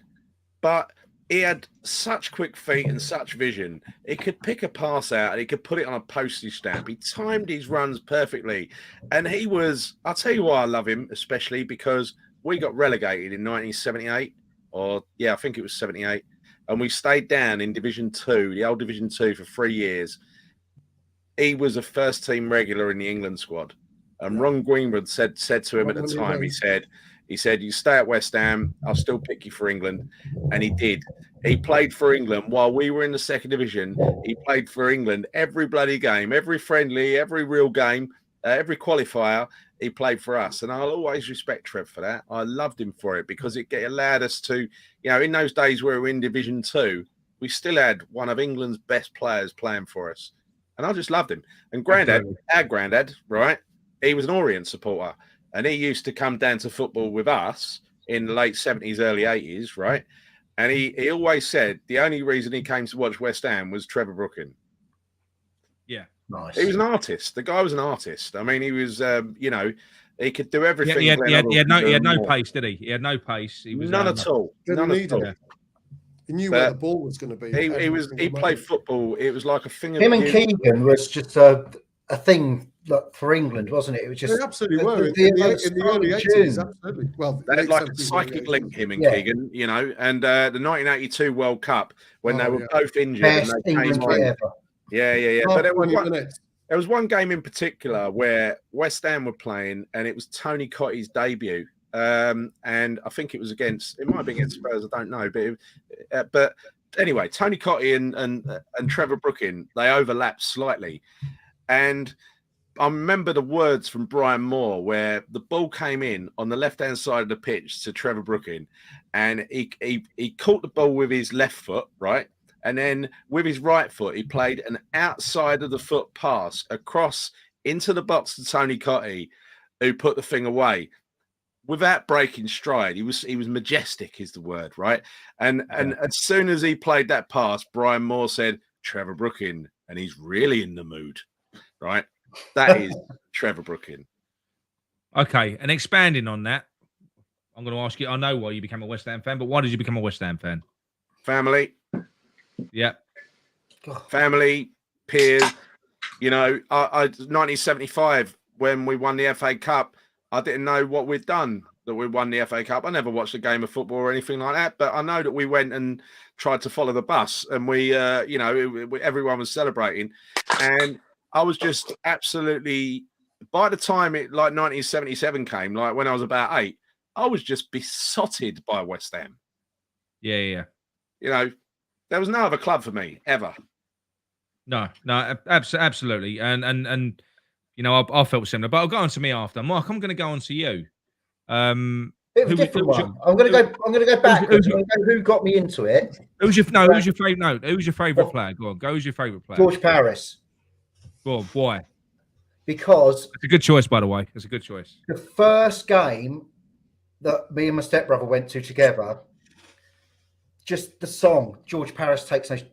but he had such quick feet and such vision. He could pick a pass out and he could put it on a postage stamp. He timed his runs perfectly, and I'll tell you why I love him, especially because we got relegated in 1978, I think it was 78, and we stayed down in Division 2, the old Division 2, for 3 years. He was a first team regular in the England squad. And Ron Greenwood said to him at the time, he said, you stay at West Ham, I'll still pick you for England. And he did. He played for England while we were in the second division. He played for England every bloody game, every friendly, every real game, every qualifier. He played for us. And I'll always respect Trev for that. I loved him for it because it allowed us to, in those days where we were in Division 2, we still had one of England's best players playing for us. And I just loved him. And our granddad, right? He was an Orient supporter, and he used to come down to football with us in the late 70s, early 80s, right? And he always said the only reason he came to watch West Ham was Trevor Brooking. Yeah, nice. He was an artist. The guy was an artist. I mean, he was, he could do everything. He had no pace, did he? He had no pace. He was none at all. None at all. He knew where the ball was going to be. He played football. It was like a thing. Him and Keegan was just a thing for England, wasn't it? It was just they absolutely were in the early 80s. Absolutely. Well, they had like a psychic link, him and Keegan, and the 1982 World Cup when they were both injured. Best and they England came ever. Yeah. But there was one game in particular where West Ham were playing, and it was Tony Cottee's debut. And I think it might have been against Spurs, I don't know, but anyway, Tony Cottee and Trevor Brooking, they overlapped slightly, and I remember the words from Brian Moore where the ball came in on the left-hand side of the pitch to Trevor Brooking, and he caught the ball with his left foot, right, and then with his right foot he played an outside of the foot pass across into the box to Tony Cottee, who put the thing away without breaking stride. He was majestic, is the word, right? And as soon as he played that pass, Brian Moore said, Trevor Brooking, and he's really in the mood, right? That is Trevor Brooking. Okay, and expanding on that, I'm going to ask you, I know why you became a West Ham fan, but why did you become a West Ham fan? Family. Yeah. Family, peers. I 1975, when we won the FA Cup, I didn't know what we'd done that we won the FA Cup. I never watched a game of football or anything like that, but I know that we went and tried to follow the bus, and we everyone was celebrating, and I was just absolutely. By the time 1977 came, like when I was about 8, I was just besotted by West Ham. Yeah. There was no other club for me ever. No, absolutely, and I felt similar, but I'll go on to me after. Mark, I'm going to go on to you. Bit of a different one. I'm going to go back. Who got me into it? Who's your favorite? No, who's your favorite player? Go on. Who's your favorite player? George Paris. Go on. Why? Because it's a good choice, by the way. It's a good choice. The first game that me and my stepbrother went to together, just the song,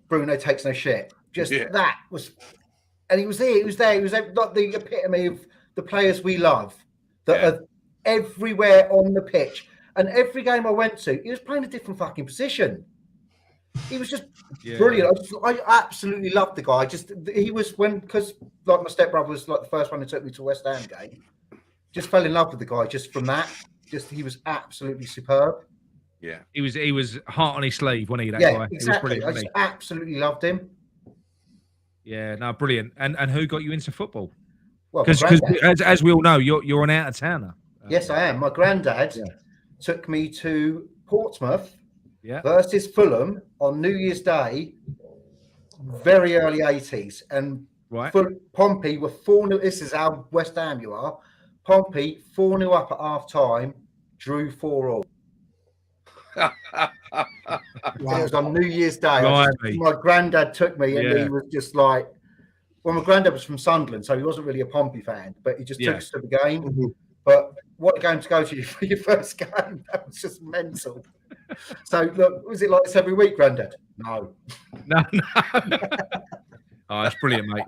Bruno takes no shit. Just that was, and he was there. He was there. He was like the epitome of the players we love that are everywhere on the pitch. And every game I went to, he was playing a different fucking position. He was just brilliant. I absolutely loved the guy. Because like my stepbrother was like the first one who took me to a West Ham game. Just fell in love with the guy just from that. He was absolutely superb. Yeah, he was heart on his sleeve, wasn't he? That guy. Exactly. He was brilliant, I just absolutely loved him. Yeah, no, brilliant. And who got you into football? Well, because as we all know, you're an out of towner. Yes, I am. My granddad took me to Portsmouth versus Fulham on New Year's Day, very early 80s, and Pompey were 4-0. This is how West Ham you are. Pompey 4-0 up at half time, drew 4-4. It was on New Year's Day. My granddad took me, and he was just like, well, my granddad was from Sunderland, so he wasn't really a Pompey fan, but he just took us to the game. Mm-hmm. But what a game to go to for your first game! That was just mental. So, look, was it like this every week, Granddad? No. Oh, that's brilliant, mate.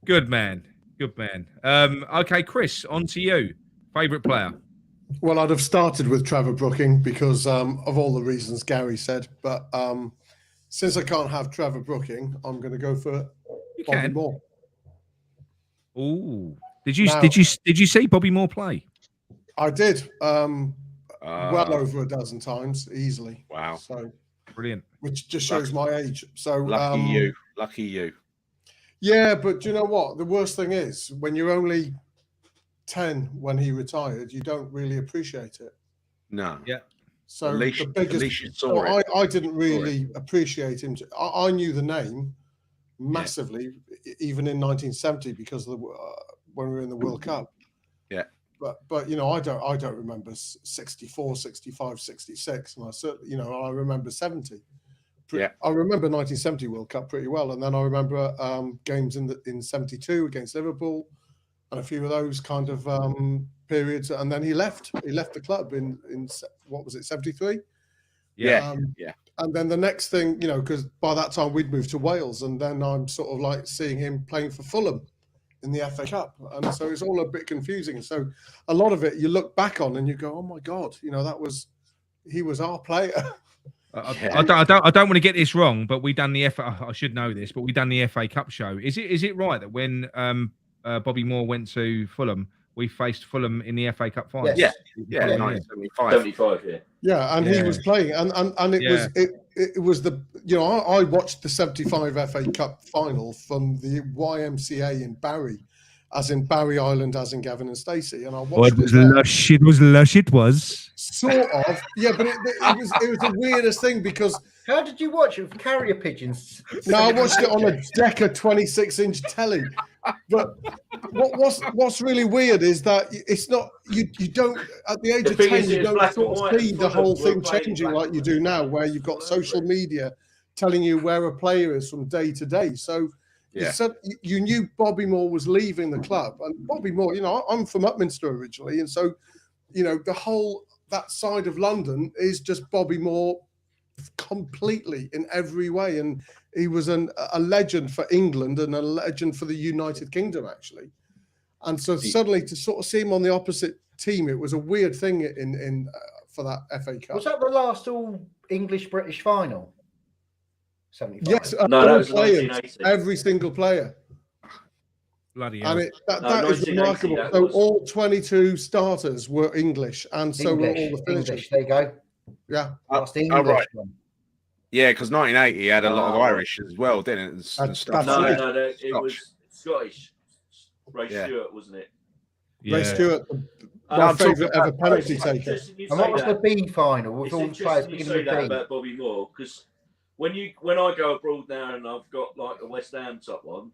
Good man. Okay, Chris, on to you. Favourite player? Well, I'd have started with Trevor Brooking because of all the reasons Gary said. But since I can't have Trevor Brooking, I'm going to go for Bobby Moore. Ooh. Did you see Bobby Moore play? I did. Well over a dozen times, easily. Wow. So brilliant. Which just shows my age. So lucky you. Yeah, but do you know what? The worst thing is when you're only 10 when he retired, you don't really appreciate it. No. Yeah. So I didn't really appreciate him. I knew the name massively, even in 1970 because of when we were in the World Cup. Yeah. But you know, I don't remember 64, 65, 66, and I certainly, I remember 70. I remember 1970 World Cup pretty well, and then I remember games in 72 against Liverpool, and a few of those kind of periods. And then he left the club in what was it, 73? Yeah. And then the next thing, because by that time we'd moved to Wales, and then I'm sort of like seeing him playing for Fulham in the FA Cup, and so it's all a bit confusing. And so a lot of it you look back on and you go, oh my God, he was our player. I don't want to get this wrong, but we done the I should know this, but we done the FA Cup show. Is it right that when Bobby Moore went to Fulham, we faced Fulham in the FA Cup final? Yes. Yeah, 1975. Yeah, and he was playing, and it was the I watched the 75 FA Cup final from the YMCA in Barry, as in Barry Island, as in Gavin and Stacey, and I watched it. Was lush. It was sort of, yeah, but it was the weirdest thing because. How did you watch it with carrier pigeons? No, I watched it on a Decca 26-inch telly. But what's really weird is that it's not you don't at the age of 10 you don't sort of see the whole thing changing like you do now, where you've got social media telling you where a player is from day to day. So you knew Bobby Moore was leaving the club, and Bobby Moore, I'm from Upminster originally, and so the whole that side of London is just Bobby Moore completely in every way, and he was a legend for England and a legend for the United Kingdom actually. And so suddenly to sort of see him on the opposite team, it was a weird thing in for that FA Cup. Was that the last all English British final? 75. Yes, no, that was players, 1980. every single player. Bloody hell. And that is remarkable. So all 22 starters were English, and so were all the finishers. English, there you go. Yeah. That's the English one. Yeah, because 1980 had a lot of Irish as well, didn't it? No, it was Scottish. Ray Stewart, wasn't it? Yeah. Ray Stewart, my favourite ever penalty taker. And what was the B final? With all the players you say that about Bobby Moore, because when I go abroad now and I've got like a West Ham top one,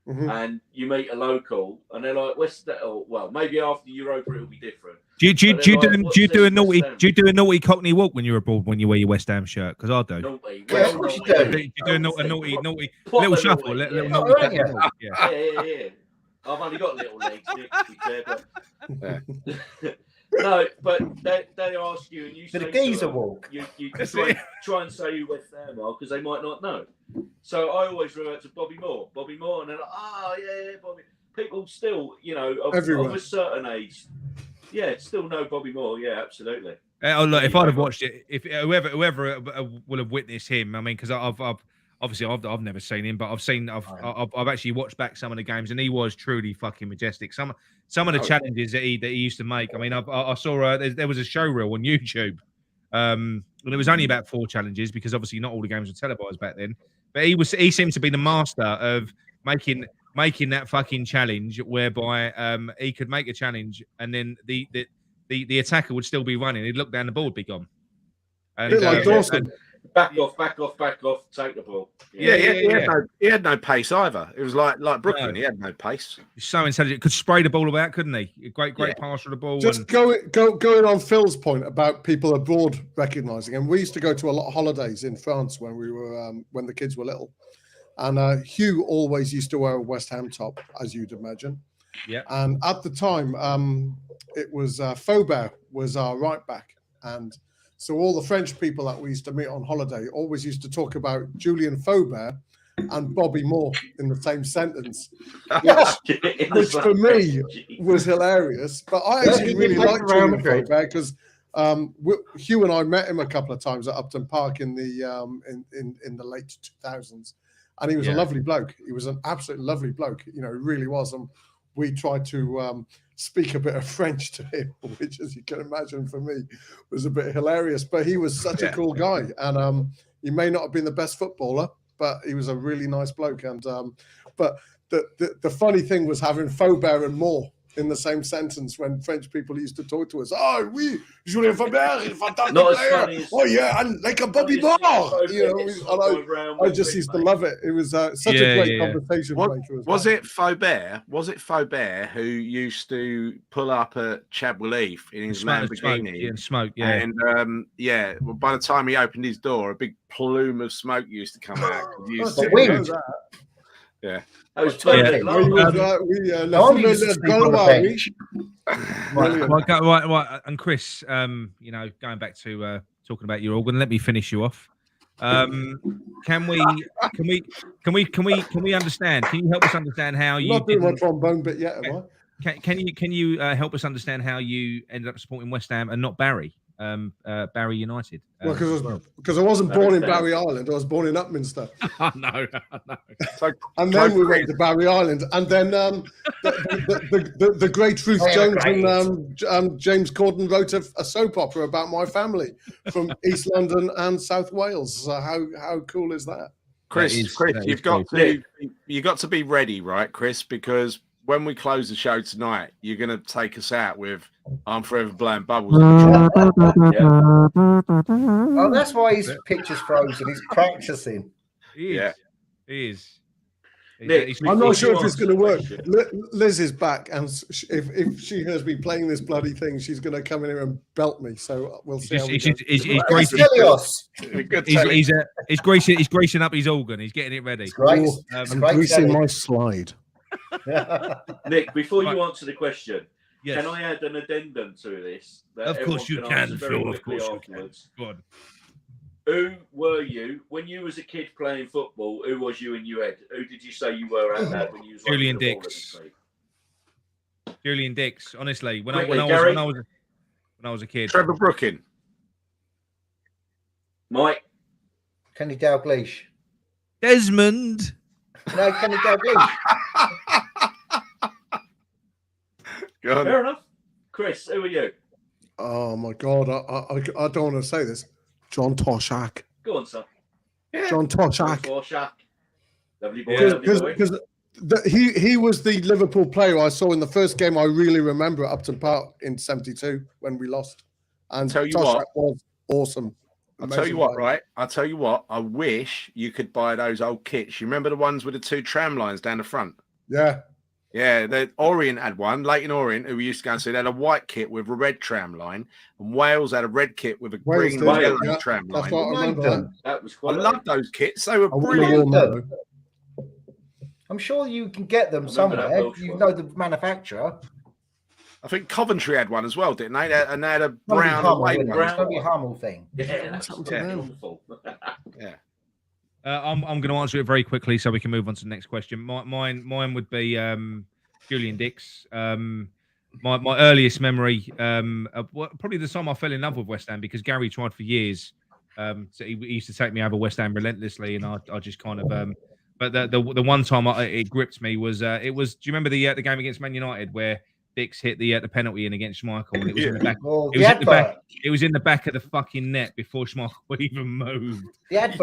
and you meet a local and they're like well, maybe after Europa it'll be different. Do you do a naughty Cockney walk when you're abroad when you wear your West Ham shirt? Because I do. Naughty. Yeah, of course you do. You do a naughty little shuffle, little naughty. Yeah. I've only got little legs, to be fair, but No, but they ask you, and you Did say a geezer to them, walk? You That's try and say who West Ham are because they might not know. So I always revert to Bobby Moore, and they're like, oh yeah, Bobby. People still, of Everywhere. a certain age, still know Bobby Moore. Yeah, absolutely. Oh look, if Anyway, I'd have watched it, if whoever will have witnessed him, I mean, because I've obviously I've never seen him, but I've actually watched back some of the games, and he was truly fucking majestic. Some of the challenges that he used to make. I mean, I saw there was a show reel on YouTube, and it was only about 4 challenges because obviously not all the games were televised back then. But he seemed to be the master of making that fucking challenge whereby he could make a challenge and then the attacker would still be running. He'd look down, the ball would be gone. And, Bit like Dawson. Back off, take the ball. He had no pace either. It was like Brooklyn. No. He had no pace. He's so intelligent. Could spray the ball about, couldn't he? Great passer of the ball. Just going on Phil's point about people abroad recognising, and we used to go to a lot of holidays in France when we were when the kids were little, and Hugh always used to wear a West Ham top, as you'd imagine. Yeah. And at the time, it was Faubert was our right back, and so all the French people that we used to meet on holiday always used to talk about Julien Faubert and Bobby Moore in the same sentence, which for me was hilarious. But I actually really liked Julien Faubert because Hugh and I met him a couple of times at Upton Park in the late 2000s, and he was a lovely bloke. He was an absolutely lovely bloke. He really was. And we tried to speak a bit of French to him, which, as you can imagine, for me was a bit hilarious. But he was such a cool guy, and he may not have been the best footballer, but he was a really nice bloke. And but the funny thing was having Faubert and Moore in the same sentence when French people used to talk to us. Oh, oui, Julien Faubert, he's a fantastic player. Oh yeah, and like a Bobby Moore. I just used to love it. It was such a great conversation. Was it Faubert who used to pull up at Chablis in his Lamborghini and smoke? Yeah, and well, by the time he opened his door, a big plume of smoke used to come out. Yeah. That was Right. And Chris, going back to talking about your organ, let me finish you off. Can we understand? Can you help us understand how you? Not doing my trombone bit yet, am I? Can you help us understand how you ended up supporting West Ham and not Barry? Barry United. Well, because I wasn't born in Barry Island, I was born in Upminster. No. And then we went to Barry Island, and then the great Ruth Jones and James Corden wrote a soap opera about my family from East London and South Wales. So how cool is that? Chris, you've got to be ready, right, Chris? Because when we close the show tonight, you're going to take us out with "I'm Forever Blowing Bubbles." Oh, that's why his picture's frozen. He's practicing. He is. Nick, I'm not sure if it's going to work. Liz is back, and if she has been playing this bloody thing, she's going to come in here and belt me. So we'll see. He's greasing up his organ. He's getting it ready. I'm greasing my slide. Nick, before you answer the question, can I add an addendum to this? Of course you can, Phil. Of course you can. Go on. Who were you when you was a kid playing football? Who was you in your head? Who did you say you were at that when you was Julian Dix? Julian Dix. Honestly, when I was a kid. Trevor Brooking. Mike. Kenny Dalglish. Desmond. No, Kenny Dalglish. Fair enough. Chris, who are you? Oh my God, I don't want to say this. John Toshak. Go on, sir. Yeah. John Toshak. Lovely boy. Because he was the Liverpool player I saw in the first game I really remember at Upton Park in '72 when we lost. And Toshak was awesome. I'll tell you what, right? I'll tell you what. I wish you could buy those old kits. You remember the ones with the 2 tram lines down the front? Yeah. Yeah, the Orient had one, Leighton Orient, who we used to go and see. They had a white kit with a red tram line, and Wales had a red kit with a green and yellow tram line. That's what I remember. That was I love those kits. They were brilliant. I'm sure you can get them somewhere. You know the manufacturer. I think Coventry had one as well, didn't they? And they had a Probably brown Hummel, away isn't it? one. It's probably a Hummel thing. Yeah, What's happened to Yeah. them? awful. Yeah. I'm going to answer it very quickly so we can move on to the next question. Mine would be Julian Dix. My earliest memory, probably the time I fell in love with West Ham, because Gary tried for years. So he used to take me over West Ham relentlessly, and I just kind of. But the one time it gripped me was it was. Do you remember the game against Man United where Dix hit the penalty in against Schmeichel, and it was in the back. Well, It was in the back. It was in the back of the fucking net before Schmeichel even moved. The advert.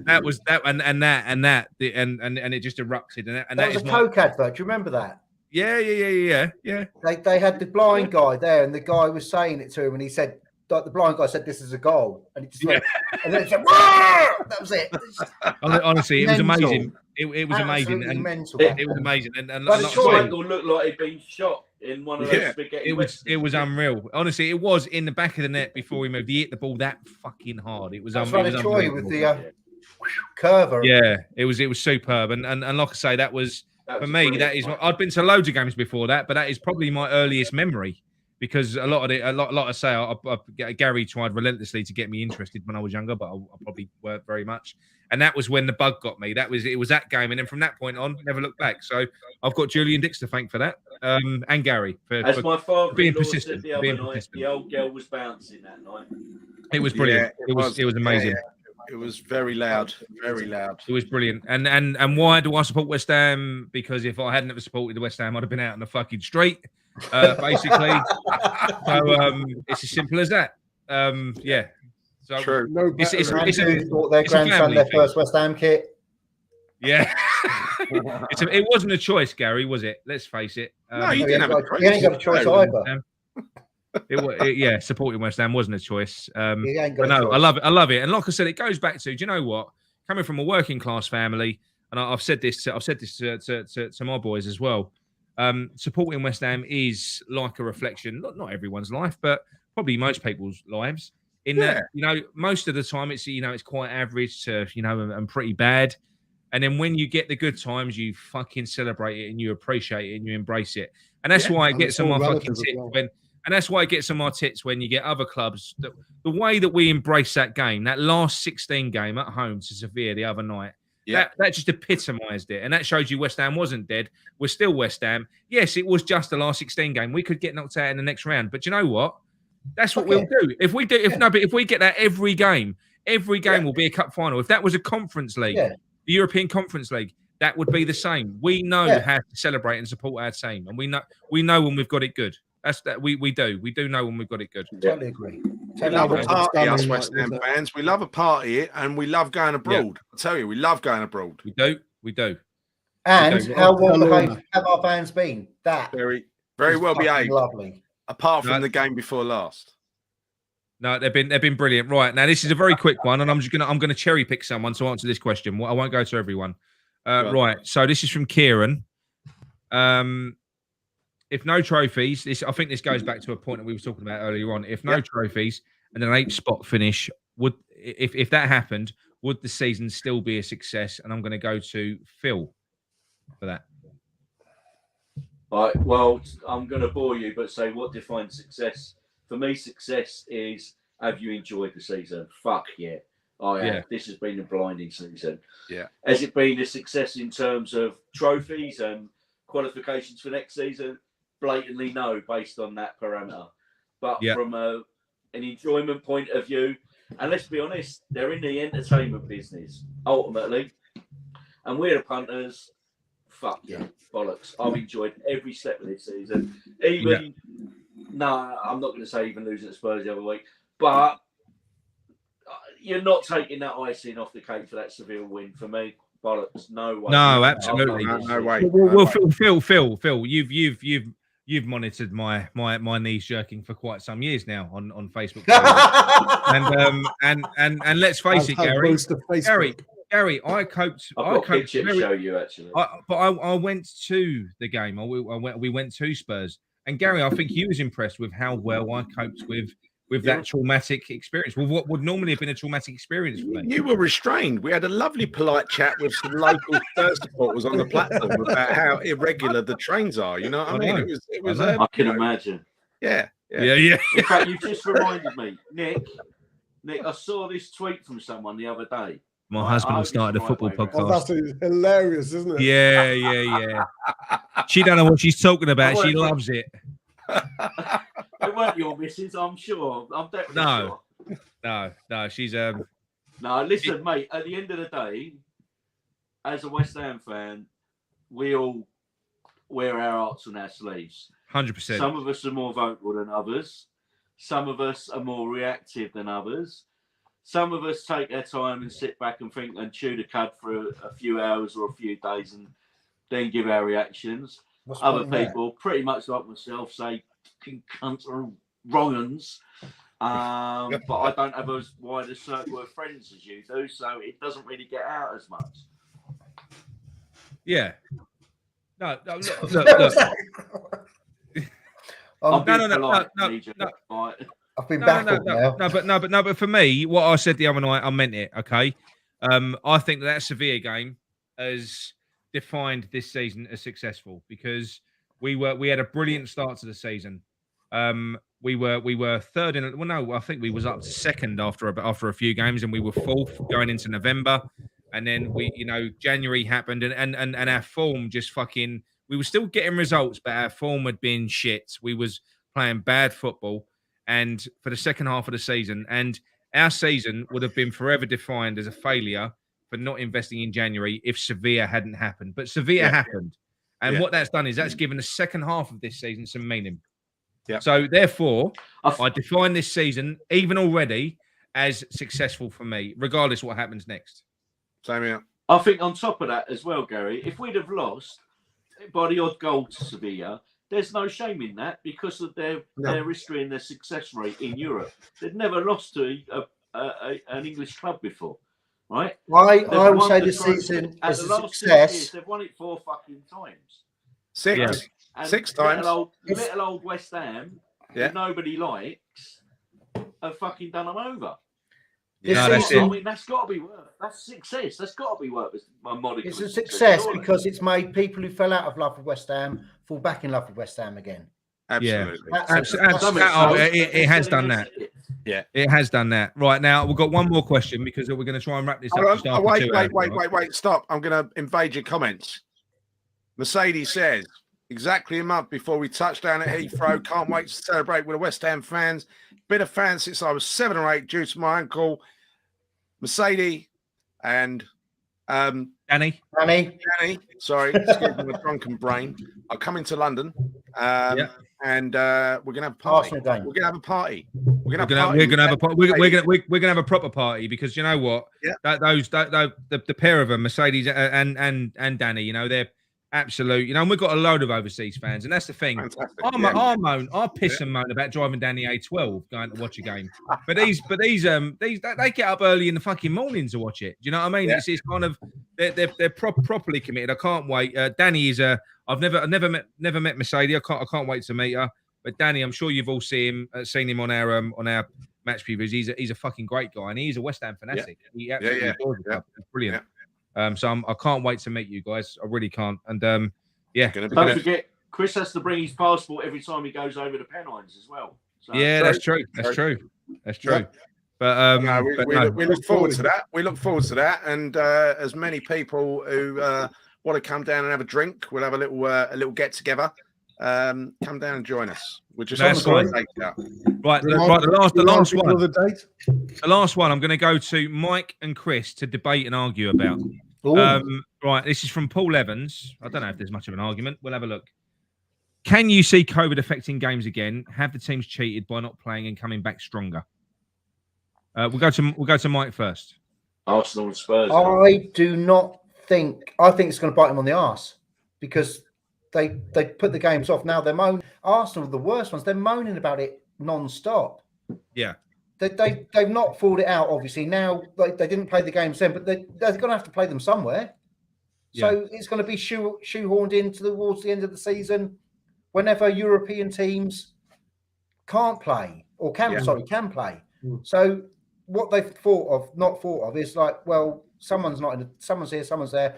That was that, and it just erupted. And that that was is a my, Coke advert. Do you remember that? yeah. They had the blind guy there, and the guy was saying it to him, and he said, like, the blind guy said, "This is a goal," and it just went, and then it said, "Wah!" That was it. Honestly, it was Mental. amazing. It was amazing, Absolutely and mental. it was amazing. And But like it's I say, Schmeichel looked like he'd been shot in one of those Yeah. spaghetti. it was unreal. Honestly, it was in the back of the net before we moved. He hit the ball that fucking hard. It was That's unreal. right, Troy with the curver. Yeah, it was superb, and like I say, that was for me. That is, I'd been to loads of games before that, but that is probably my earliest memory, because a lot I say, Gary tried relentlessly to get me interested when I was younger, but I probably weren't very much. And that was when the bug got me. It was that game, and then from that point on, never looked back. So I've got Julian Dix to thank for that, and Gary As for my father being said persistent, the other being night, persistent. the old girl was bouncing that night. It was brilliant. Yeah, it was amazing. yeah. It was very loud, very loud. It was brilliant. And why do I support West Ham? Because if I hadn't ever supported the West Ham, I'd have been out in the fucking street, basically. So it's as simple as that. Yeah. So True. No It's Who bought their it's a grandson family their thing. first West Ham kit? Yeah. It wasn't a choice, Gary, was it? Let's face it. No, you didn't have a choice. He ain't got a choice No. either. Yeah, supporting West Ham wasn't a choice. He ain't But got a no, choice. I love it. And like I said, it goes back to, do you know what? Coming from a working class family, and I've said this to my boys as well. Supporting West Ham is like a reflection, not everyone's life, but probably most people's lives. In that, most of the time it's quite average to, and pretty bad. And then when you get the good times, you fucking celebrate it and you appreciate it and you embrace it. And that's why it and gets it's on all my relative fucking as tits well. and that's why it gets on my tits when you get other clubs. The way that we embrace that game, that last 16 game at home to Sevilla the other night, that just epitomised it. And that shows you West Ham wasn't dead. We're still West Ham. Yes, it was just the last 16 game. We could get knocked out in the next round. But you know what? That's what we'll do. If we get that every game will be a cup final. If that was a conference league, the European Conference League, that would be the same. We know how to celebrate and support our team, and we know when we've got it good. That's that we do. We do know when we've got it good. Totally agree. We love a Totally party, Outstanding us night, West Ham wasn't it? fans. We love a party, and we love going abroad. I tell you, we love going abroad. We do. We do. And Okay. how well Barcelona. behaved have our fans been? That Very, very is well fucking behaved. lovely. Apart from No. the game before last. No, they've been brilliant. Right now, this is a very quick one, and I'm gonna cherry pick someone to answer this question. I won't go to everyone. Right. So this is from Kieran. If no trophies, I think this goes back to a point that we were talking about earlier on. If no trophies and an 8th spot finish, if that happened, would the season still be a success? And I'm going to go to Phil for that. Right, well, I'm going to bore you, but say what defines success? For me, success is, have you enjoyed the season? Fuck yeah. I have. Yeah. This has been a blinding season. Yeah. Has it been a success in terms of trophies and qualifications for next season? Blatantly no, based on that parameter. But from an enjoyment point of view, and let's be honest, they're in the entertainment business, ultimately. And we're the punters. Fuck yeah, bollocks. I've enjoyed every step of this season. Even, I'm not going to say even losing at Spurs the other week, but you're not taking that icing off the cake for that Seville win for me. Bollocks, no way. No, absolutely. No way. Well, Phil, you've monitored my knees jerking for quite some years now on Facebook. and let's face it, Gary, I coped. I've got a picture to show you actually. I went to the game. We went to Spurs, and Gary, I think he was impressed with how well I coped with with that traumatic experience. Well, what would normally have been a traumatic experience for me? You were restrained. We had a lovely, polite chat with some local Spurs supporters on the platform about how irregular the trains are. You know what I mean? know. It was. I can imagine. Yeah. Yeah. In fact, you just reminded me, Nick. I saw this tweet from someone the other day. My husband started a football podcast. Oh, that's hilarious, isn't it? Yeah. She don't know what she's talking about. She loves it. It weren't your missus, I'm sure. I'm definitely sure. No. She's No, listen, mate. At the end of the day, as a West Ham fan, we all wear our hearts on our sleeves. 100%. Some of us are more vocal than others. Some of us are more reactive than others. Some of us take our time and sit back and think and chew the cud for a few hours or a few days and then give our reactions. Other people, pretty much like myself, say cunts are wrong uns. But I don't have as wide a circle of friends as you do, so it doesn't really get out as much. Yeah. No, look. I've been baffled now. But for me, what I said the other night, I meant it. Okay, I think that Sevilla game has defined this season as successful because we had a brilliant start to the season. We were third in. Well, no, I think we was up to second after a few games, and we were fourth going into November, and then January happened, and our form just fucking. We were still getting results, but our form had been shit. We was playing bad football. And for the second half of the season, and our season would have been forever defined as a failure for not investing in January if Sevilla hadn't happened. But Sevilla happened. And what that's done is that's given the second half of this season some meaning. Yeah. So therefore, I define this season, even already, as successful for me, regardless of what happens next. Same here. I think on top of that as well, Gary, if we'd have lost by the odd goal to Sevilla, there's no shame in that because of their history and their success rate in Europe. They've never lost to an English club before, right? I would say this season is a success. Years, they've won it 4 fucking times. Six times. Little old West Ham, that nobody likes, have fucking done them over. I mean, that's got to be worth. That's success. That's got to be worth. It's a success because it's made people who fell out of love with West Ham fall back in love with West Ham again. Absolutely. It has done that. Yeah, it has done that. Right now, we've got one more question because we're going to try and wrap this up. Wait! Stop! I'm going to invade your comments. Mercedes says exactly a month before we touched down at Heathrow. Can't wait to celebrate with the West Ham fans. Been a fan since I was 7 or 8 due to my uncle. Mercedes and Danny. Sorry, excuse me, my drunken brain. I'll come into London, and we're gonna have a party. We're gonna have a party. We're gonna have a proper party because you know what? Yeah. The pair of them, Mercedes and Danny, they're absolute. And we've got a load of overseas fans, and that's the thing. I piss and moan about driving down the A12 going to watch a game, but these they get up early in the fucking morning to watch it. Do you know what I mean? Yeah. It's kind of they're properly committed. I can't wait. Danny is I've never met Mercedes. I can't wait to meet her. But Danny, I'm sure you've all seen him on our match previews. He's a fucking great guy, and he's a West Ham fanatic. Yeah. He absolutely adores it. It's brilliant. Yeah. So I can't wait to meet you guys. I really can't. And don't forget, Chris has to bring his passport every time he goes over the Pennines as well. So, that's true. That's true. Yeah. But we look forward to that. We look forward to that. And as many people who want to come down and have a drink, we'll have a little get together. Come down and join us. We're just Right. The last one. The last one. I'm going to go to Mike and Chris to debate and argue about. Right. This is from Paul Evans. I don't know if there's much of an argument. We'll have a look. Can you see COVID affecting games again? Have the teams cheated by not playing and coming back stronger? We'll go to Mike first. Arsenal and Spurs. I do not think. I think it's going to bite them on the arse because they put the games off. Now they're moaning. Arsenal are the worst ones. They're moaning about it non-stop. Yeah. They've not fought it out, obviously. Now they didn't play the games then, but they're going to have to play them somewhere. So it's going to be shoehorned in towards the end of the season whenever European teams can't play or can play. Mm. So what they've not thought of, is like, well, someone's here, someone's there.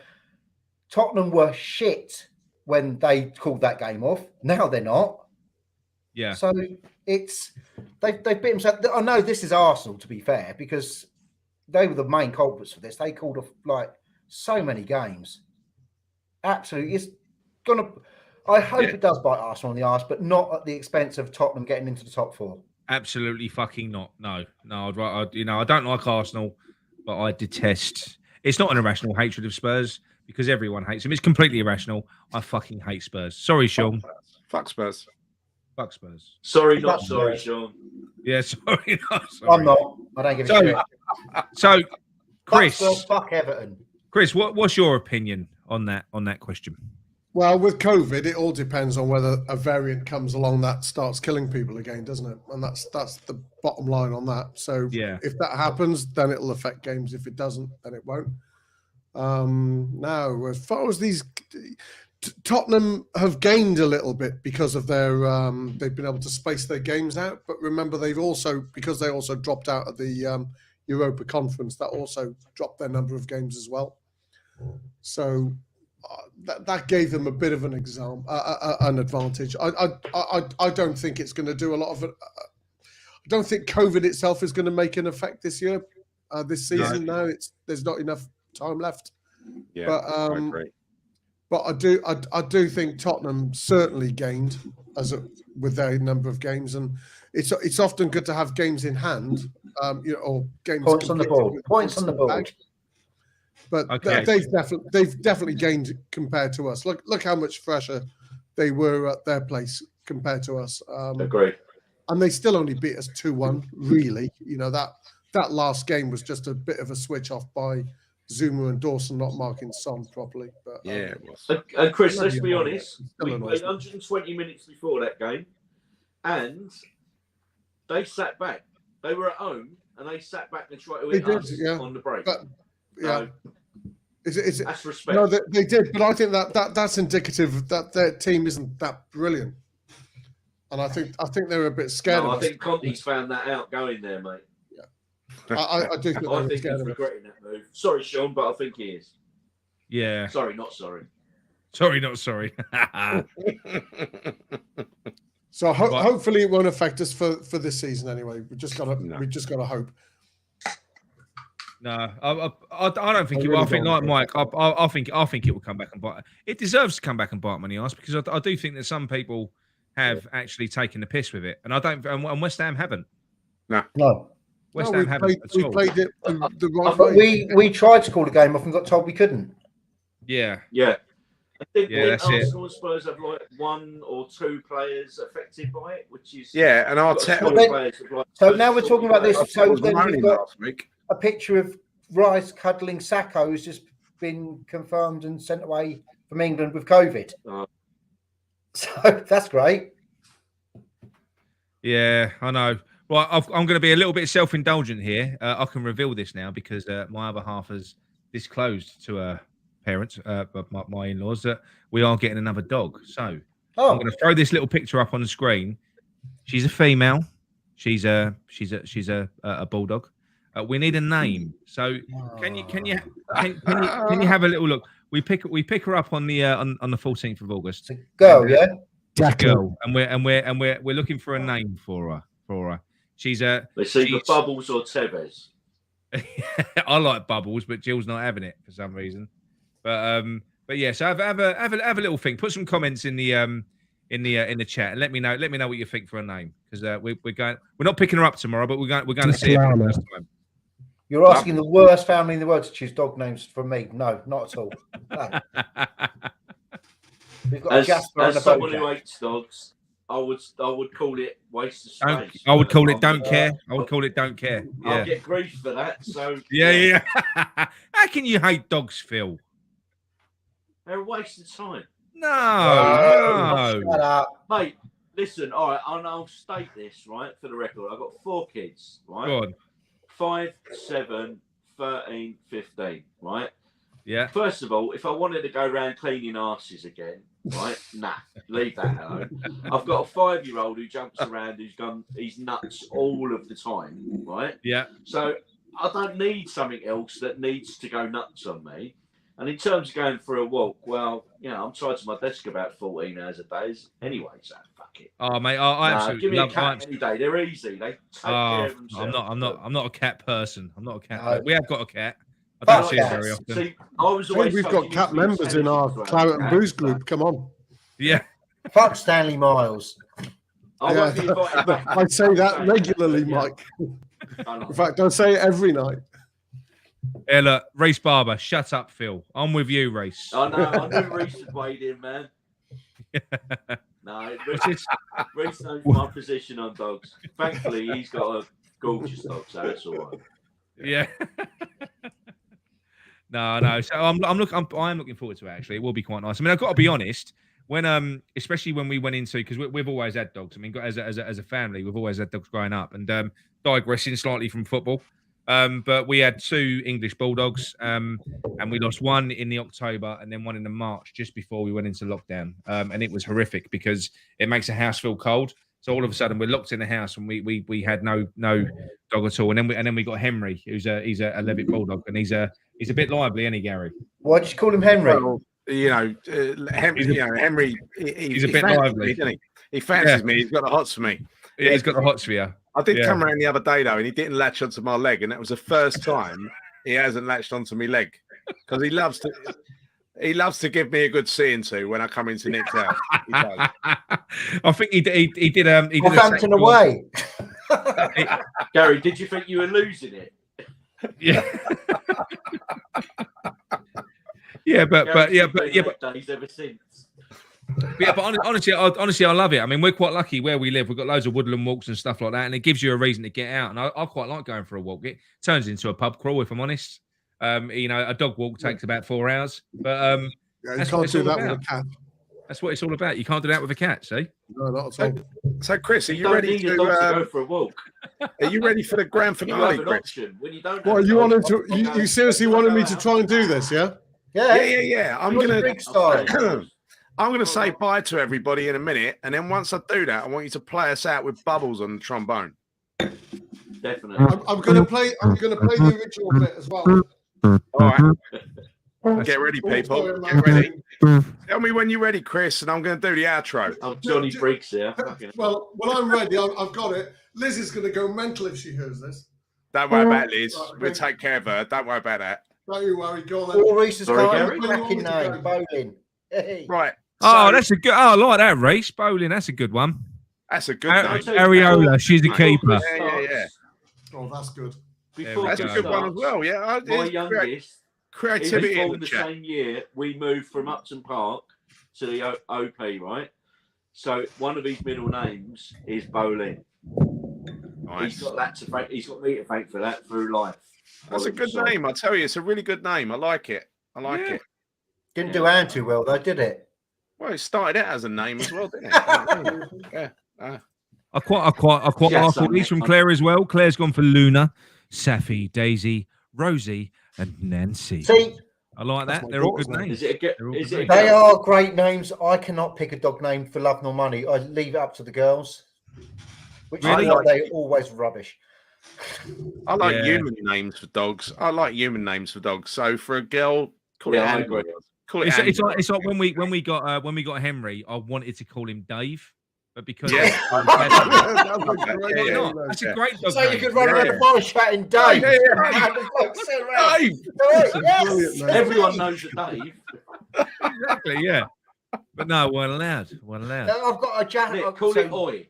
Tottenham were shit when they called that game off. Now they're not. Yeah. So they've bit themselves. I know this is Arsenal, to be fair, because they were the main culprits for this. They called off like so many games. Absolutely, it's gonna. I hope it does bite Arsenal on the arse, but not at the expense of Tottenham getting into the top 4. Absolutely fucking not. No. I don't like Arsenal, but I detest. It's not an irrational hatred of Spurs because everyone hates them. It's completely irrational. I fucking hate Spurs. Sorry, Sean. Fuck Spurs. Fuck Spurs. Sorry, not sorry, Sean. Yeah, sorry, not sorry. I'm not. I don't give a shit. So, Chris, Fuck Spurs, fuck Everton. Chris, what's your opinion on that question? Well, with COVID, it all depends on whether a variant comes along that starts killing people again, doesn't it? And that's the bottom line on that. So if that happens, then it'll affect games. If it doesn't, then it won't. Now, as far as these, Tottenham have gained a little bit because of their they've been able to space their games out. But remember, because they also dropped out of the Europa Conference, that also dropped their number of games as well. So that gave them a bit of an advantage. I don't think it's going to do a lot of it. I don't think COVID itself is going to make an effect this year, this season. No, there's not enough time left. Yeah, but I agree. But I do think Tottenham certainly gained with their number of games, and it's often good to have games in hand, or games Points on the board. Points on the board. Bag. But they've definitely gained compared to us. Look how much fresher they were at their place compared to us. Agree. And they still only beat us 2-1. Really, that last game was just a bit of a switch off by Zuma and Dawson not marking Son properly. But it was. And Chris, let's be honest. We played 120 minutes before that game, and they sat back. They were at home, and they sat back and tried to hit us on the break. But, that's respect. No, they did, but I think that's indicative that their team isn't that brilliant, and I think they're a bit scared. I think Conte's found that out going there, mate. Yeah, I do think I think he's regretting that move. Sorry, Sean, but I think he is. Yeah. Sorry, not sorry. Sorry, not sorry. So hopefully it won't affect us for this season anyway. We just gotta hope. No, I don't think it will. I think, like Mike, I think it will come back and bite. It deserves to come back and bite me on the arse because I do think that some people have actually taken the piss with it, and I don't. And West Ham haven't. No. West Ham haven't. We played it the right way. We tried to call the game off and got told we couldn't. Yeah. Yeah. I think that's Arsenal and Spurs have like 1 or 2 players affected by it, which is and Arteta. So now we're talking about this. So then we've got last week. a picture of Rice cuddling Sacco, who's just been confirmed and sent away from England with COVID. So that's great. Yeah, I know. Well, I'm going to be a little bit self-indulgent here. I can reveal this now because my other half has disclosed to her parents, my in-laws, that we are getting another dog. So I'm going to throw this little picture up on the screen. She's a female. She's a bulldog. We need a name. So can you have a little look? We pick her up on the 14th of August. It's a girl, yeah. Girl, and we're looking for a name for her. She's Bubbles or Tevez. I like Bubbles, but Jill's not having it for some reason. But yeah, so have a little think. Put some comments in the chat and let me know what you think for a name because we're not picking her up tomorrow, but we're going to see her for the first time. You're asking the worst family in the world to choose dog names from me. No, not at all. No. We've got a Jasper and a someone Bojack. who hates dogs, I would call it waste of space. I would call it don't care. I would call it don't care. Yeah. I'll get grief for that. So yeah. How can you hate dogs, Phil? They're a waste of time. No. Shut up. Mate, listen, all right, and I'll state this, right, for the record. I've got 4 kids, right? Go on. 5, 7, 13, 15, right? Yeah. First of all, if I wanted to go around cleaning arses again, right? Nah, leave that alone. I've got a 5-year-old who jumps around, he's nuts all of the time, right? Yeah. So I don't need something else that needs to go nuts on me. And in terms of going for a walk, well, I'm tied to my desk about 14 hours a day anyway, so fuck it. Oh, mate, I absolutely give me love a cat any day. They're easy. They take care of themselves. I'm not a cat person. I'm not a cat. No. We have got a cat. I don't see it very often. See, I was always We've got cat members in our Claret and Booze group. Come on. Yeah. Fuck Stanley Miles. I won't be invited back. I say that regularly, Mike. In fact, I say it every night. Yeah, look, Reese Barber, shut up, Phil. I'm with you, Reese. I know. I knew Reese had weighed in, man. No, Reese knows my position on dogs. Thankfully, he's got a gorgeous dog, so that's all right. Yeah. No. So I'm looking forward to it. Actually, it will be quite nice. I mean, I've got to be honest. When especially when we went into, because we've always had dogs. I mean, as a family, we've always had dogs growing up. And digressing slightly from football, but we had 2 English bulldogs, and we lost one in the October and then one in the March just before we went into lockdown. And it was horrific because it makes a house feel cold. So all of a sudden we're locked in the house and we had no dog at all. And then we got Henry, he's a Levitt bulldog, and he's a bit lively, isn't he, Gary? Why did you call him Henry? Well, Henry. He's a bit lively, isn't he? He fancies me. He's got the hots for me. Yeah, he's got the hots for you. I did come around the other day though, and he didn't latch onto my leg, and that was the first time he hasn't latched onto my leg because he loves to. He loves to give me a good seeing to when I come into Nick's house. He does. I think he did. Northampton away. Gary, did you think you were losing it? Yeah. but days ever since. But honestly, I love it. I mean, we're quite lucky where we live. We've got loads of woodland walks and stuff like that, and it gives you a reason to get out. And I quite like going for a walk. It turns into a pub crawl, if I'm honest. A dog walk takes about 4 hours, but you can't do that with a cat. That's what it's all about. You can't do that with a cat, see? No, not at all. So, Chris, are you Don't ready need to your dog to go for a walk? Are you ready for the grand You finale, have an Chris? option when you don't. What, you wanted to? You seriously wanted me to try and do this? Yeah. Yeah. I'm gonna style. I'm gonna say bye to everybody in a minute, and then once I do that, I want you to play us out with Bubbles on the trombone. Definitely. I'm gonna play the original bit as well. All right. Get ready, people. Get ready. Tell me when you're ready, Chris, and I'm going to do the outro. I'm Johnny Briggs here. Well, when I'm ready, I've got it. Liz is going to go mental if she hears this. Don't worry about Liz. Right, okay. We'll take care of her. Don't worry about that. Don't you worry. Go on then. All Reese's Sorry, got Gary? a cracking name. Bowling. Hey. Right. Oh, so- that's a good. Oh, I like that, Reese. Bowling, that's a good one. That's a good name. Areola, she's a keeper. Yeah. Oh, that's good. Before That's a good one as well. Yeah. My youngest, Creativity in born the the chat. same year, we moved from Upton Park to the OP, right? So one of his middle names is Bolin. Nice. He's got that to thank. He's got me to thank for that through life. That's a good name. I tell you, it's a really good name. I like it. It. Didn't do Anne too well though, did it? Well, it started out as a name as well, didn't it? Yeah. I quite like all these from Claire as well. Claire's gone for Luna, Safi, Daisy, Rosie, and Nancy. See, I like that. my They're all good daughter's name. names. Is it a They're all is good it a names. they girl? are great names. I cannot pick a dog name for love nor money. I leave it up to the girls, which Really? I like. They're always rubbish. I like Yeah. human names for dogs. So for a girl, call Yeah, I it agree. Annie. Call it It's Annie. like when we got Henry, I wanted to call him Dave, but because Yeah. That's a great Yeah, name, yeah. though. that's a great dog So you name. could run around the forest shouting Dave. Yeah. Dave. Dave! Brilliant name. Everyone knows a Dave. Exactly, yeah. But no, weren't allowed. I've got a Nick, call it Oi.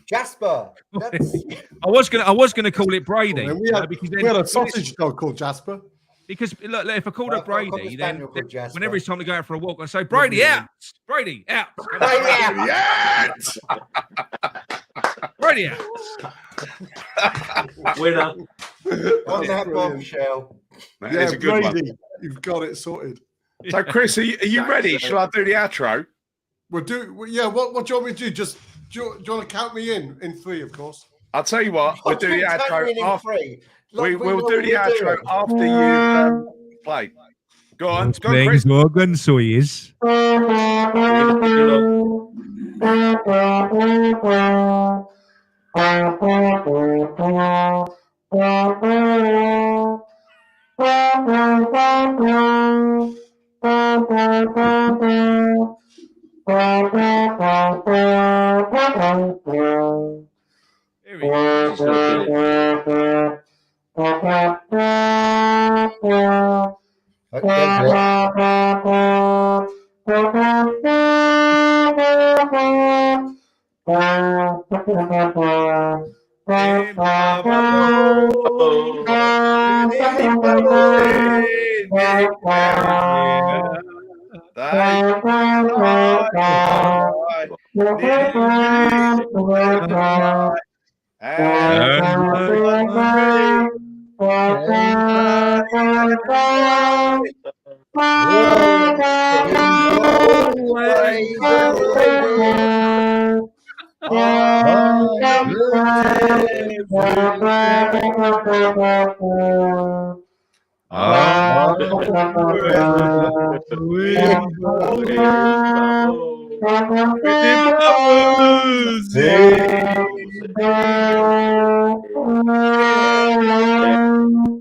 Jasper. That's... I was gonna call it Brady. And we you know, had, because we had a sausage dog called Jasper. Because look, if I called her I've got a Brady, then spaniel called Jasper. whenever it's time to go out for a walk, I say Brady out, Brady out, Yes! Brady out. Winner. On that Brilliant. bombshell. That Yeah, is a good one. Brady, you've got it sorted. So, Chris, are you ready? Shall I do the outro? What do you want me to do? Just do you want to count me in 3, of course? I'll tell you what. We'll do the outro after. Free. We'll do the outro after you play. Go on, Playing Chris. his organ, so he is. Here we go. He's gonna kill it.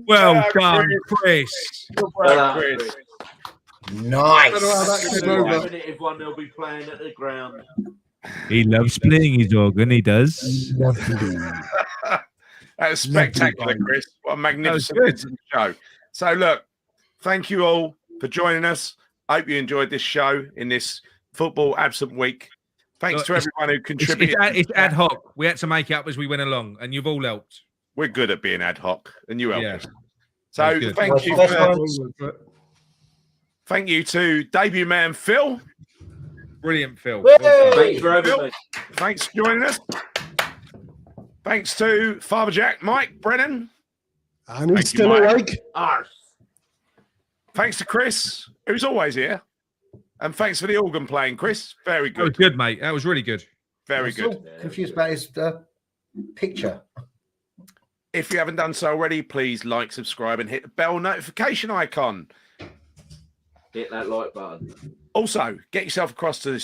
Well done, Chris. Well done, Chris. Nice. I don't know how that That's came a over. definitive one they'll be playing at the ground. He loves playing his organ, he does. That was spectacular, Chris. What a magnificent good. show. So, look, thank you all for joining us. I hope you enjoyed this show in this football absent week. Thanks Look, to everyone who contributed. It's ad hoc. We had to make it up as we went along, and you've all helped. We're good at being ad hoc, and you help Yeah. us. So, That's good. thank you. Thank you to debut man Phil. Brilliant, Phil. Thanks for having me. Thanks for joining us. Thanks to Father Jack, Mike, Brennan. And he's Thank you, still Mike. awake. Arse. Thanks to Chris, who's always here. And thanks for the organ playing, Chris. Very That was good. good, mate. That was really good. Very I'm still good. confused about his picture. If you haven't done so already, please like, subscribe, and hit the bell notification icon. Hit that like button. Also, get yourself across to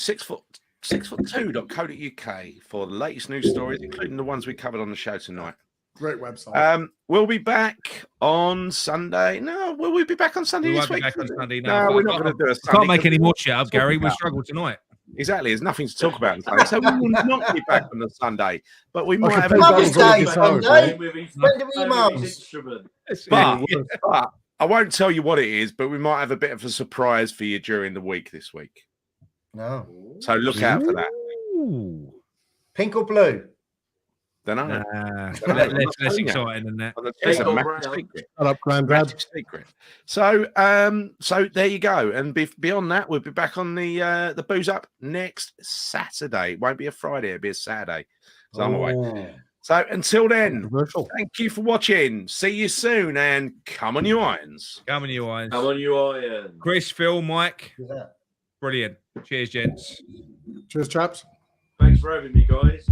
6foot2.co.uk for the latest news stories, including the ones we covered on the show tonight. Great website. We'll be back on Sunday. No, will we be back on Sunday We this won't be week? back on Sunday. No, we're not going to do a Sunday. Can't make any more shit up, Talk Gary. We'll about- struggle tonight. Exactly. There's nothing to talk about on Sunday, so we will not be back on the Sunday. But we might could have play a Mother's Don's on the Day, guitar, Sunday. right? When do we mums? Instrument. But I won't tell you what it is, but we might have a bit of a surprise for you during the week this week. No. So look out for that. Ooh. Pink or blue? Don't know. Less telling you. exciting than that. It's a Pink or massive brown? secret. Shut up, Grandad. Massive secret. So, so there you go. And beyond that, we'll be back on the Booze Up next Saturday. It won't be a Friday; it'll be a Saturday. So I'm away. Oh. So until then, Controversial. thank you for watching. See you soon, and come on, you irons. Come on, you eyes. Come on, you iron. Chris, Phil, Mike. Who's that? Brilliant. Cheers, gents. Cheers, chaps. Thanks for having me, guys.